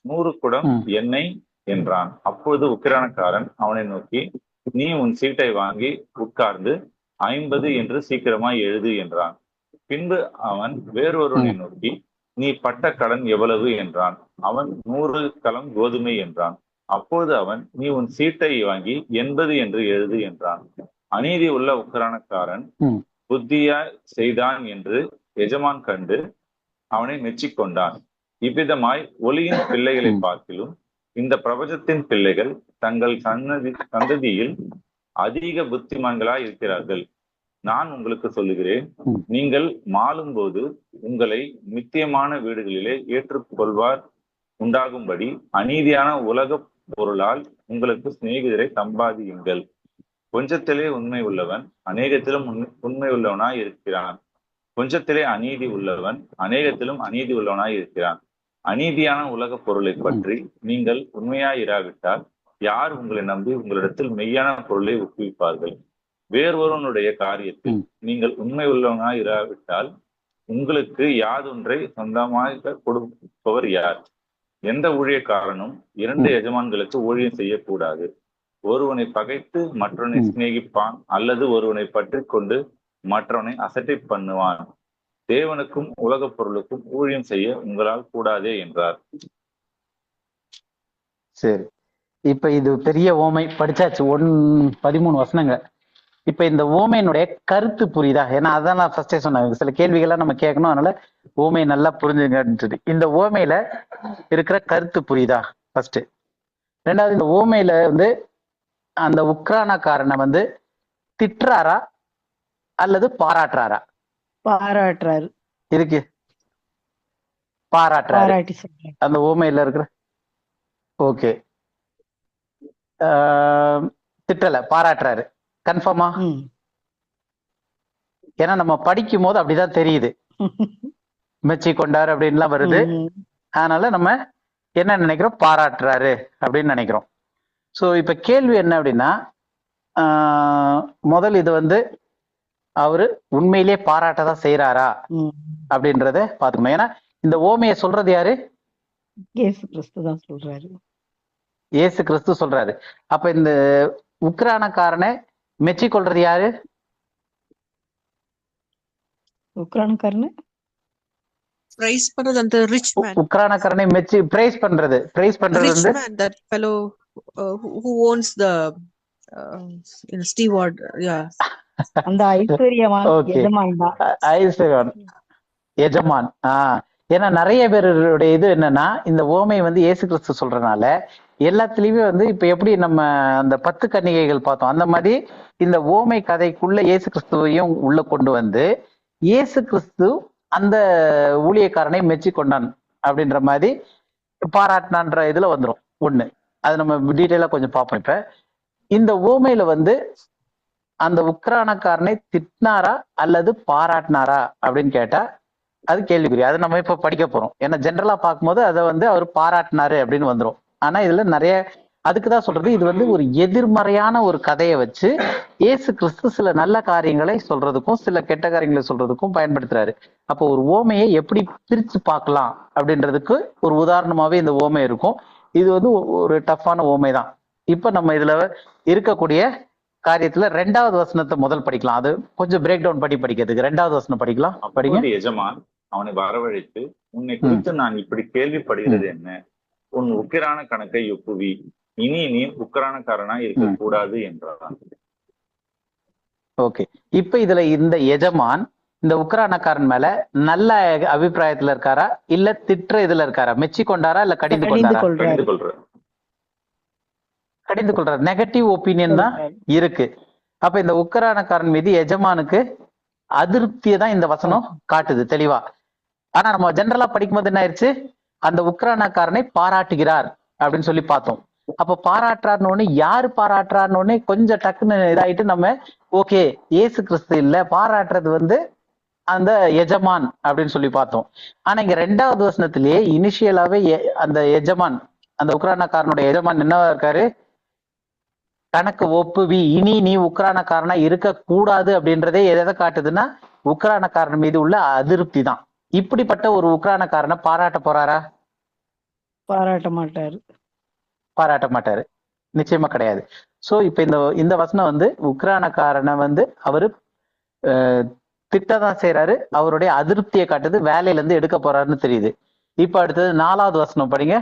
100 குடம் ம், எண்ணெய் என்றான். அப்பொழுது உக்கிரானக்காரன் அவனை நோக்கி, நீ உன் சீட்டை வாங்கி உட்கார்ந்து 50 என்று சீக்கிரமாய் எழுது என்றான். பின்பு அவன் வேறொருவனை ம், நோக்கி, நீ பட்ட கடன் எவ்வளவு என்றான். அவன் 100 கலம் கோதுமை என்றான். அப்போது அவன், நீ உன் சீட்டை வாங்கி 80 என்று எழுது என்றான். அநீதி உள்ள உக்கிரானக்காரன் ம், புத்தியாய் செய்தான் என்று எஜமான் கண்டு அவனை மெச்சிக்கொண்டான். இவ்விதமாய் ஒளியின் பிள்ளைகளை ம், பார்க்கிலும் இந்த பிரபஞ்சத்தின் பிள்ளைகள் தங்கள் சந்ததியில் அதிக புத்திமான்களாய் இருக்கிறார்கள். நான் உங்களுக்கு சொல்லுகிறேன், ம், நீங்கள் மாளும்போது உங்களை நித்தியமான வீடுகளிலே ஏற்றுக்கொள்வார் உண்டாகும்படி அநீதியான உலக பொருளால் உங்களுக்கு சிநேகிதரை சம்பாதியுங்கள். கொஞ்சத்திலே உண்மை உள்ளவன் அநேகத்திலும் உண்மை உள்ளவனாய் இருக்கிறான். கொஞ்சத்திலே அநீதி உள்ளவன் அநேகத்திலும் அநீதி உள்ளவனாய் இருக்கிறான். அநீதியான உலக பொருளை ம், பற்றி நீங்கள் உண்மையாய் இராவிட்டால் யார் உங்களை நம்பி உங்களிடத்தில் மெய்யான பொருளை ஒப்புவிப்பார்கள்? வேறொருவனுடைய காரியத்தில் ம், நீங்கள் உண்மை உள்ளவனாய் இராவிட்டால் உங்களுக்கு யாதொன்றை சொந்தமாக கொடுப்பவர் யார்? எந்த ஊழியக்காரனும் 2 ம், எஜமான்களுக்கு ஊழியம் செய்யக்கூடாது. ஒருவனை பகைத்து மற்றவனை ம். சிநேகிப்பான், அல்லது ஒருவனை பற்றி கொண்டு மற்றவனை அசட்டை பண்ணுவான். தேவனுக்கும் உலக பொருளுக்கும் ஊழியம் செய்ய உங்களால் கூடாதே என்றார். சரி. இப்ப இது பெரிய ஓமை படிச்சாச்சு. 13 வசனங்க. இப்ப இந்த ஓமையினுடைய கருத்து புரியுதா? ஏன்னா அதான் நான் ஃபர்ஸ்டே சொன்னேன், சில கேள்விகள்லாம் நம்ம கேட்கணும், அதனால ஓமை நல்லா புரிஞ்சுங்க. இந்த ஓமையில இருக்கிற கருத்து புரியுதா ஃபர்ஸ்ட்? ரெண்டாவது, இந்த ஓமையில வந்து அந்த உக்ரானக்காரனை வந்து திட்டுறாரா அல்லது பாராட்டுறாரா? பாராட்டுறாரு, இதுக்கு பாராட்டுறாரு பாராட்டி சொல்றாரு. அந்த ஓமையில இருக்கிற. ஓகே, திட்டல, பாராட்டுறாரு. கன்ஃபார்மா? ம். ஏன்னா நம்ம படிக்கும் போது அப்படிதான் தெரியுது, மெச்சி கொண்டாரு அப்படின்லாம் வருது. ம். அதனால நம்ம என்ன நினைக்கிறோம்? பாராட்டுறாரு அப்படின்னு நினைக்கிறோம். ஸோ இப்ப கேள்வி என்ன அப்படின்னா, முதல் இது வந்து அவரு உண்மையிலேயே பாராட்டதான் செய்யறாரா ம். அப்படின்றத பாத்துக்கணும். ஏன்னா இந்த ஓமையை சொல்றது யாரு? இயேசு கிறிஸ்து தான் சொல்றாரு. இயேசு கிறிஸ்து சொல்றாரு. அப்ப இந்த உக்ரானக்காரனை மெச்சி கொள்றது யாரு? உக்ரானக்காரனு Praise பண்றது அந்த rich man. உக்ரானக்காரனை மெச்சி பிரைஸ் பண்றது Rich வந்து man, that fellow who owns the steward. Yeah. அந்த ஐஸ்வர்யவான் Okay. எஜமான் தான். ஐஸ்வர்யவான், எஜமான். ஏன்னா நிறைய பேருடைய இது என்னன்னா, இந்த ஓமை வந்து இயேசு கிறிஸ்து சொல்றதுனால எல்லாத்துலயுமே வந்து இப்ப எப்படி நம்ம அந்த 10 கன்னிகைகள் பார்த்தோம், அந்த மாதிரி இந்த ஓமை கதைக்குள்ள இயேசு கிறிஸ்துவையும் உள்ள கொண்டு வந்து இயேசு கிறிஸ்து அந்த ஊழியக்காரனை மெச்சி கொண்டான் அப்படின்ற மாதிரி பாராட்டினான்ற இதுல வந்துரும் ஒண்ணு. அது நம்ம டீட்டெயிலா கொஞ்சம் பார்ப்போம். இப்ப இந்த ஓமையில வந்து அந்த உக்ரானக்காரனை திட்டினாரா அல்லது பாராட்டினாரா அப்படின்னு கேட்டா அது கேள்விக்குறி. அது நம்ம இப்ப படிக்க போறோம். ஏன்னா ஜென்ரலா பார்க்கும்போது அதை வந்து அவர் பாராட்டினாரு அப்படின்னு வந்துரும். ஆனா இதுல நிறைய, அதுக்குதான் சொல்றது, இது வந்து ஒரு எதிர்மறையான ஒரு கதையை வச்சு இயேசு கிறிஸ்து சில நல்ல காரியங்களை சொல்றதுக்கும் சில கெட்ட காரியங்களை சொல்றதுக்கும் பயன்படுத்துறாரு. அப்போ ஒரு ஓமையை எப்படி பிரிச்சு பார்க்கலாம் அப்படின்றதுக்கு ஒரு உதாரணமாவே இந்த ஓமை இருக்கும். இது வந்து ஒரு டஃப்பான ஓமை தான். இப்ப நம்ம இதுல இருக்கக்கூடிய காரியத்துல 2வது வசனத்தை முதல் படிக்கலாம். அது கொஞ்சம் பிரேக் டவுன் படிக்கிறதுக்கு 2வது வசனம் படிக்கலாம். படிங்க. அப்போது எஜமான் அவனை வரவழைத்து, உன்னை குறித்து நான் இப்படி கேள்விப்படுகிறது என்ன? உன் உக்கிரான கணக்கை ஒப்புவி. இனி நீ உக்கிரானக்காரனா இருக்கக்கூடாது என்றான். ஓகே, இப்ப இதுல இந்த எஜமான் இந்த உக்ரானக்காரன் மேல நல்ல அபிப்பிராயத்துல இருக்காரா இல்ல திட்டுற இதுல இருக்காரா? மெச்சி கொண்டாரா இல்ல கடிந்து கடிந்து கொண்டாரா? கொள்றாரு. கடிந்து கொள்றார். கடிந்து கொள்றாரு. நெகட்டிவ் ஒப்பீனியன் தான் இருக்கு. அப்ப இந்த உக்ரானக்காரன் மீது எஜமானுக்கு அதிருப்தியை தான் இந்த வசனம் காட்டுது தெளிவா. ஆனா நம்ம ஜெனரலா படிக்கும்போது என்ன ஆயிடுச்சு, அந்த உக்ரானக்காரனை பாராட்டுகிறார் அப்படின்னு சொல்லி பார்த்தோம். அப்ப பாராட்டுறாருன்னு யாரு பாராட்டுறாருன்னு கொஞ்சம் டக்குன்னு இதாயிட்டு நம்ம ஓகே ஏசு கிறிஸ்து இல்ல, பாராட்டுறது வந்து அந்த எஜமான் அப்படின்னு சொல்லி பார்த்தோம். ஆனா இங்க 2வது வசனத்திலேயே இனிஷியலாவே அந்த எஜமான், அந்த உக்ரானக்காரனுடைய எஜமான் என்னவா இருக்காரு, கணக்கு ஒப்புவி, இனி நீ உக்ரானக்காரனா இருக்க கூடாது அப்படின்றதே எதை காட்டுதுன்னா உக்ரானக்காரன் மீது உள்ள அதிருப்தி தான். இப்படிப்பட்ட ஒரு உக்ரானக்காரனை பாராட்ட போறாரா? பாராட்ட மாட்டாரு. பாராட்ட மாட்டாரு, நிச்சயமா கிடையாது. சோ இப்ப இந்த வசனம் வந்து உக்ரானக்காரனை வந்து அவரு திட்டதான் செய்யறாரு, அவருடைய அதிருப்தியை காட்டுது, வேலையில இருந்து எடுக்க போறாருன்னு தெரியுது. இப்ப அடுத்தது 4வது வசனம் படிங்க.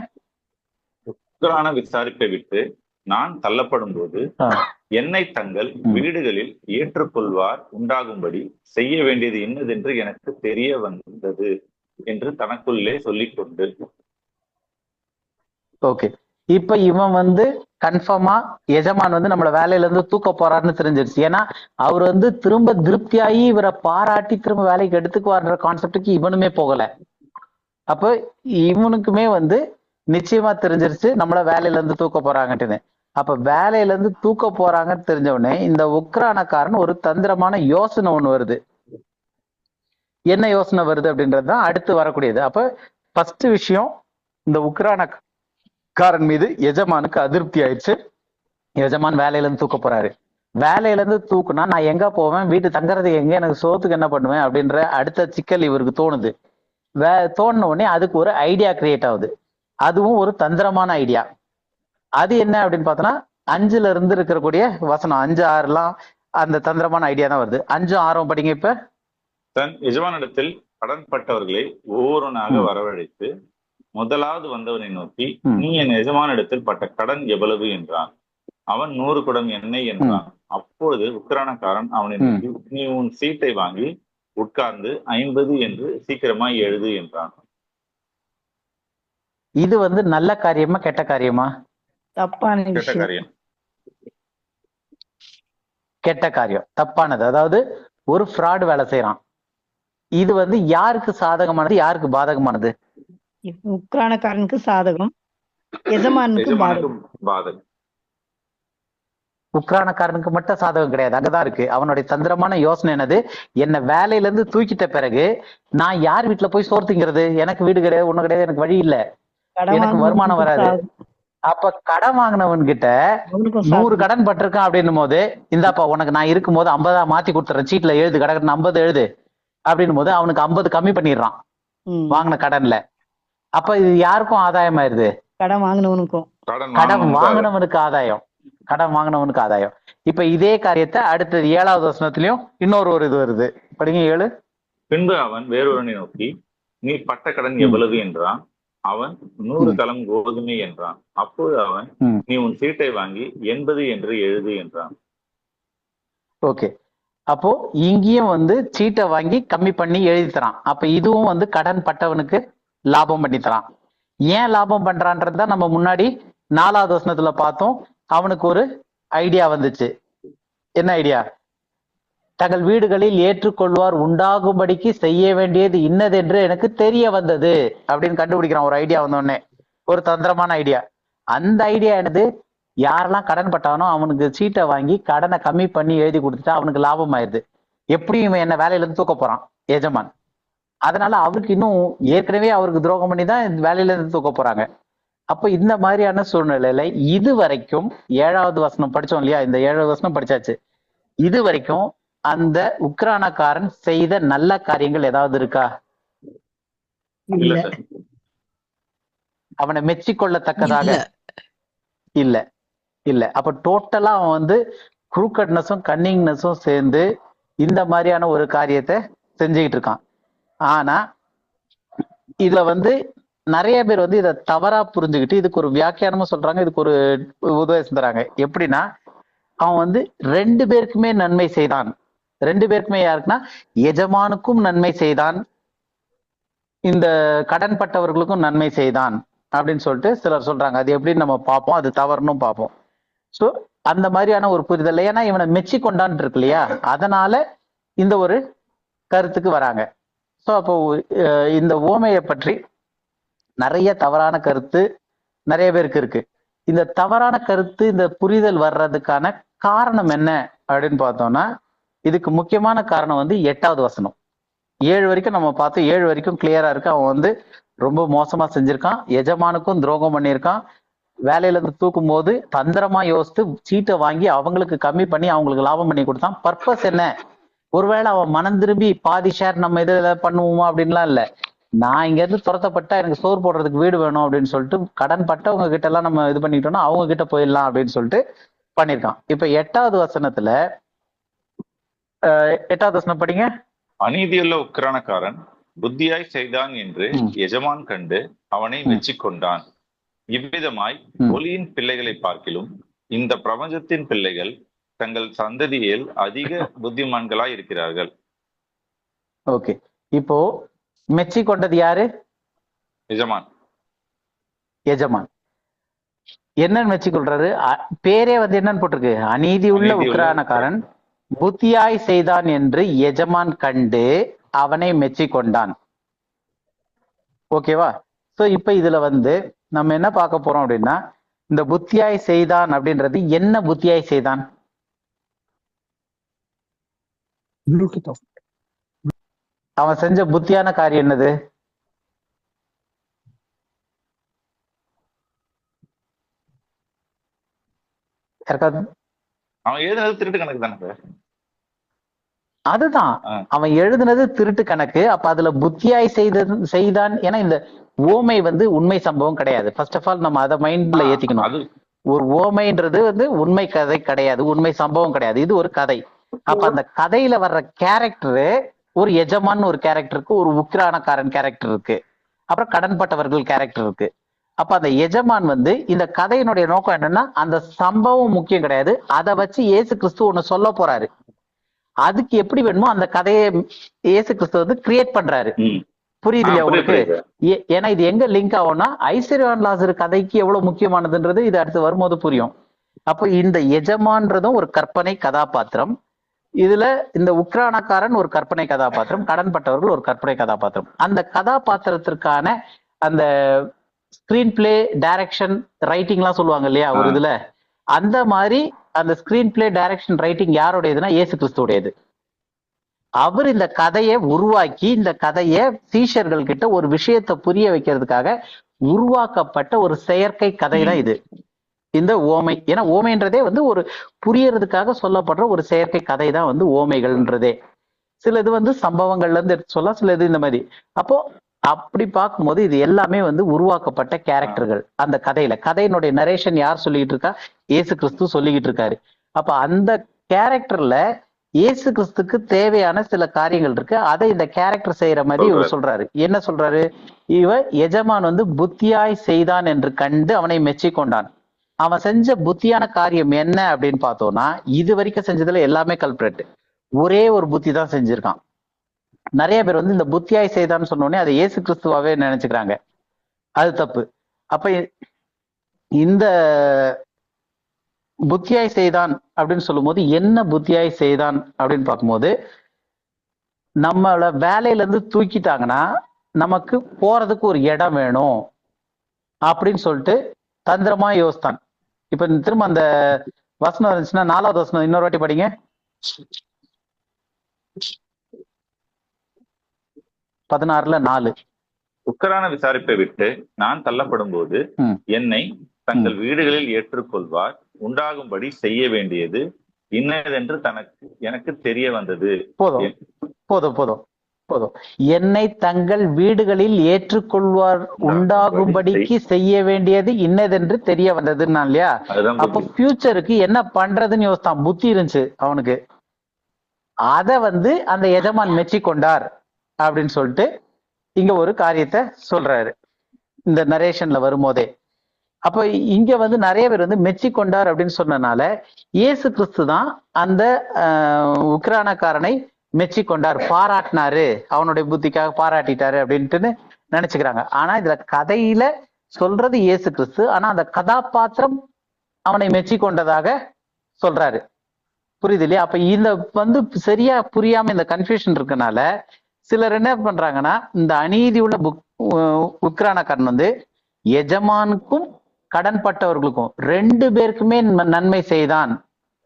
உக்ரான விசாரிப்பை விட்டு நான் தள்ளப்படும் போது என்னை தங்கள் வீடுகளில் ஏற்றுக்கொள்வார் உண்டாகும்படி செய்ய வேண்டியது என்னதென்று எனக்கு தெரிய வந்தது என்று தனக்குள்ளே சொல்லிக்கொண்டு. ஓகே, இப்ப இவன் வந்து கன்ஃபார்மா எஜமான் வந்து நம்மள வேலையில இருந்து தூக்க போறாருன்னு தெரிஞ்சிருச்சு. ஏன்னா அவர் வந்து திரும்ப திருப்தியாகி இவரை பாராட்டி திரும்ப வேலைக்கு எடுத்துக்குவார்ன்ற கான்செப்டுக்கு இவனுமே போகல. அப்ப இவனுக்குமே வந்து நிச்சயமா தெரிஞ்சிருச்சு நம்மள வேலையில இருந்து தூக்க போறாங்கன்னு. அப்ப வேலையில இருந்து தூக்க போறாங்கன்னு தெரிஞ்ச உடனே இந்த உக்ரானக்காரன் ஒரு தந்திரமான யோசனை ஒண்ணு வருது. என்ன யோசனை வருது அப்படின்றதுதான் அடுத்து வரக்கூடியது. அப்ப ஃபர்ஸ்ட் விஷயம், இந்த உக்ரானக்காரன் மீது எஜமானுக்கு அதிருப்தி ஆயிடுச்சு. எஜமான் வேலையில இருந்து தூக்க போறாரு. வேலையில இருந்து தூக்குனா நான் எங்க போவேன், வீட்டு தங்குறது எங்க, எனக்கு சோத்துக்கு என்ன பண்ணுவேன் அப்படின்ற அடுத்த சிக்கல் இவருக்கு தோணுது. தோணுன உடனே அதுக்கு ஒரு ஐடியா கிரியேட் ஆகுது. அதுவும் ஒரு தந்திரமான ஐடியா. அது என்ன அப்படின்னு பார்த்தோம்னா 5ல இருந்து இருக்கக்கூடிய வசனம் 5, 6 அந்த தந்திரமான ஐடியா தான் வருது. 5, 6 படிங்க. இப்ப தன் எஜமானிடத்தில் கடன்பட்டவர்களை ஒவ்வொருவனாக வரவழைத்து முதலாவது வந்தவனை நோக்கி, நீ என் எஜமானிடத்தில் பட்ட கடன் எவ்வளவு என்றான். அவன் 100 குடம் எண்ணெய் என்றான். அப்பொழுது உக்ரானக்காரன் அவனை நோக்கி, நீ உன் சீட்டை வாங்கி உட்கார்ந்து 50 என்று சீக்கிரமாய் எழுது என்றான். இது வந்து நல்ல காரியமா கெட்ட காரியமா? தப்பான கெட்ட விஷயம். காரியம். கெட்ட காரியம், தப்பானது. அதாவது ஒரு ஃப்ராட் வேலை செய்யறான். இது வந்து யாருக்கு சாதகமானது, யாருக்கு பாதகமானது? உக்ரானக்காரனுக்கு சாதகம், எஜமானுக்கு பாதகம். பாதகம். உக்ரானக்காரனுக்கு மட்டும் சாதகம் கிடையாது, அங்கதான் இருக்கு அவனுடைய தந்திரமான யோசனை. என்னது, என்ன வேலையில இருந்து தூக்கிட்ட பிறகு நான் யார் வீட்டுல போய் சோறு திங்கிறது, எனக்கு வீடு கிடையாது, ஒண்ணு கிடையாது, எனக்கு வழி இல்ல, எனக்கு வருமானம் வராது. அப்ப கடன் வாங்கினவன் கிட்ட 100 கடன் பட்டிருக்கான் அப்படின்னும் போது, இந்தாப்பா உனக்கு நான் இருக்கும் போது 50 மாத்தி கொடுத்துறேன், சீட்ல எழுது, கடற்கடன் 50 எழுது அப்படின்னும் போது அவனுக்கு 50 கம்மி பண்ணிடுறான் வாங்கின கடன்ல. அப்ப இது யாருக்கும் ஆதாயம் ஆயிருது? கடன் வாங்கினவனுக்கும். கடன் வாங்கினவனுக்கு ஆதாயம், கடன் வாங்கினவனுக்கு ஆதாயம். இப்ப இதே காரியத்தை அடுத்தது 7வது வசனத்திலயும் இன்னொரு இது வருது. படிங்க 7. பின்பு அவன் வேறொருவனை நோக்கி, நீ பட்ட கடன் எவ்வளவு என்றான். அவன் 100 கலம் கோதுமை என்றான். அப்போது அவன், நீ உன் சீட்டை வாங்கி 80 என்று எழுது என்றான். ஓகே, அப்போ இங்கேயும் வந்து சீட்டை வாங்கி கம்மி பண்ணி எழுதி தரான். அப்ப இதுவும் வந்து கடன் பட்டவனுக்கு லாபம் பண்ணி தரான். ஏன் லாபம் பண்றான்றதுதான் நம்ம முன்னாடி 4வது வசனத்துல பார்த்தோம். அவனுக்கு ஒரு ஐடியா வந்துச்சு. என்ன ஐடியா? தங்கள் வீடுகளில் ஏற்றுக்கொள்வார் உண்டாகும்படிக்கு செய்ய வேண்டியது இன்னதென்று எனக்கு தெரிய வந்தது அப்படின்னு கண்டுபிடிக்கிறான். ஒரு ஐடியா வந்தோடனே, ஒரு தந்திரமான ஐடியா. அந்த ஐடியா என்னது, யாரெல்லாம் கடன் பட்டானோ அவனுக்கு சீட்டை வாங்கி கடனை கம்மி பண்ணி எழுதி கொடுத்துட்டா அவனுக்கு லாபம் ஆயிருது. எப்படியும் இவன் என்ன வேலையில இருந்து தூக்க போறான் எஜமான். அதனால அவருக்கு இன்னும் ஏற்கனவே அவருக்கு துரோகம் பண்ணி தான் வேலையில இருந்து தூக்க போறாங்க. அப்ப இந்த மாதிரியான சூழ்நிலையில இது வரைக்கும் 7வது வசனம் படிச்சோம் இல்லையா, இந்த 7வது வசனம் படிச்சாச்சு. இது வரைக்கும் அந்த உக்ரானக்காரன் செய்த நல்ல காரியங்கள் ஏதாவது இருக்கா? அவனை மெச்சிக்கொள்ளத்தக்கதாக இல்ல. இல்ல. அப்ப டோட்டலா அவன் வந்து குரூக்கட்னஸும் கன்னிங்னஸும் சேர்ந்து இந்த மாதிரியான ஒரு காரியத்தை செஞ்சுக்கிட்டு இருக்கான். ஆனா இதுல வந்து நிறைய பேர் வந்து இதை தவறா புரிஞ்சுக்கிட்டு இதுக்கு ஒரு வியாக்கியானமும் சொல்றாங்க, இதுக்கு ஒரு உபதேசம் தராங்க. எப்படின்னா, அவன் வந்து 2 பேருக்குமே நன்மை செய்தான் 2 பேருக்குமே யாருக்குன்னா எஜமானுக்கும் நன்மை செய்தான், இந்த கடன்பட்டவர்களுக்கும் நன்மை செய்தான் அப்படின்னு சொல்லிட்டு சிலர் சொல்றாங்க. அது எப்படின்னு நம்ம பார்ப்போம், அது தவறுன்னு பார்ப்போம். ஸோ அந்த மாதிரியான ஒரு புரிதல், ஏன்னா இவனை மெச்சி கொண்டான் இருக்கு இல்லையா, அதனால இந்த ஒரு கருத்துக்கு வராங்க. ஸோ அப்போ இந்த ஓமையை பற்றி நிறைய தவறான கருத்து நிறைய பேருக்கு இருக்கு. இந்த தவறான கருத்து, இந்த புரிதல் வர்றதுக்கான காரணம் என்ன அப்படின்னு பார்த்தோம்னா, இதுக்கு முக்கியமான காரணம் வந்து 8வது வசனம். 7 வரைக்கும் நம்ம பார்த்தோம், 7 வரைக்கும் கிளியரா இருக்கு. அவன் வந்து ரொம்ப மோசமா செஞ்சிருக்கான், எஜமானுக்கும் துரோகம் பண்ணியிருக்கான், வேலையில இருந்து தூக்கும் போது தந்திரமா யோசித்து சீட்டை வாங்கி அவங்களுக்கு கம்மி பண்ணி அவங்களுக்கு லாபம் பண்ணி கொடுத்தான். பர்பஸ் என்ன? ஒருவேளை அவன் மனம் திரும்பி பாதி ஷேர் நம்ம இதுல பண்ணுவோமா அப்படின்லாம் இல்லை. நான் இங்க இருந்து துரத்தப்பட்டா எனக்கு சோறு போடுறதுக்கு வீடு வேணும் அப்படின்னு சொல்லிட்டு கடன் பட்டவங்க கிட்ட எல்லாம் நம்ம இது பண்ணிட்டோம்னா அவங்க கிட்ட போயிடலாம் அப்படின்னு சொல்லிட்டு பண்ணியிருக்கான். இப்ப 8வது வசனத்துல 8வது வசனம் படிங்க. அநீதியுள்ள உக்கிரானக்காரன் புத்தியாய் செய்தான் என்று எஜமான் கண்டு அவனை மெச்சிக்கொண்டான். இவ்விதமாய் ஒளியின் பிள்ளைகளை பார்க்கிலும் இந்த பிரபஞ்சத்தின் பிள்ளைகள் தங்கள் சந்ததியில் அதிக புத்திமான்களாய் இருக்கிறார்கள். ஓகே, இப்போ மெச்சி கொண்டது யாரு? எஜமான். எஜமான் என்னன்னு மெச்சி கொள்றாரு? பேரே வந்து என்னன்னு போட்டிருக்கு? அநீதி உள்ள உக்கிரானக்காரன் புத்தியாய் செய்தான் என்று எஜமான் கண்டு அவனை மெச்சி கொண்டான். ஓகேவா? சோ இப்ப இதுல வந்து நம்ம என்ன பார்க்க போறோம் அப்படின்னா, இந்த புத்தியாய் செய்தான் அப்படின்றது என்ன? புத்தியாய் செய்தான் அவன் செஞ்ச புத்தியான காரியம் என்னது? அவன் எழுதினது திருட்டு கணக்கு தானே சார்? அதுதான் அவன் எழுதுனது திருட்டு கணக்கு. அப்ப அதுல புத்தியாய் செய்தான். ஏன்னா இந்த ஓமை வந்து உண்மை சம்பவம் கிடையாது. ஃபர்ஸ்ட் ஆஃப் ஆல் நம்ம அதை மைண்ட்ல ஏத்திக்கணும். ஒரு ஓமைன்றது வந்து உண்மை கதை கிடையாது, உண்மை சம்பவம் கிடையாது, இது ஒரு கதை. அப்ப அந்த கதையில வர்ற கேரக்டரு, ஒரு எஜமான் ஒரு கேரக்டர் இருக்கு, ஒரு உக்கிரானக்காரன் கேரக்டர் இருக்கு, அப்புறம் கடன்பட்டவர்கள் கேரக்டர் இருக்கு. அப்ப அந்த எஜமான் வந்து இந்த கதையினுடைய நோக்கம் என்னன்னா, அந்த சம்பவம் முக்கியம் கிடையாது, அதை வச்சு இயேசு கிறிஸ்து ஒண்ணு சொல்ல போறாரு. அதுக்கு எப்படி வேணுமோ அந்த கதையை இயேசு கிறிஸ்து வந்து கிரியேட் பண்றாரு. புரியுது இல்லையா உங்களுக்கு? ஏன்னா இது எங்க லிங்க் ஆகும்னா, ஐஸ்வர்யவான் லாசரு கதைக்கு எவ்வளவு முக்கியமானதுன்றது இது அடுத்து வரும்போது புரியும். அப்போ இந்த எஜமான்றதும் ஒரு கற்பனை கதாபாத்திரம், இதுல இந்த உக்ரானக்காரன் ஒரு கற்பனை கதாபாத்திரம், கடன்பட்டவர்கள் ஒரு கற்பனை கதாபாத்திரம். அந்த கதாபாத்திரத்திற்கான அந்த ஸ்கிரீன் பிளே, டைரக்ஷன், ரைட்டிங் எல்லாம் சொல்லுவாங்க இல்லையா ஒரு இதுல, அந்த மாதிரி அந்த ஸ்கிரீன் பிளே, டைரக்ஷன், ரைட்டிங் யாருடையதுன்னா இயேசு கிறிஸ்துடையது. அவர் இந்த கதையை உருவாக்கி, இந்த கதையை சீஷர்கள் கிட்ட ஒரு விஷயத்தை புரிய வைக்கிறதுக்காக உருவாக்கப்பட்ட ஒரு செயற்கை கதை தான் இது, இந்த ஓமை. ஏன்னா ஓமைன்றதே வந்து ஒரு புரியறதுக்காக சொல்லப்படுற ஒரு செயற்கை கதை தான் வந்து ஓமைகள்ன்றதே. சில இது வந்து சம்பவங்கள்ல இருந்து எடுத்து சொல்லலாம், சில இது இந்த மாதிரி. அப்போ அப்படி பார்க்கும்போது இது எல்லாமே வந்து உருவாக்கப்பட்ட கேரக்டர்கள். அந்த கதையில கதையினுடைய நரேஷன் யார் சொல்லிக்கிட்டு இருக்கா? இயேசு கிறிஸ்து சொல்லிக்கிட்டு இருக்காரு. அப்ப அந்த கேரக்டர்ல இயேசு கிறிஸ்துக்கு தேவையான சில காரியங்கள் இருக்கு, அதை இந்த கேரக்டர் செய்யற மாதிரி இவர் சொல்றாரு. என்ன சொல்றாரு? இவர் எஜமான் வந்து புத்தியாய் செய்தான் என்று கண்டு அவனை மெச்சி கொண்டான். அவன் செஞ்ச புத்தியான காரியம் என்ன அப்படின்னு பார்த்தோம்னா, இது வரைக்கும் செஞ்சதுல எல்லாமே கல்பிரேட், ஒரே ஒரு புத்தி தான் செஞ்சிருக்கான். நிறைய பேர் வந்து இந்த புத்தியாய் செய்தான்னு சொன்னோடனே அதை இயேசு கிறிஸ்துவாவே நினைச்சுக்கிறாங்க, அது தப்பு. அப்ப இந்த புத்தியாய் செய்தான் அப்படின்னு சொல்லும் போது என்ன புத்தியாய் செய்தான் அப்படின்னு பார்க்கும்போது, நம்மள வேலையில இருந்து தூக்கிட்டாங்கன்னா நமக்கு போறதுக்கு ஒரு இடம் வேணும் அப்படின்னு சொல்லிட்டு தந்திரமா யோசித்தான். இப்ப திரும்ப அந்த வசனம் இருந்துச்சுன்னா 4வது வசனம் இன்னொரு வாட்டி படிங்க. 16:4. உக்கரான விசாரிப்பை விட்டு நான் தள்ளப்படும் போது என்னை தங்கள் வீடுகளில் ஏற்றுக்கொள்வார் உண்டாகும்படி செய்ய வேண்டியது இன்னதென்று எனக்கு தெரிய வந்தது. போதும் போதும் போதும் போதும். என்னை தங்கள் வீடுகளில் ஏற்றுக்கொள்வார் உண்டாகும்படிக்கு செய்ய வேண்டியது இன்னதென்று தெரிய வந்ததுன்னா இல்லையா? அப்ப ஃபியூச்சருக்கு என்ன பண்றதுன்னு யோசித்தான், புத்தி இருந்துச்சு அவனுக்கு. அத வந்து அந்த எஜமான் மெச்சி கொண்டார் அப்படின்னு சொல்லிட்டு இங்க ஒரு காரியத்தை சொல்றாரு இந்த நரேஷன்ல வரும்போதே. அப்ப இங்க வந்து நிறைய பேர் வந்து மெச்சிக்கொண்டார் அப்படின்னு சொன்னனால இயேசு கிறிஸ்து தான் அந்த உக்ரானக்காரனை மெச்சிக்கொண்டார், பாராட்டினாரு, அவனுடைய புத்திக்காக பாராட்டிட்டாரு அப்படின்ட்டு நினைச்சுக்கிறாங்க. ஆனா இதுல கதையில சொல்றது இயேசு கிறிஸ்து, ஆனா அந்த கதாபாத்திரம் அவனை மெச்சிக்கொண்டதாக சொல்றாரு. புரியுது இல்லையா? அப்ப இந்த வந்து சரியா புரியாம இந்த கன்ஃபியூஷன் இருக்கனால சிலர் என்ன பண்றாங்கன்னா, இந்த அநீதி உள்ள உக்ரானக்காரன் வந்து எஜமானுக்கும் கடன்பட்டவர்களுக்கும் 2 பேருக்குமே நன்மை செய்தான்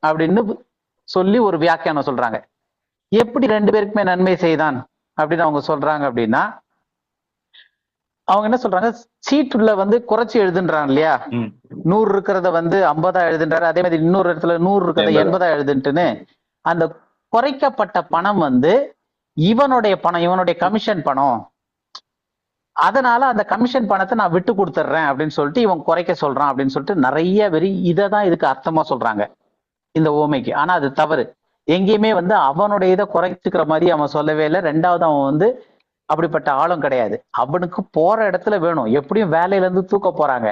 அப்படின்னு சொல்லி ஒரு வியாக்கியானம் சொல்றாங்க. எப்படி 2 பேருக்குமே நன்மை செய்தான் அப்படின்னு அவங்க சொல்றாங்க அப்படின்னா, அவங்க என்ன சொல்றாங்க, சீட்டுல வந்து குறைச்சி எழுதுன்றாங்க இல்லையா, 100 இருக்கிறத வந்து 50 எழுதுன்றாரு, அதே மாதிரி இன்னொரு இடத்துல 100 இருக்கிறத 80 எழுதுன்ட்டுன்னு அந்த குறைக்கப்பட்ட பணம் வந்து இவனுடைய பணம், இவனுடைய கமிஷன் பணம், அதனால அந்த கமிஷன் பணத்தை நான் விட்டு கொடுத்துட்றேன் அப்படின்னு சொல்லிட்டு இவன் குறைக்க சொல்றான் அப்படின்னு சொல்லிட்டு நிறைய பேர் இதை தான் இதுக்கு அர்த்தமா சொல்றாங்க இந்த ஓமைக்கு. ஆனா அது தவறு. எங்கேயுமே வந்து அவனுடைய இதை குறைச்சிக்கிற மாதிரி அவன் சொல்லவே இல்லை. ரெண்டாவது அவன் வந்து அப்படிப்பட்ட ஆளும் கிடையாது. அவனுக்கு போற இடத்துல வேணும், எப்படியும் வேலையில இருந்து தூக்க போறாங்க.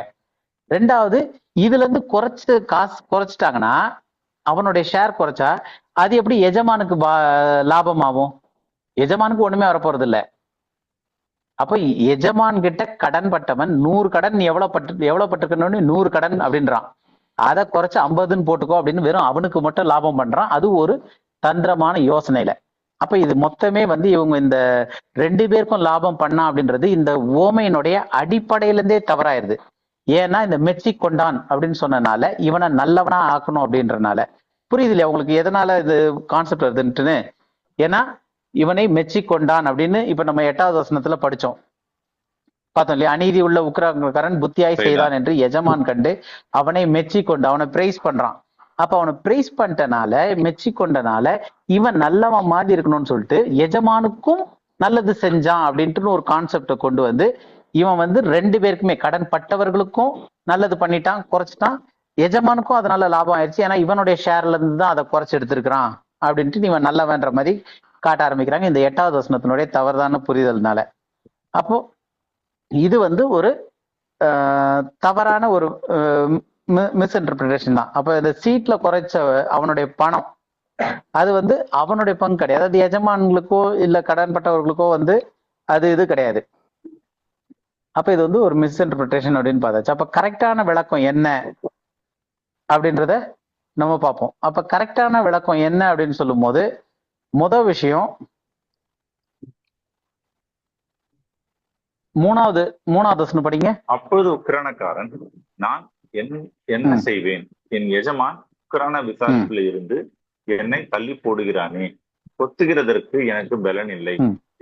ரெண்டாவது இதுல இருந்து காசு குறைச்சிட்டாங்கன்னா, அவனுடைய ஷேர் குறைச்சா அது எப்படி எஜமானுக்கு லாபம் ஆகும்? எஜமானுக்கு ஒண்ணுமே வரப்போறது இல்லை. அப்ப எஜமான் கிட்ட கடன் பட்டவன் 100 கடன் எவ்வளவு பட்டிருக்கணும்னு 100 கடன் அப்படின்றான், அதை குறைச்சு 50ன்னு போட்டுக்கோ அப்படின்னு வெறும் அவனுக்கு மட்டும் லாபம் பண்றான். அது ஒரு தந்திரமான யோசனையில. அப்ப இது மொத்தமே வந்து இவங்க இந்த 2 பேருக்கும் லாபம் பண்ணா அப்படின்றது இந்த ஓமையினுடைய அடிப்படையிலிருந்தே தவறாயிருது. ஏன்னா இந்த மெச்சி கொண்டான் அப்படின்னு சொன்னனால இவனை நல்லவனா ஆக்கணும் அப்படின்றனால. புரியுது இல்லையா உங்களுக்கு எதனால இது கான்செப்ட் வருதுன்ட்டுன்னு? ஏன்னா இவனை மெச்சி கொண்டான் அப்படின்னு இப்ப நம்ம 8வது வசனத்துல படிச்சோம், பார்த்தோம் இல்லையா? அநீதி உள்ள உக்ரானக்காரன் புத்தியாய் செய்தான் என்று எஜமான் கண்டு அவனை மெச்சி கொண்டு அவனை பிரைஸ் பண்றான். அப்ப அவனை பிரைஸ் பண்ணிட்டனால, மெச்சி கொண்டனால இவன் நல்லவன் மாதிரி இருக்கணும்னு சொல்லிட்டு எஜமானுக்கும் நல்லது செஞ்சான் அப்படின்ட்டு ஒரு கான்செப்டை கொண்டு வந்து இவன் வந்து 2 பேருக்குமே கடன் பட்டவர்களுக்கும் நல்லது பண்ணிட்டான், குறைச்சிட்டான், எஜமானுக்கும் அதனால லாபம் ஆயிடுச்சு. ஏன்னா இவனுடைய ஷேர்ல இருந்து தான் அதை குறைச்சி எடுத்திருக்கிறான் அப்படின்ட்டு இவன் நல்லவன்ற மாதிரி காட்ட ஆரம்பிக்கிறாங்க இந்த 8வது வசனத்தினுடைய தவறுதான புரிதல்னால. அப்போ இது வந்து ஒரு தவறான ஒரு மிஸ் இன்டர்பிரேஷன் தான். அப்ப இந்த சீட்ல குறைச்ச அவனுடைய பணம் அது வந்து அவனுடைய பங்கு கிடையாது, அது எஜமான்களுக்கோ இல்ல கடன்பட்டவர்களுக்கோ வந்து அது இது கிடையாது. அப்ப இது வந்து ஒரு மிஸ் இன்டர்பிரேஷன் அப்படின்னு பார்த்தாச்சு. அப்ப கரெக்டான விளக்கம் என்ன அப்படின்றத நம்ம பார்ப்போம். அப்ப கரெக்டான விளக்கம் என்ன அப்படின்னு சொல்லும் போது முதல் விஷயம், மூணாவது வசனம் படிங்க. அப்பொழுது உக்கிரானக்காரன், நான் என்ன செய்வேன்? என் எஜமான் உக்கிரான விசாரிப்பில் இருந்து என்னை தள்ளி போடுகிறானே, கொத்துகிறதற்கு எனக்கு பலன் இல்லை,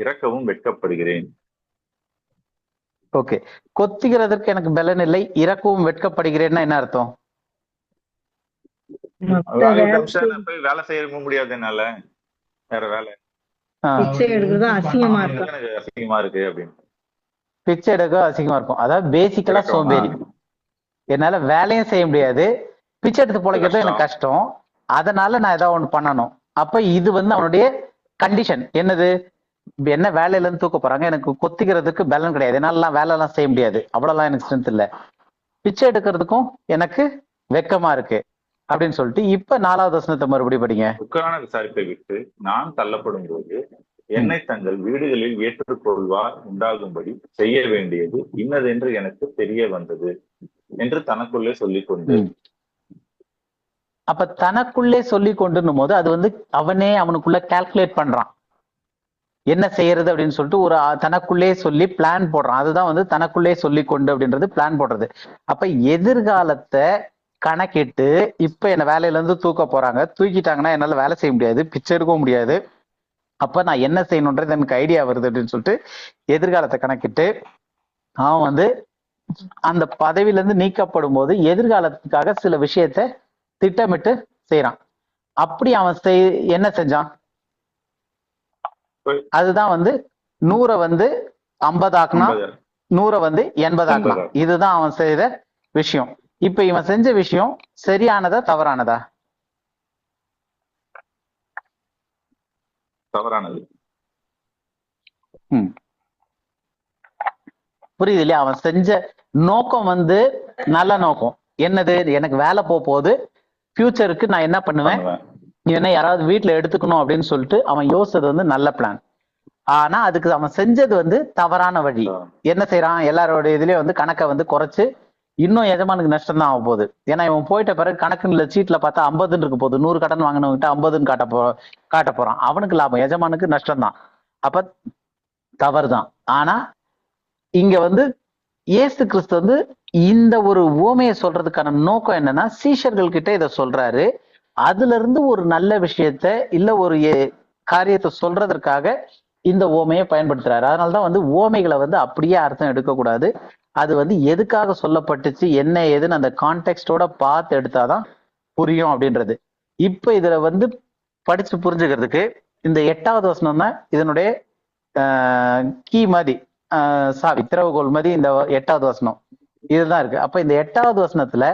இறக்கவும் வெட்கப்படுகிறேன். ஓகே, கொத்துகிறதற்கு எனக்கு பலன் இல்லை, இறக்கவும் வெட்கப்படுகிறேன்னா என்ன அர்த்தம்? போய் வேலை செய்ய முடியாது, என்னால வேற வேலை பிச்சை எடுக்கிறது அசிங்கமா இருக்கு, அசிங்கமா இருக்கு அப்படின்னு. பிச்சை எடுக்க அசிங்கமா இருக்கும். அதாவது பேசிக்கலா சோம்பேறி, என்னால வேலையும் செய்ய முடியாது, பிச்சை எடுத்து பொழைக்கிறது எனக்கு கஷ்டம், அதனால நான் ஏதாவது ஒண்ணு பண்ணணும். அப்ப இது வந்து அவனுடைய கண்டிஷன் என்னது? என்ன வேலையில இருந்து தூக்க போறாங்க, எனக்கு கொத்திக்கிறதுக்கு பலன் கிடையாது, என்னால வேலை எல்லாம் செய்ய முடியாது, அவ்வளவுலாம் எனக்கு ஸ்ட்ரென்த் இல்ல, பிச்சை எடுக்கிறதுக்கும் எனக்கு வெக்கமா இருக்கு அப்படின்னு சொல்லிட்டு இப்ப 4வது வசனத்தை மறுபடியும் படிங்க. உக்கிரான விசாரிப்பை விட்டு நான் தள்ளப்படும் போது என்னை தங்கள் வீடுகளில் ஏற்றுக்கொள்வார் உண்டாகும்படி செய்ய வேண்டியது இன்னதென்று எனக்கு தெரிய வந்தது என்று தனக்குள்ளே சொல்லிக்கொண்டு. அப்ப தனக்குள்ளே சொல்லி கொண்டுன்னும் போது அது வந்து அவனே அவனுக்குள்ள கால்குலேட் பண்றான் என்ன செய்யறது அப்படின்னு சொல்லிட்டு ஒரு தனக்குள்ளே சொல்லி பிளான் போடுறான். அதுதான் வந்து தனக்குள்ளே சொல்லி கொண்டு அப்படின்றது பிளான் போடுறது. அப்ப எதிர்காலத்தை கணக்கிட்டு இப்ப என்ன வேலையில இருந்து தூக்க போறாங்க, தூக்கிட்டாங்கன்னா என்னால வேலை செய்ய முடியாது, பிச்சை எடுக்கவும் முடியாது, அப்ப நான் என்ன செய்யணுன்றது எனக்கு ஐடியா வருது அப்படின்னு சொல்லிட்டு எதிர்காலத்தை கணக்கிட்டு அவன் வந்து அந்த பதவியில இருந்து நீக்கப்படும் போது எதிர்காலத்துக்காக சில விஷயத்த திட்டமிட்டு செய்யறான். அப்படி அவன் என்ன செஞ்சான்? அதுதான் வந்து 100 வந்து 50 ஆக்கணும், 100 வந்து 80 ஆக்கலாம். இதுதான் அவன் செய்த விஷயம். இப்ப இவன் செஞ்ச விஷயம் சரியானதா தவறானதா? தவறானது. புரியுது இல்லையா? அவன் செஞ்ச நோக்கம் வந்து நல்ல நோக்கம். என்னது? எனக்கு வேலை போகுது, ஃபியூச்சருக்கு நான் என்ன பண்ணுவேன், நீ என்ன யாராவது வீட்டுல எடுத்துக்கணும் அப்படின்னு சொல்லிட்டு அவன் யோசிச்சது வந்து நல்ல பிளான். ஆனா அதுக்கு அவன் செஞ்சது வந்து தவறான வழி. என்ன செய்யறான்? எல்லாரோட இதுலயும் வந்து கணக்கை வந்து குறைச்சு இன்னும் எஜமானுக்கு நஷ்டம் தான் ஆக போகுது. ஏன்னா இவன் போயிட்ட பிறகு கணக்குல சீட்ல பார்த்தா 50 இருக்கு போகுது. 100 கடன் வாங்கினவங்கிட்ட 50 காட்ட போறான். அவனுக்கு லாபம், எஜமானுக்கு நஷ்டம் தான். அப்ப தவறுதான். ஆனா இங்க வந்து இயேசு கிறிஸ்து வந்து இந்த ஒரு உவமையை சொல்றதுக்கான நோக்கம் என்னன்னா, சீஷர்கள் கிட்ட இதை சொல்றாரு. அதுல இருந்து ஒரு நல்ல விஷயத்த இல்ல ஒரு காரியத்தை சொல்றதற்காக இந்த ஓமையை பயன்படுத்துறாரு. அதனாலதான் வந்து ஓமைகளை வந்து அப்படியே அர்த்தம் எடுக்கக்கூடாது. அது வந்து எதுக்காக சொல்லப்பட்டுச்சு, என்ன ஏதுன்னு அந்த கான்டெக்ஸ்டோட பார்த்து எடுத்தாதான் புரியும் அப்படின்றது. இப்ப இதுல வந்து படிச்சு புரிஞ்சுக்கிறதுக்கு இந்த 8வது வசனம் தான் இதனுடைய கீ மாதிரி, சாவி திறவுகோல் மாதிரி. இந்த 8வது வசனம் இதுதான் இருக்கு. அப்ப இந்த 8வது வசனத்துல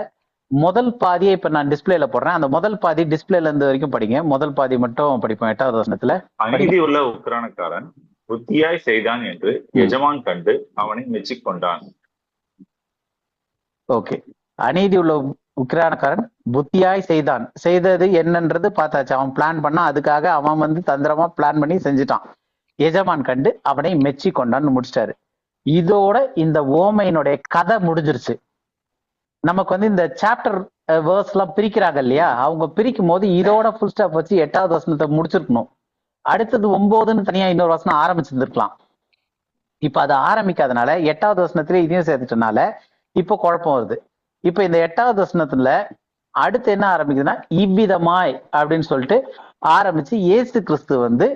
முதல் பாதியை இப்ப நான் டிஸ்பிளேல போடுறேன். அந்த முதல் பாதி டிஸ்பிளேல இருந்து வரைக்கும் படிங்க. முதல் பாதி மட்டும் படிப்போம். 8வது வசனத்துல, அநீதி உள்ள உக்கிரானக்காரன் புத்தியாய் செய்தான் என்று எஜமான் கண்டு அவனை மெச்சிக்கொண்டான். ஓகே, அநீதி உள்ள உக்கிரானக்காரன் புத்தியாய் செய்தான். செய்தது என்னன்றது பார்த்தாச்சு. அவன் பிளான் பண்ணா, அதுக்காக அவன் வந்து தந்திரமா பிளான் பண்ணி செஞ்சுட்டான். எஜமான் கண்டு அவனை மெச்சி கொண்டான்னு முடிச்சிட்டாரு. இதோட இந்த ஓமையினுடைய கதை முடிஞ்சிருச்சு. நமக்கு வந்து இந்த சாப்டர் வேர்ஸ் எல்லாம் பிரிக்கிறாங்க இல்லையா, அவங்க பிரிக்கும் போது இதோட ஃபுல் ஸ்டாப் வச்சு 8வது வசனத்தை முடிச்சிருக்கணும். அடுத்தது 9ன்னு தனியா இன்னொரு வசனம் ஆரம்பிச்சிருந்துருக்கலாம். இப்ப அதை ஆரம்பிக்காதனால 8வது வசனத்திலே இதையும் சேர்த்துட்டனால இப்போ குழப்பம் வருது. இப்ப இந்த 8வது வசனத்துல அடுத்து என்ன ஆரம்பிக்குதுன்னா, இவ்விதமாய் அப்படின்னு சொல்லிட்டு ஆரம்பிச்சு இயேசு கிறிஸ்து வந்து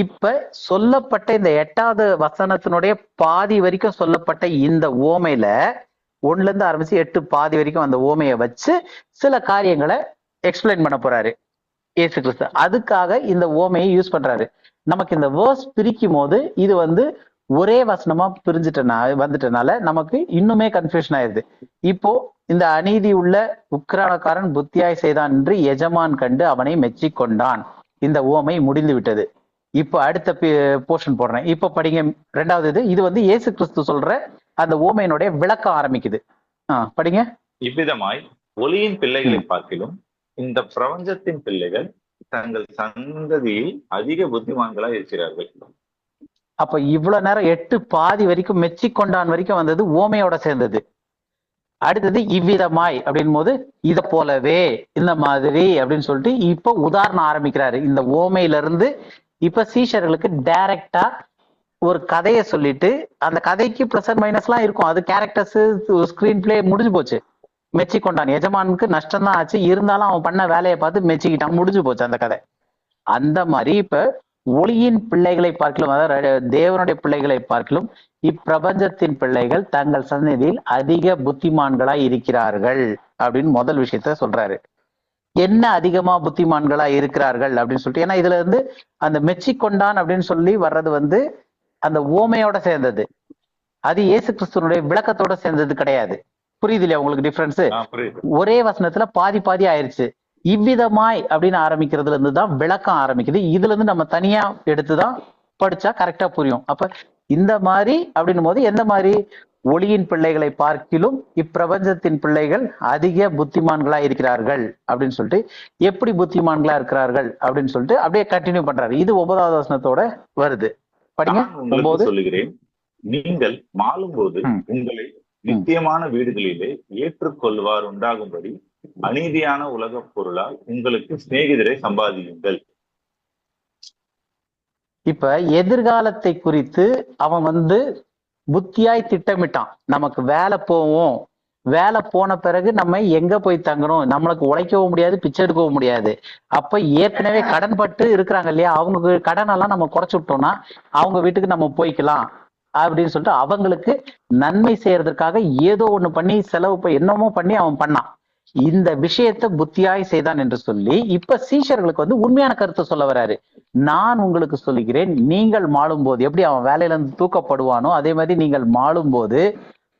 இப்ப சொல்லப்பட்ட இந்த 8வது வசனத்தினுடைய பாதி வரைக்கும் சொல்லப்பட்ட இந்த ஓமையில 1ல இருந்து ஆரம்பிச்சு 8 பாதி வரைக்கும் அந்த ஓமையை வச்சு சில காரியங்களை எக்ஸ்பிளைன் பண்ண போறாரு இயேசு கிறிஸ்து. அதுக்காக இந்த ஓமையை யூஸ் பண்றாரு. நமக்கு இந்த வேர்ஸ் பிரிக்கும் போது இது வந்து ஒரே வசனமா வந்துட்டனால நமக்கு இன்னுமே கன்ஃபியூஷன் ஆயிருது. இப்போ இந்த அநீதி உள்ள உக்கிரானக்காரன் புத்தியாய் செய்தான் என்று எஜமான் கண்டு அவனை மெச்சி கொண்டான். இந்த ஓமை முடிந்து விட்டது. இப்போ அடுத்த போர்ஷன் போடுறேன். இப்ப படிங்க 2வது இது வந்து இயேசு கிறிஸ்து சொல்ற அந்த ஓமையினுடைய விளக்கம் ஆரம்பிக்குது. படிங்க. இவ்விதமாய் ஒளியின் பிள்ளைகளை பார்க்கிலும் இந்த பிரபஞ்சத்தின் பிள்ளைகள் தங்கள் சந்ததியில் அதிக புத்திமான்களாய் இருக்கிறார்கள். அப்ப இவ்வளவு நேரம் 8 பாதி வரைக்கும் மெச்சி கொண்டான் வரைக்கும் வந்தது ஓமையோட சேர்ந்தது. அடுத்தது இவ்விதமாய் அப்படின் போது இத போலவே இந்த மாதிரி அப்படின்னு சொல்லிட்டு இப்ப உதாரணம் ஆரம்பிக்கிறாரு. இந்த ஓமையில இருந்து இப்ப சீஷர்களுக்கு டைரக்டா ஒரு கதையை சொல்லிட்டு, அந்த கதைக்கு பிளஸ் அண்ட் மைனஸ் எல்லாம் இருக்கும். அது கேரக்டர்ஸ், ஸ்கிரீன் பிளே முடிஞ்சு போச்சு. மெச்சி கொண்டான். எஜமானுக்கு நஷ்டம் தான் ஆச்சு, இருந்தாலும் அவன் பண்ண வேலையை பார்த்து மெச்சிக்கிட்டான், முடிஞ்சு போச்சு அந்த கதை. அந்த மாதிரி இப்ப ஒளியின் பிள்ளைகளை பார்க்கலும், அதாவது தேவனுடைய பிள்ளைகளை பார்க்கலும் இப்பிரபஞ்சத்தின் பிள்ளைகள் தங்கள் சந்ததியில் அதிக புத்திமான்களாய் இருக்கிறார்கள் அப்படின்னு முதல் விஷயத்த சொல்றாரு. என்ன அதிகமா புத்திமான்களா இருக்கிறார்கள் அப்படின்னு சொல்லிட்டு, ஏன்னா இதுல இருந்து அந்த மெச்சி கொண்டான் அப்படின்னு சொல்லி வர்றது வந்து அந்த ஓமையோட சேர்ந்தது. அது இயேசு கிறிஸ்துவனுடைய விளக்கத்தோட சேர்ந்தது கிடையாது. புரியுது இல்லையா உங்களுக்கு டிஃபரன்ஸ்? ஒரே வசனத்துல பாதி பாதி ஆயிருச்சு. இவ்விதமாய் அப்படின்னு ஆரம்பிக்கிறதுல இருந்து தான் விளக்கம் ஆரம்பிக்குது. இதுல இருந்து நம்ம தனியா எடுத்துதான் படிச்சா கரெக்டா புரியும். அப்ப இந்த மாதிரி அப்படின்னும் போது எந்த மாதிரி ஒளியின் பிள்ளைகளை பார்க்கிலும் இப்பிரபஞ்சத்தின் பிள்ளைகள் அதிக புத்திமான்களா இருக்கிறார்கள் அப்படின்னு சொல்லிட்டு, எப்படி புத்திமான்களா இருக்கிறார்கள் அப்படின்னு சொல்லிட்டு அப்படியே கண்டினியூ பண்றாரு. இது 9வது வசனத்தோட வருது. படிங்க. சொல்லுகிறேன், நீங்கள் மாளும் போது உங்களை நித்தியமான வீடுகளிலே ஏற்றுக்கொள்வார் உண்டாகும்படி அநீதியான உலக பொருளால் உங்களுக்கு சிநேகிதரை சம்பாதியுங்கள். இப்ப எதிர்காலத்தை குறித்து அவன் வந்து புத்தியாய் திட்டமிட்டான். நமக்கு வேலை போவோம், வேலை போன பிறகு நம்ம எங்க போய் தங்கணும், நம்மளுக்கு உழைக்கவும் முடியாது, பிச்சை எடுக்கவும் முடியாது. அப்ப ஏற்கனவே கடன் பட்டு இருக்கிறாங்க இல்லையா, அவங்க கடன் எல்லாம் நம்ம குறைச்சு விட்டோம்னா அவங்க வீட்டுக்கு நம்ம போய்க்கலாம் அப்படின்னு சொல்லிட்டு அவங்களுக்கு நன்மை செய்யறதுக்காக ஏதோ ஒண்ணு பண்ணி செலவு என்னமோ பண்ணி அவன் பண்ணான். இந்த விஷயத்த புத்தியாய் செய்தான் என்று சொல்லி இப்ப சீஷர்களுக்கு வந்து உண்மையான கருத்தை சொல்ல வர்றாரு. நான் உங்களுக்கு சொல்லுகிறேன், நீங்கள் மாளும் போது எப்படி அவன் வேலையில இருந்து தூக்கப்படுவானோ அதே மாதிரி நீங்கள் மாளும் போது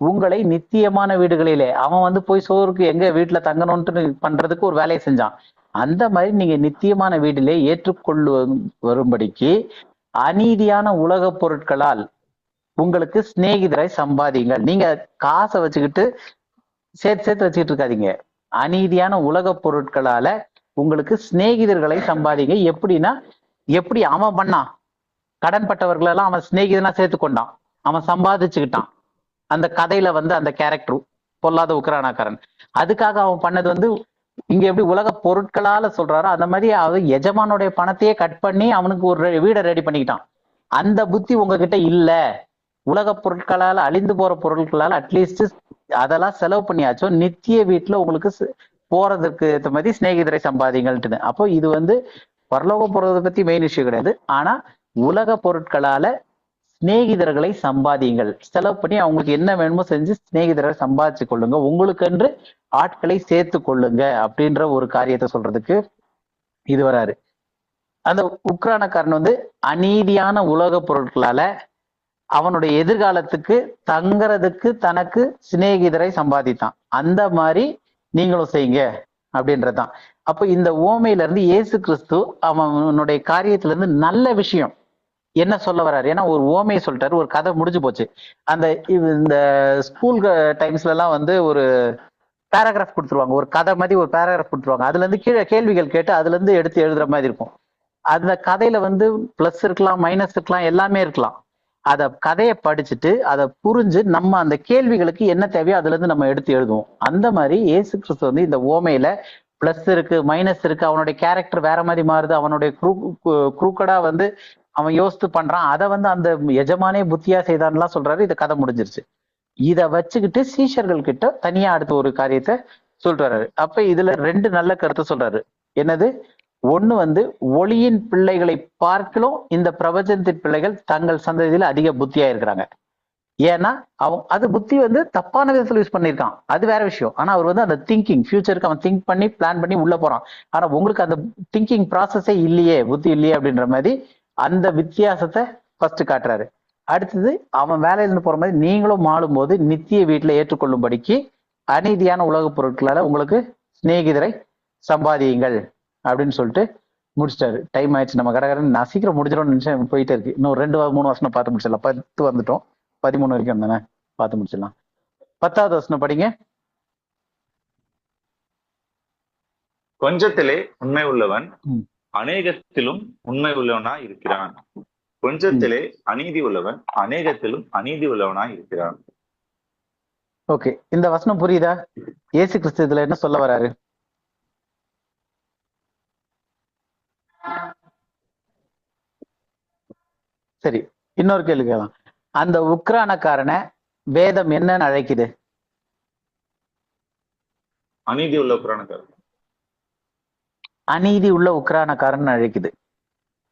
உங்களை நித்தியமான வீடுகளிலே, அவன் வந்து போய் சோறுக்கு எங்க வீட்டுல தங்கணும்னு பண்றதுக்கு ஒரு வேலையை செஞ்சான். அந்த மாதிரி நீங்க நித்தியமான வீட்டிலே ஏற்றுக்கொள்ளு வரும்படிக்கு அநீதியான உலக பொருட்களால் உங்களுக்கு சிநேகிதரை சம்பாதிங்கள். நீங்க காசை வச்சுக்கிட்டு சேர்த்து சேர்த்து வச்சுக்கிட்டு இருக்காதீங்க. அநீதியான உலக பொருட்களால உங்களுக்கு சிநேகிதர்களை சம்பாதிங்க. எப்படின்னா, எப்படி அவன் பண்ணான், கடன்பட்டவர்களெல்லாம் அவன் சிநேகிதனா சேர்த்து கொண்டான், அவன் சம்பாதிச்சுக்கிட்டான். அந்த கதையில வந்து அந்த கேரக்டர் பொல்லாத உக்ரானாக்காரன், அதுக்காக அவன் பண்ணது வந்து இங்க எப்படி உலக பொருட்களால சொல்றாரோ அந்த மாதிரி அவன் எஜமானுடைய பணத்தையே கட் பண்ணி அவனுக்கு ஒரு வீடை ரெடி பண்ணிக்கிட்டான். அந்த புத்தி உங்ககிட்ட இல்ல. உலக பொருட்களால, அழிந்து போற பொருட்களால அட்லீஸ்ட் அதெல்லாம் செலவு பண்ணியாச்சோ நித்திய வீட்டுல உங்களுக்கு போறதுக்கு ஏற்ற மாதிரி சிநேகிதரை சம்பாதிங்கள்ட்டு. அப்போ இது வந்து பரலோக போறதை பத்தி மெயின் இஷ்யூ கிடையாது. ஆனா உலக பொருட்களால சிநேகிதர்களை சம்பாதிங்கள். செலவு பண்ணி அவங்களுக்கு என்ன வேணுமோ செஞ்சு சிநேகிதரை சம்பாதிச்சு கொள்ளுங்க, உங்களுக்கு என்று ஆட்களை சேர்த்து கொள்ளுங்க அப்படின்ற ஒரு காரியத்தை சொல்றதுக்கு இது வராரு. அந்த உக்ரானக்காரன் வந்து அநீதியான உலக பொருட்களால அவனுடைய எதிர்காலத்துக்கு தங்கறதுக்கு தனக்கு சிநேகிதரை சம்பாதித்தான். அந்த மாதிரி நீங்களும் செய்யுங்க அப்படின்றதுதான். அப்ப இந்த ஓமையில இருந்து இயேசு கிறிஸ்து அவனுடைய காரியத்துல இருந்து நல்ல விஷயம் என்ன சொல்ல வர்றாரு. ஏன்னா ஒரு ஓமையை சொல்லிட்டாரு, ஒரு கதை முடிஞ்சு போச்சு. அந்த இந்த ஸ்கூல் டைம்ஸ்ல எல்லாம் வந்து ஒரு பேராகிராஃப் கொடுத்துருவாங்க, ஒரு கதை மாதிரி ஒரு பேராகிராஃப் கொடுத்துருவாங்க. அதுல இருந்து கீழே கேள்விகள் கேட்டு அதுல இருந்து எடுத்து எழுதுற மாதிரி இருக்கும். அந்த கதையில வந்து பிளஸ் இருக்கலாம், மைனஸ் இருக்கலாம், எல்லாமே இருக்கலாம். அத கதையை படிச்சுட்டு அதை புரிஞ்சு நம்ம அந்த கேள்விகளுக்கு என்ன தேவையோ அதுல இருந்து நம்ம எடுத்து எழுதுவோம். அந்த மாதிரி இயேசு கிறிஸ்து வந்து இந்த ஓமையில பிளஸ் இருக்கு, மைனஸ் இருக்கு, அவனுடைய கேரக்டர் வேற மாதிரி மாறுது, அவனுடைய குரூக்கடா வந்து அவன் யோசித்து பண்றான், அதை வந்து அந்த எஜமானே புத்தியா செய்தான்லாம் சொல்றாரு. இந்த கதை முடிஞ்சிருச்சு. இத வச்சுக்கிட்டு சீஷர்கள் கிட்ட தனியா அடுத்த ஒரு காரியத்தை சொல்றாரு. அப்ப இதுல ரெண்டு நல்ல கருத்தை சொல்றாரு. என்னது? ஒண்ணு வந்து ஒளியின் பிள்ளைகளை பார்க்கலும் இந்த பிரபஞ்சத்தின் பிள்ளைகள் தங்கள் சந்ததியில அதிக புத்தியா இருக்கிறாங்க. ஏன்னா அது புத்தி வந்து தப்பான விதத்துல யூஸ் பண்ணியிருக்கான், அது வேற விஷயம். ஆனா அவர் வந்து அந்த திங்கிங் ஃபியூச்சருக்கு அவன் திங்க் பண்ணி பிளான் பண்ணி உள்ள போறான். ஆனா உங்களுக்கு அந்த திங்கிங் ப்ராசஸே இல்லையே, புத்தி இல்லையே அப்படின்ற மாதிரி அந்த வித்தியாசத்தை ஃபர்ஸ்ட் காட்டுறாரு. அடுத்தது அவன் வேலையில இருந்து போற மாதிரி நீங்களும் மாளும் போது நித்திய வீட்டுல ஏற்றுக்கொள்ளும்படிக்கு அநீதியான உலக பொருட்களால உங்களுக்கு சிநேகிதரை சம்பாதியுங்கள் அப்படின்னு சொல்லிட்டு முடிச்சிட்டாரு. டைம் ஆயிடுச்சு, நம்ம கடற்கரை நான் சீக்கிரம் முடிச்சிடணும்னு நினைச்சேன், போயிட்டே இருக்கு. இன்னும் 2-3 வருஷம் பார்த்து முடிச்சிடலாம். 10 வந்துட்டோம், 13 வரைக்கும் தானே, பார்த்து முடிச்சிடலாம். 10வது வசனம் படிங்க. கொஞ்சத்திலே உண்மை உள்ளவன் அநேகத்திலும் உண்மை உள்ளவனா இருக்கிறான், கொஞ்சத்திலே அநீதி உள்ளவன் அநேகத்திலும் அநீதி உள்ளவனா இருக்கிறான். ஓகே, இந்த வசனம் புரியுதா? இயேசு கிறிஸ்து இதுல என்ன சொல்ல வராரு? சரி, இன்னொரு கேள்வி கேட்கலாம். அந்த உக்ரானக்காரனை வேதம் என்னன்னு அழைக்குது? அநீதி உள்ள உக்ரானக்காரன். அநீதி உள்ள உக்ரானக்காரன் அழைக்குது.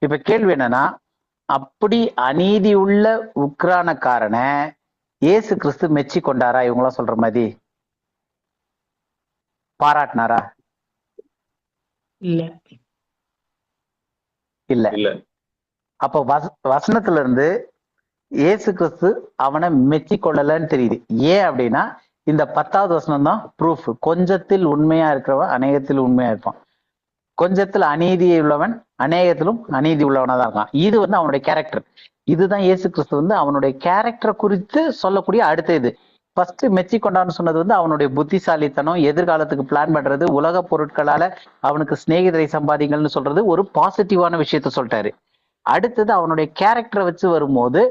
இப்ப கேள்வி என்னன்னா, அப்படி அநீதி உள்ள உக்ரானக்காரனை இயேசு கிறிஸ்து மெச்சி கொண்டாரா? இவங்களாம் சொல்ற மாதிரி பாராட்டினாரா? இல்ல இல்ல இல்ல. அப்போ வசனத்துல இருந்து இயேசு கிறிஸ்து அவனை மெச்சி கொள்ளலன்னு தெரியுது. ஏன் அப்படின்னா இந்த 10வது வசனம் தான் ப்ரூஃப். கொஞ்சத்தில் உண்மையா இருக்கிறவன் அநேகத்தில் உண்மையா இருப்பான், கொஞ்சத்தில் அநீதி உள்ளவன் அநேகத்திலும் அநீதி உள்ளவனா தான் இருக்கான். இது வந்து அவனுடைய கேரக்டர். இதுதான் இயேசு கிறிஸ்து வந்து அவனுடைய கேரக்டரை குறித்து சொல்லக்கூடிய அடுத்த இது. ஃபர்ஸ்ட் மெச்சி கொண்டான்னு சொன்னது வந்து அவனுடைய புத்திசாலித்தனம், எதிர்காலத்துக்கு பிளான் பண்றது, உலக பொருட்களால அவனுக்கு சிநேகிதரை சம்பாதிங்கள்னு சொல்றது ஒரு பாசிட்டிவான விஷயத்த சொல்லிட்டாரு. அடுத்தது அவனுடைய கேரக்டரை வச்சு வரும்போது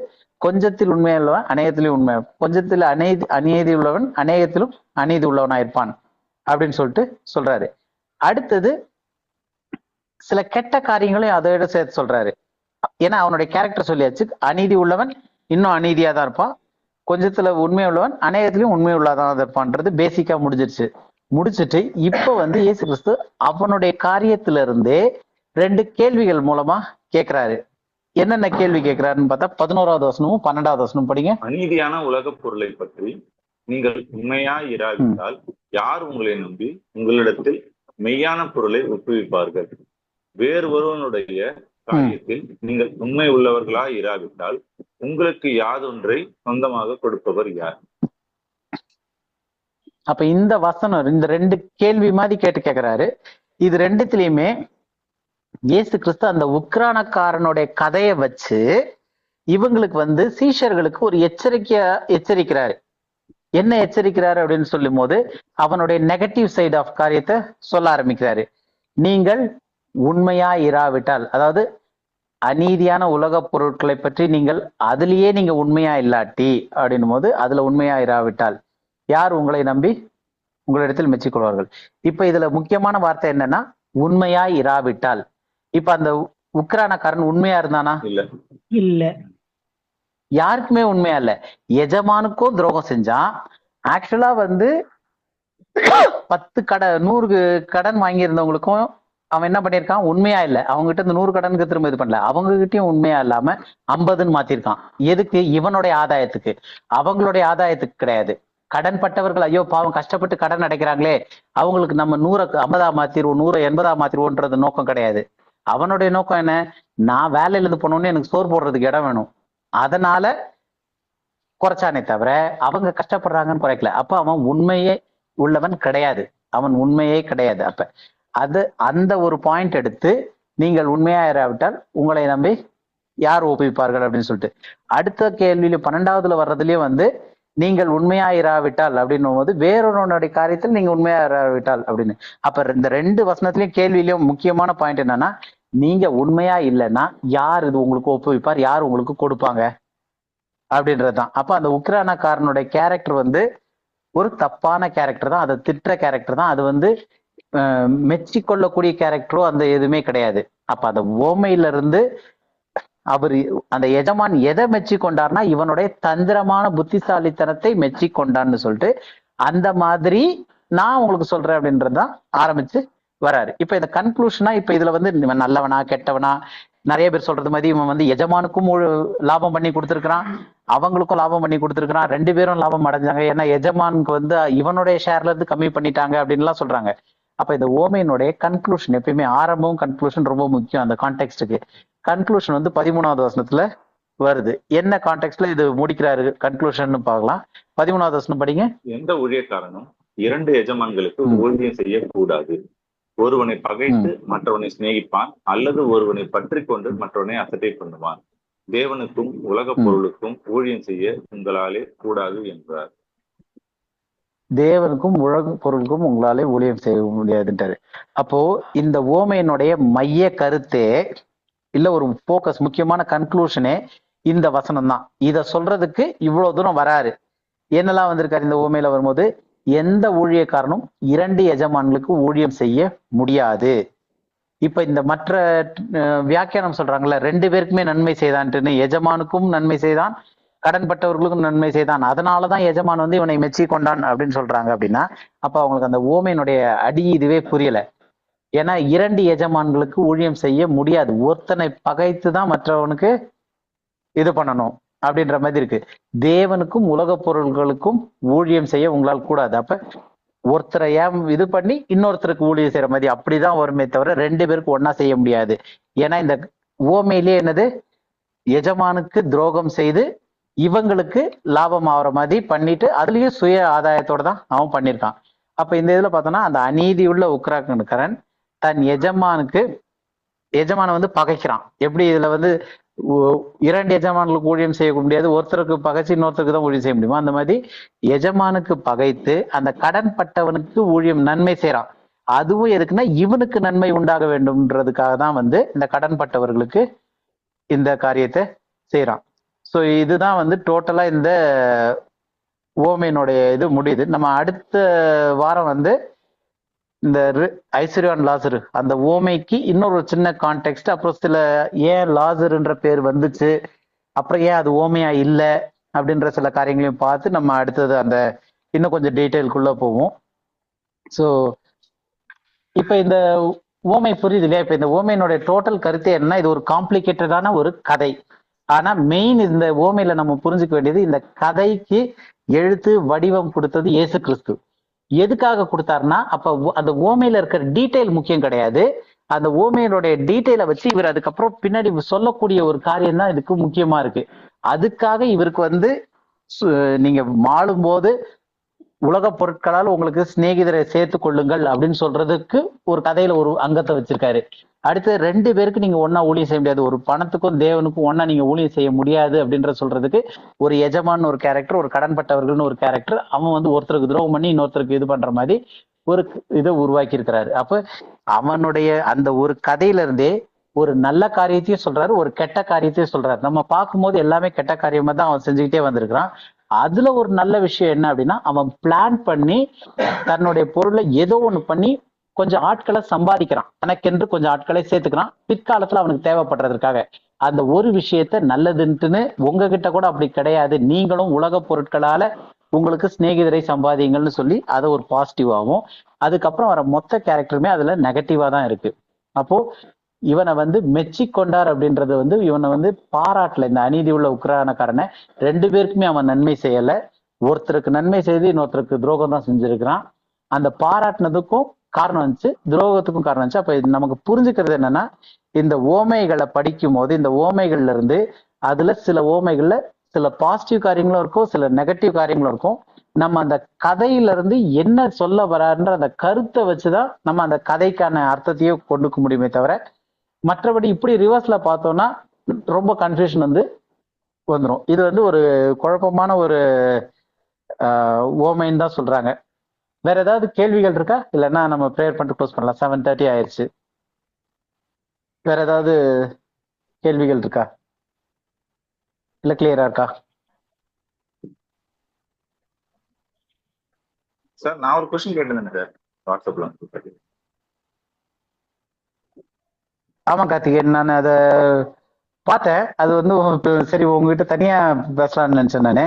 கொஞ்சத்தில் உண்மையுள்ளவன் அநேகத்திலும் உண்மை, கொஞ்சத்தில் அநீதி உள்ளவன் அநேகத்திலும் அநீதி உள்ளவனா இருப்பான் அப்படின்னு சொல்லிட்டு சொல்றாரு. அடுத்தது சில கெட்ட காரியங்களையும் அதோட சேர்த்து சொல்றாரு. ஏன்னா அவனுடைய கேரக்டர் சொல்லியாச்சு, அநீதி உள்ளவன் இன்னும் அநீதியா தான் இருப்பான், கொஞ்சத்துல உண்மை உள்ளவன் அநேகத்திலும் உண்மை உள்ளதான் இருப்பான்றது பேசிக்கா முடிச்சுட்டு இப்ப வந்து இயேசு கிறிஸ்து அவனுடைய காரியத்தில இருந்தே 2 கேள்விகள் மூலமா கேட்கிறாரு. என்னென்ன கேள்வி கேட்கிறாருன்னு பார்த்தா 11வது வசனமும் 12வது வசனமும் படிங்க. அநீதியான உலக பொருளை பற்றி நீங்கள் உண்மையா இராவிட்டால் யார் உங்களை நம்பி உங்களிடத்தில் மெய்யான பொருளை ஒப்புவிப்பார்கள்? வேறு ஒருவனுடைய காரியத்தில் நீங்கள் உண்மை உள்ளவர்களா இராவிட்டால் உங்களுக்கு யாதொன்றை சொந்தமாக கொடுப்பவர் யார்? அப்ப இந்த வசனம் இந்த 2 கேள்வி மாதிரி கேட்கிறாரு. இது ரெண்டுத்திலயுமே இயேசு கிறிஸ்து அந்த உக்ரானக்காரனுடைய கதையை வச்சு இவங்களுக்கு வந்து சீஷர்களுக்கு ஒரு எச்சரிக்கிறாரு. என்ன எச்சரிக்கிறாரு அப்படின்னு சொல்லும் போது அவனுடைய நெகட்டிவ் சைடு ஆஃப் காரியத்தை சொல்ல ஆரம்பிக்கிறாரு. நீங்கள் உண்மையா இராவிட்டால், அதாவது அநீதியான உலக பொருட்களை பற்றி நீங்கள் அதுலயே நீங்க உண்மையா இல்லாட்டி அப்படின்னும் போது அதுல உண்மையா இராவிட்டால் யார் உங்களை நம்பி உங்களிடத்தில் மெச்சிக்கொள்வார்கள். இப்ப இதுல முக்கியமான வார்த்தை என்னன்னா உண்மையா இராவிட்டால். இப்ப அந்த உக்ரானக்காரன் உண்மையா இருந்தானா? இல்ல. இல்ல. யாருக்குமே உண்மையா இல்ல. எஜமானுக்கும் துரோகம் செஞ்சான். ஆக்சுவலா வந்து 100 கடன் வாங்கியிருந்தவங்களுக்கும் அவன் என்ன பண்ணிருக்கான்? உண்மையா இல்ல. அவங்க கிட்ட இந்த 100 கடனுக்கு திரும்ப இது பண்ணல. அவங்க கிட்டயும் உண்மையா இல்லாம 50ன்னு மாத்திருக்கான். எதுக்கு? இவனுடைய ஆதாயத்துக்கு. அவங்களுடைய ஆதாயத்துக்கு கிடையாது. கடன் பட்டவர்கள் ஐயோ பாவம் கஷ்டப்பட்டு கடன் அடைக்கிறாங்களே, அவங்களுக்கு நம்ம 100 50 மாத்திருவோம், 100 80 மாத்திருவோன்றது நோக்கம் கிடையாது. அவனுடைய நோக்கம் என்ன? நான் வேலையில இருந்து போனோன்னு எனக்கு சோறு போடுறதுக்கு இடம் வேணும், அதனால குறைச்சானே தவிர அவங்க கஷ்டப்படுறாங்கன்னு குறைக்கல. அப்ப அவன் உண்மையே உள்ளவன் கிடையாது. அவன் உண்மையே கிடையாது. அப்ப அந்த ஒரு பாயிண்ட் எடுத்து நீங்கள் உண்மையா இராவிட்டால் உங்களை நம்பி யார் ஒப்புவிப்பார்கள் அப்படின்னு சொல்லிட்டு அடுத்த கேள்வியில 12வதுல வர்றதுலயே வந்து நீங்கள் உண்மையா இராவிட்டால் அப்படின்னும் போது வேறொருடைய காரியத்தில் நீங்க உண்மையா இராவிட்டால் அப்படின்னு. அப்ப இந்த 2 வசனத்திலயும் கேள்வியிலயும் முக்கியமான பாயிண்ட் என்னன்னா, நீங்க உண்மையா இல்லைன்னா யார் இது உங்களுக்கு ஒப்புவிப்பார், யார் உங்களுக்கு கொடுப்பாங்க அப்படின்றதுதான். அப்ப அந்த உக்ரானக்காரனுடைய கேரக்டர் வந்து ஒரு தப்பான கேரக்டர் தான். அதை திட்டுற கேரக்டர் தான். அது வந்து மெச்சிக்கொள்ளக்கூடிய கேரக்டரோ அந்த எதுவுமே கிடையாது. அப்ப அந்த ஓமையில இருந்து அவர் அந்த எஜமான் எதை மெச்சி கொண்டார்னா இவனுடைய தந்திரமான புத்திசாலித்தனத்தை மெச்சி கொண்டான்னு சொல்லிட்டு அந்த மாதிரி நான் உங்களுக்கு சொல்றேன் அப்படின்றதுதான் ஆரம்பிச்சு வராரு. இப்ப இந்த கன்க்ளூஷனா இப்ப இதுல வந்து இவன் நல்லவனா கெட்டவனா, நிறைய பேர் சொல்றது மாதிரி இவன் வந்து எஜமானுக்கும் லாபம் பண்ணி கொடுத்துருக்கான், அவங்களுக்கும் லாபம் பண்ணி கொடுத்துருக்கான், 2 பேரும் லாபம் அடைஞ்சாங்க. ஏன்னா எஜமானுக்கு வந்து இவனுடைய ஷேர்ல இருந்து கம்மி பண்ணிட்டாங்க அப்படின்லாம் சொல்றாங்க. அப்ப இந்த ஓமையினுடைய கன்க்ளூஷன் எப்பயுமே ஆரம்பம் கன்க்ளூஷன் ரொம்ப முக்கியம். அந்த கான்டெக்ஸ்டுக்கு கன்க்ளூஷன் வந்து 13வது வசனத்துல வருது. என்ன கான்டெக்ஸ்ட்ல இது முடிக்கிறாரு கன்க்ளூஷன் பார்க்கலாம். 13வது வசனம் படிங்க. எந்த ஊழியக்காரனும் 2 எஜமான்களுக்கு ஊழியம் செய்யக்கூடாது. ஒருவனை பகைத்து மற்றவனை சிநேகிப்பான், அல்லது ஒருவனை பற்றி கொண்டு மற்றவனை அசட்டை பண்ணுவான். தேவனுக்கும் உலக பொருளுக்கும் ஊழியம் செய்ய உங்களாலே கூடாது என்றார். தேவனுக்கும் உலக பொருளுக்கும் உங்களாலே ஊழியம் செய்ய முடியாதுன்றாரு. அப்போ இந்த ஓமையினுடைய மைய கருத்தே இல்ல ஒரு போக்கஸ் முக்கியமான கன்க்ளூஷனே இந்த வசனம் தான். இத சொல்றதுக்கு இவ்வளவு தூரம் வராரு. என்னெல்லாம் வந்திருக்காரு இந்த ஓமையில வரும்போது, எந்த ஊழியக்காரனும் 2 எஜமான்களுக்கு ஊழியம் செய்ய முடியாது. இப்ப இந்த மற்ற வியாக்கியானம் சொல்றாங்கல்ல 2 பேருக்குமே நன்மை செய்தான்ட்டுன்னு, எஜமானுக்கும் நன்மை செய்தான் கடன்பட்டவர்களுக்கும் நன்மை செய்தான், அதனாலதான் எஜமான் வந்து இவனை மெச்சி கொண்டான் அப்படின்னு சொல்றாங்க. அப்படின்னா அப்ப அவங்களுக்கு அந்த ஓமையினுடைய அடி இதுவே புரியல. ஏன்னா 2 எஜமான்களுக்கு ஊழியம் செய்ய முடியாது. ஒருத்தனை பகைத்து தான் மற்றவனுக்கு இது பண்ணணும் அப்படின்ற மாதிரி இருக்கு. தேவனுக்கும் உலக பொருள்களுக்கும் ஊழியம் செய்ய உங்களால் கூடாது. அப்ப ஒருத்தரை இது பண்ணி இன்னொருத்தருக்கு ஊழியம் செய்யற மாதிரி அப்படிதான் வருமே தவிர 2 பேருக்கு ஒன்னா செய்ய முடியாது. ஏன்னா இந்த ஓமையிலேயே என்னது, எஜமானுக்கு துரோகம் செய்து இவங்களுக்கு லாபம் ஆகிற மாதிரி பண்ணிட்டு அதுலயும் சுய ஆதாயத்தோட தான் அவன் பண்ணியிருக்கான். அப்ப இந்த இதுல பார்த்தோம்னா அந்த அநீதி உள்ள உக்ரானக்காரன் தன் எஜமான வந்து பகைக்கிறான். எப்படி இதுல வந்து 2 எஜமான்களுக்கு ஊழியம் செய்ய முடியாது, ஒருத்தருக்கு பகைச்சு இன்னொருத்தருக்கு தான் ஊழியம் செய்ய முடியுமா, அந்த மாதிரி எஜமானுக்கு பகைத்து அந்த கடன் பட்டவனுக்கு ஊழியம் நன்மை செய்யறான். அதுவும் எதுக்குன்னா இவனுக்கு நன்மை உண்டாக வேண்டும்ன்றதுக்காக தான் வந்து இந்த கடன் பட்டவர்களுக்கு இந்த காரியத்தை செய்யறான். ஸோ இதுதான் வந்து டோட்டலா இந்த ஓமையினுடைய இது முடியுது. நம்ம அடுத்த வாரம் வந்து இந்த ஐஸ்வர்யான் லாசரு அந்த ஓமைக்கு இன்னொரு சின்ன கான்டெக்ட், அப்புறம் சில ஏன் லாசருன்ற பேர் வந்துச்சு, அப்புறம் ஏன் அது ஓமையா இல்லை அப்படின்ற சில காரியங்களையும் பார்த்து நம்ம அடுத்தது அந்த இன்னும் கொஞ்சம் டீட்டெயிலுக்குள்ள போவோம். ஸோ இப்ப இந்த ஓமை புரியுது இல்லையா? இப்ப இந்த ஓமையினுடைய டோட்டல் கருத்து என்ன, இது ஒரு காம்ப்ளிகேட்டடான ஒரு கதை. ஆனா மெயின் இந்த ஓமையில நம்ம புரிஞ்சுக்க வேண்டியது, இந்த கதைக்கு எழுத்து வடிவம் கொடுத்தது இயேசு கிறிஸ்து. எதுக்காக கொடுத்தாருன்னா அப்ப அந்த ஓமையில இருக்கிற டீட்டெயில் முக்கியம் கிடையாது, அந்த ஓமையினுடைய டீட்டெயிலை வச்சு இவர் அதுக்கப்புறம் பின்னாடி சொல்லக்கூடிய ஒரு காரியம் தான் இதுக்கு முக்கியமா இருக்கு. அதுக்காக இவருக்கு வந்து நீங்க மாளும் போது உலக பொருட்களால் உங்களுக்கு சிநேகிதரை சேர்த்து கொள்ளுங்கள் அப்படின்னு சொல்றதுக்கு ஒரு கதையில ஒரு அங்கத்தை வச்சிருக்காரு. அடுத்து 2 பேருக்கு நீங்க ஒன்னா ஊழியம் செய்ய முடியாது, ஒரு பணத்துக்கும் தேவனுக்கும் ஒன்னா நீங்க ஊழியம் செய்ய முடியாது அப்படின்ற சொல்றதுக்கு ஒரு எஜமான் ஒரு கேரக்டர், ஒரு கடன்பட்டவர்கள்னு ஒரு கேரக்டர், அவன் வந்து ஒருத்தருக்கு துரோகம் பண்ணி இன்னொருத்தருக்கு இது பண்ற மாதிரி ஒரு இதை உருவாக்கி இருக்கிறாரு. அப்ப அவனுடைய அந்த ஒரு கதையில இருந்தே ஒரு நல்ல காரியத்தையும் சொல்றாரு, ஒரு கெட்ட காரியத்தையும் சொல்றாரு. நம்ம பார்க்கும்போது எல்லாமே கெட்ட காரியமா தான் அவன் செஞ்சுக்கிட்டே வந்திருக்கிறான். அதுல ஒரு நல்ல விஷயம் என்ன அப்படின்னா, அவன் பிளான் பண்ணி தன்னுடைய பொருளை ஏதோ ஒண்ணு பண்ணி கொஞ்சம் ஆட்களை சம்பாதிக்கிறான், தனக்கென்று கொஞ்சம் ஆட்களை சேர்த்துக்கிறான், பிற்காலத்துல அவனுக்கு தேவைப்படுறதுக்காக. அந்த ஒரு விஷயத்த நல்லதுன்ட்டுன்னு உங்ககிட்ட கூட அப்படி கிடையாது, நீங்களும் உலக பொருட்களால உங்களுக்கு சிநேகிதரை சம்பாதிங்கள்னு சொல்லி அதை ஒரு பாசிட்டிவாகவும், அதுக்கப்புறம் வர மொத்த கேரக்டருமே அதுல நெகட்டிவா தான் இருக்கு. அப்போ இவனை வந்து மெச்சி கொண்டார் அப்படின்றது வந்து இவனை வந்து பாராட்டல. இந்த அநீதி உள்ள உக்ரானக்காரனை 2 பேருக்குமே அவன் நன்மை செய்யல, ஒருத்தருக்கு நன்மை செய்து இன்னொருத்தருக்கு துரோகம் தான் செஞ்சிருக்கிறான். அந்த பாராட்டினதுக்கும் காரணம் வந்துச்சு, துரோகத்துக்கும் காரணம் வந்துச்சு. அப்ப இது நமக்கு புரிஞ்சுக்கிறது என்னன்னா, இந்த ஓமைகளை படிக்கும் போது இந்த ஓமைகள்ல இருந்து அதுல சில ஓமைகள்ல சில பாசிட்டிவ் காரியங்களும் இருக்கும், சில நெகட்டிவ் காரியங்களும் இருக்கும். நம்ம அந்த கதையில இருந்து என்ன சொல்ல வரான்ற அந்த கருத்தை வச்சுதான் நம்ம அந்த கதைக்கான அர்த்தத்தையே கொண்டுக்க முடியுமே தவிர, மற்றபடி இப்படி ரிவர்ஸ்ல பார்த்தோம்னா ரொம்ப கன்ஃபியூஷன் வந்து வந்துடும். இது வந்து ஒரு குழப்பமான ஒரு ஓமைன்னு தான் சொல்றாங்க. வேற ஏதாவது கேள்விகள் இருக்கா? இல்லைன்னா நம்ம ப்ரேயர் பண்ணிட்டு க்ளோஸ் பண்ணலாம், 7:30 ஆயிடுச்சு. வேற ஏதாவது கேள்விகள் இருக்கா? இல்ல கிளியரா இருக்கா? சார் நான் ஒரு கொஸ்டின் கேட்டிருந்தேன் சார் வாட்ஸ்அப்ல. ஆமா கார்த்திகேயன், நான் அதை பார்த்தேன். அது வந்து சரி உங்ககிட்ட தனியா பேசலாம்னு நினைச்சேன் நானு.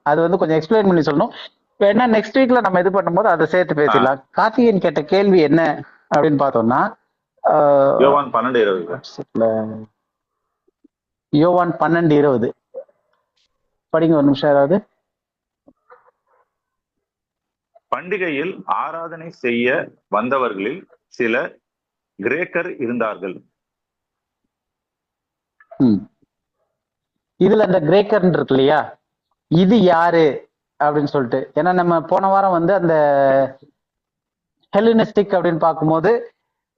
அது வந்து கொஞ்சம் எக்ஸ்பிளைன் பண்ணி சொல்லணும். வேணா நெக்ஸ்ட் வீக்ல நம்ம இது பண்ணும்போது அதை சேர்த்து பேசிடலாம். கார்த்திகேயன் கேட்ட கேள்வி என்ன அப்படின்னு பார்த்தோம்னா, யோவான் 12:20 யோவான் 12:20 படிங்க ஒரு நிமிஷம் ஏதாவது. பண்டிகையில் ஆராதனை செய்ய வந்தவர்களில் சில கிரேக்கர் இருந்தார்கள். இதுல அந்த கிரேக்கர் இருக்கு இல்லையா, இது யாரு அப்படின்னு சொல்லிட்டு, ஏன்னா நம்ம போன வாரம் வந்து அந்த ஹெலினிஸ்டிக் அப்படின்னு பார்க்கும்போது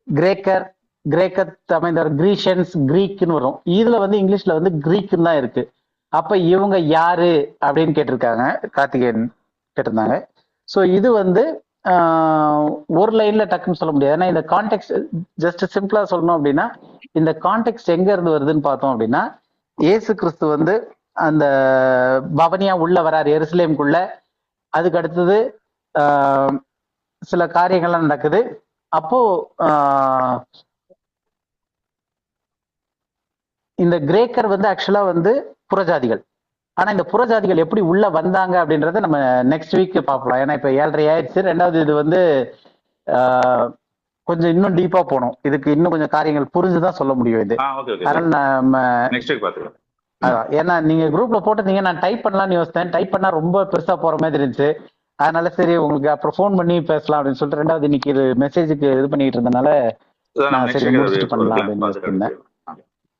கிரேக்கர், கிரேக்கர் அமைந்தவர், கிரீஷியன்ஸ், கிரீக்னு வரும். இதுல வந்து இங்கிலீஷ்ல வந்து கிரீக்குன்னு தான் இருக்கு. அப்ப இவங்க யாரு அப்படின்னு கேட்டிருக்காங்க, கார்த்திகேயன் கேட்டிருந்தாங்க. ஸோ இது வந்து ஒரு லைன்ல டக்குன்னு சொல்ல முடியாது. ஏன்னா இந்த கான்டெக்ட் ஜஸ்ட் சிம்பிளா சொல்லணும் அப்படின்னா, இந்த கான்டெக்ட் எங்க இருந்து வருதுன்னு பார்த்தோம் அப்படின்னா, இயேசு கிறிஸ்து வந்து அந்த பவனியா உள்ள வராரு எருசலேமுக்குள்ள. அதுக்கு அடுத்தது சில காரியங்கள்லாம் நடக்குது. அப்போ இந்த கிரேக்கர் வந்து ஆக்சுவலா வந்து புறஜாதிகள். ஆனா இந்த புறஜாதிகள் எப்படி உள்ள வந்தாங்க அப்படின்றத நம்ம நெக்ஸ்ட் வீக் பார்க்கலாம். ஏன்னா இப்ப 7:30 ஆயிடுச்சு. 2வது இது வந்து கொஞ்சம் இன்னும் டீப்பா போகணும், இதுக்கு இன்னும் கொஞ்சம் காரியங்கள் புரிஞ்சுதான் சொல்ல முடியும் இது. அதனால நம்ம நெக்ஸ்ட் வீக் பார்த்துக்கலாம். ஏன்னா நீங்க குரூப்ல போட்டிருந்தீங்க, நான் டைப் பண்ணலாம்னு யோசித்தேன். டைப் பண்ணா ரொம்ப பெருசா போற மாதிரி இருந்துச்சு. அதனால சரி உங்களுக்கு அப்புறம் ஃபோன் பண்ணி பேசலாம் அப்படின்னு சொல்லிட்டு 2வது இன்னைக்கு மெசேஜுக்கு இது பண்ணிட்டு இருந்தனால நான் சரி முடிச்சுட்டு பண்ணலாம் அப்படின்னு யோசிச்சிருந்தேன்.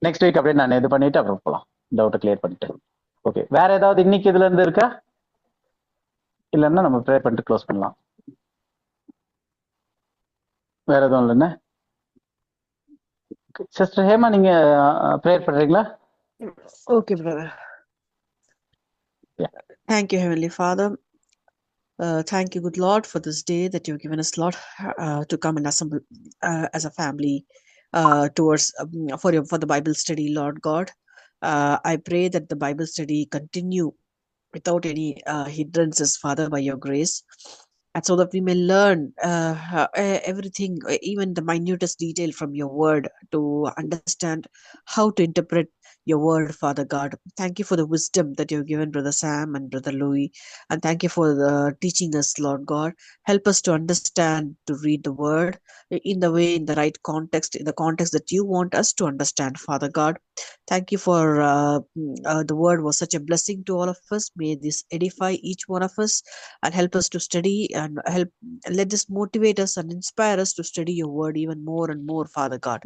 நெக்ஸ்ட் வீக் அப்படியே நான் இது பண்ணிட்டு அப்புறம் போகலாம், டவுட்டை கிளியர் பண்ணிட்டு. ஓகே, வேற ஏதாவது இன்னைக்கு இதுல இருந்து இருக்கா? இல்லைன்னா நம்ம ப்ரே பண்ணிட்டு க்ளோஸ் பண்ணலாம். வேற எதுவும் இல்லைன்னா சிஸ்டர் ஹேமா நீங்க ப்ரேயர் பண்றீங்களா? Okay, brother. Yeah. Thank you, Heavenly Father. Thank you, good Lord, for this day that you've given us, Lord, to come and assemble as a family towards for the Bible study, Lord God. I pray that the Bible study continue without any hindrances, Father, by your grace, and so that we may learn everything, even the minutest detail from your word, to understand how to interpret your word, Father God. Thank you for the wisdom that you've given Brother Sam and Brother Louis, and thank you for teaching us, Lord God. Help us to understand, to read the word in the way, in the right context, in the context that you want us to understand, Father God. Thank you for the word was such a blessing to all of us. May this edify each one of us and help us to study, and let this motivate us and inspire us to study your word even more and more, Father God.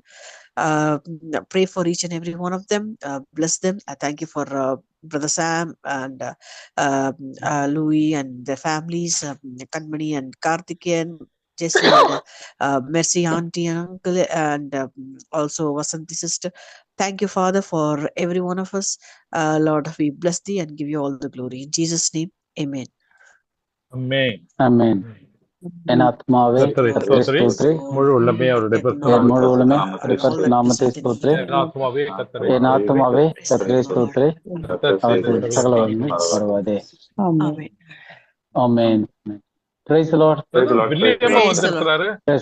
Pray for each and every one of them. Bless them. I thank you for Brother Sam and Louis and their families, Kanmani and Karthikeyan, Jesse and Mercy auntie and uncle, and also Vasanti sister. Thank you, Father, for every one of us. Lord, we bless thee and give you all the glory. In Jesus' name, amen. ஆமென். ஆமென். என் ஆத்மாவே கர்த்தரை கர்த்தரை ஸ்தோத்திரி. ஸ்தோத்திரி. முழு உள்ளமே அவருடைய என் முழு உள்ளமே நாமத்தை பரிசுத்த நாமத்தை ஸ்தோத்திரி. என் ஆத்துமாவே கர்த்தரை என் ஆத்மாவே கர்த்தரை ஸ்தோத்திரி. கர்த்தர் செய்த அவருடைய சகல சகல வல்லமை மறவாதே. Amen. Amen. Praise the Lord. வில்லியம்மா Praise the Lord. வந்திருக்கிறாரு.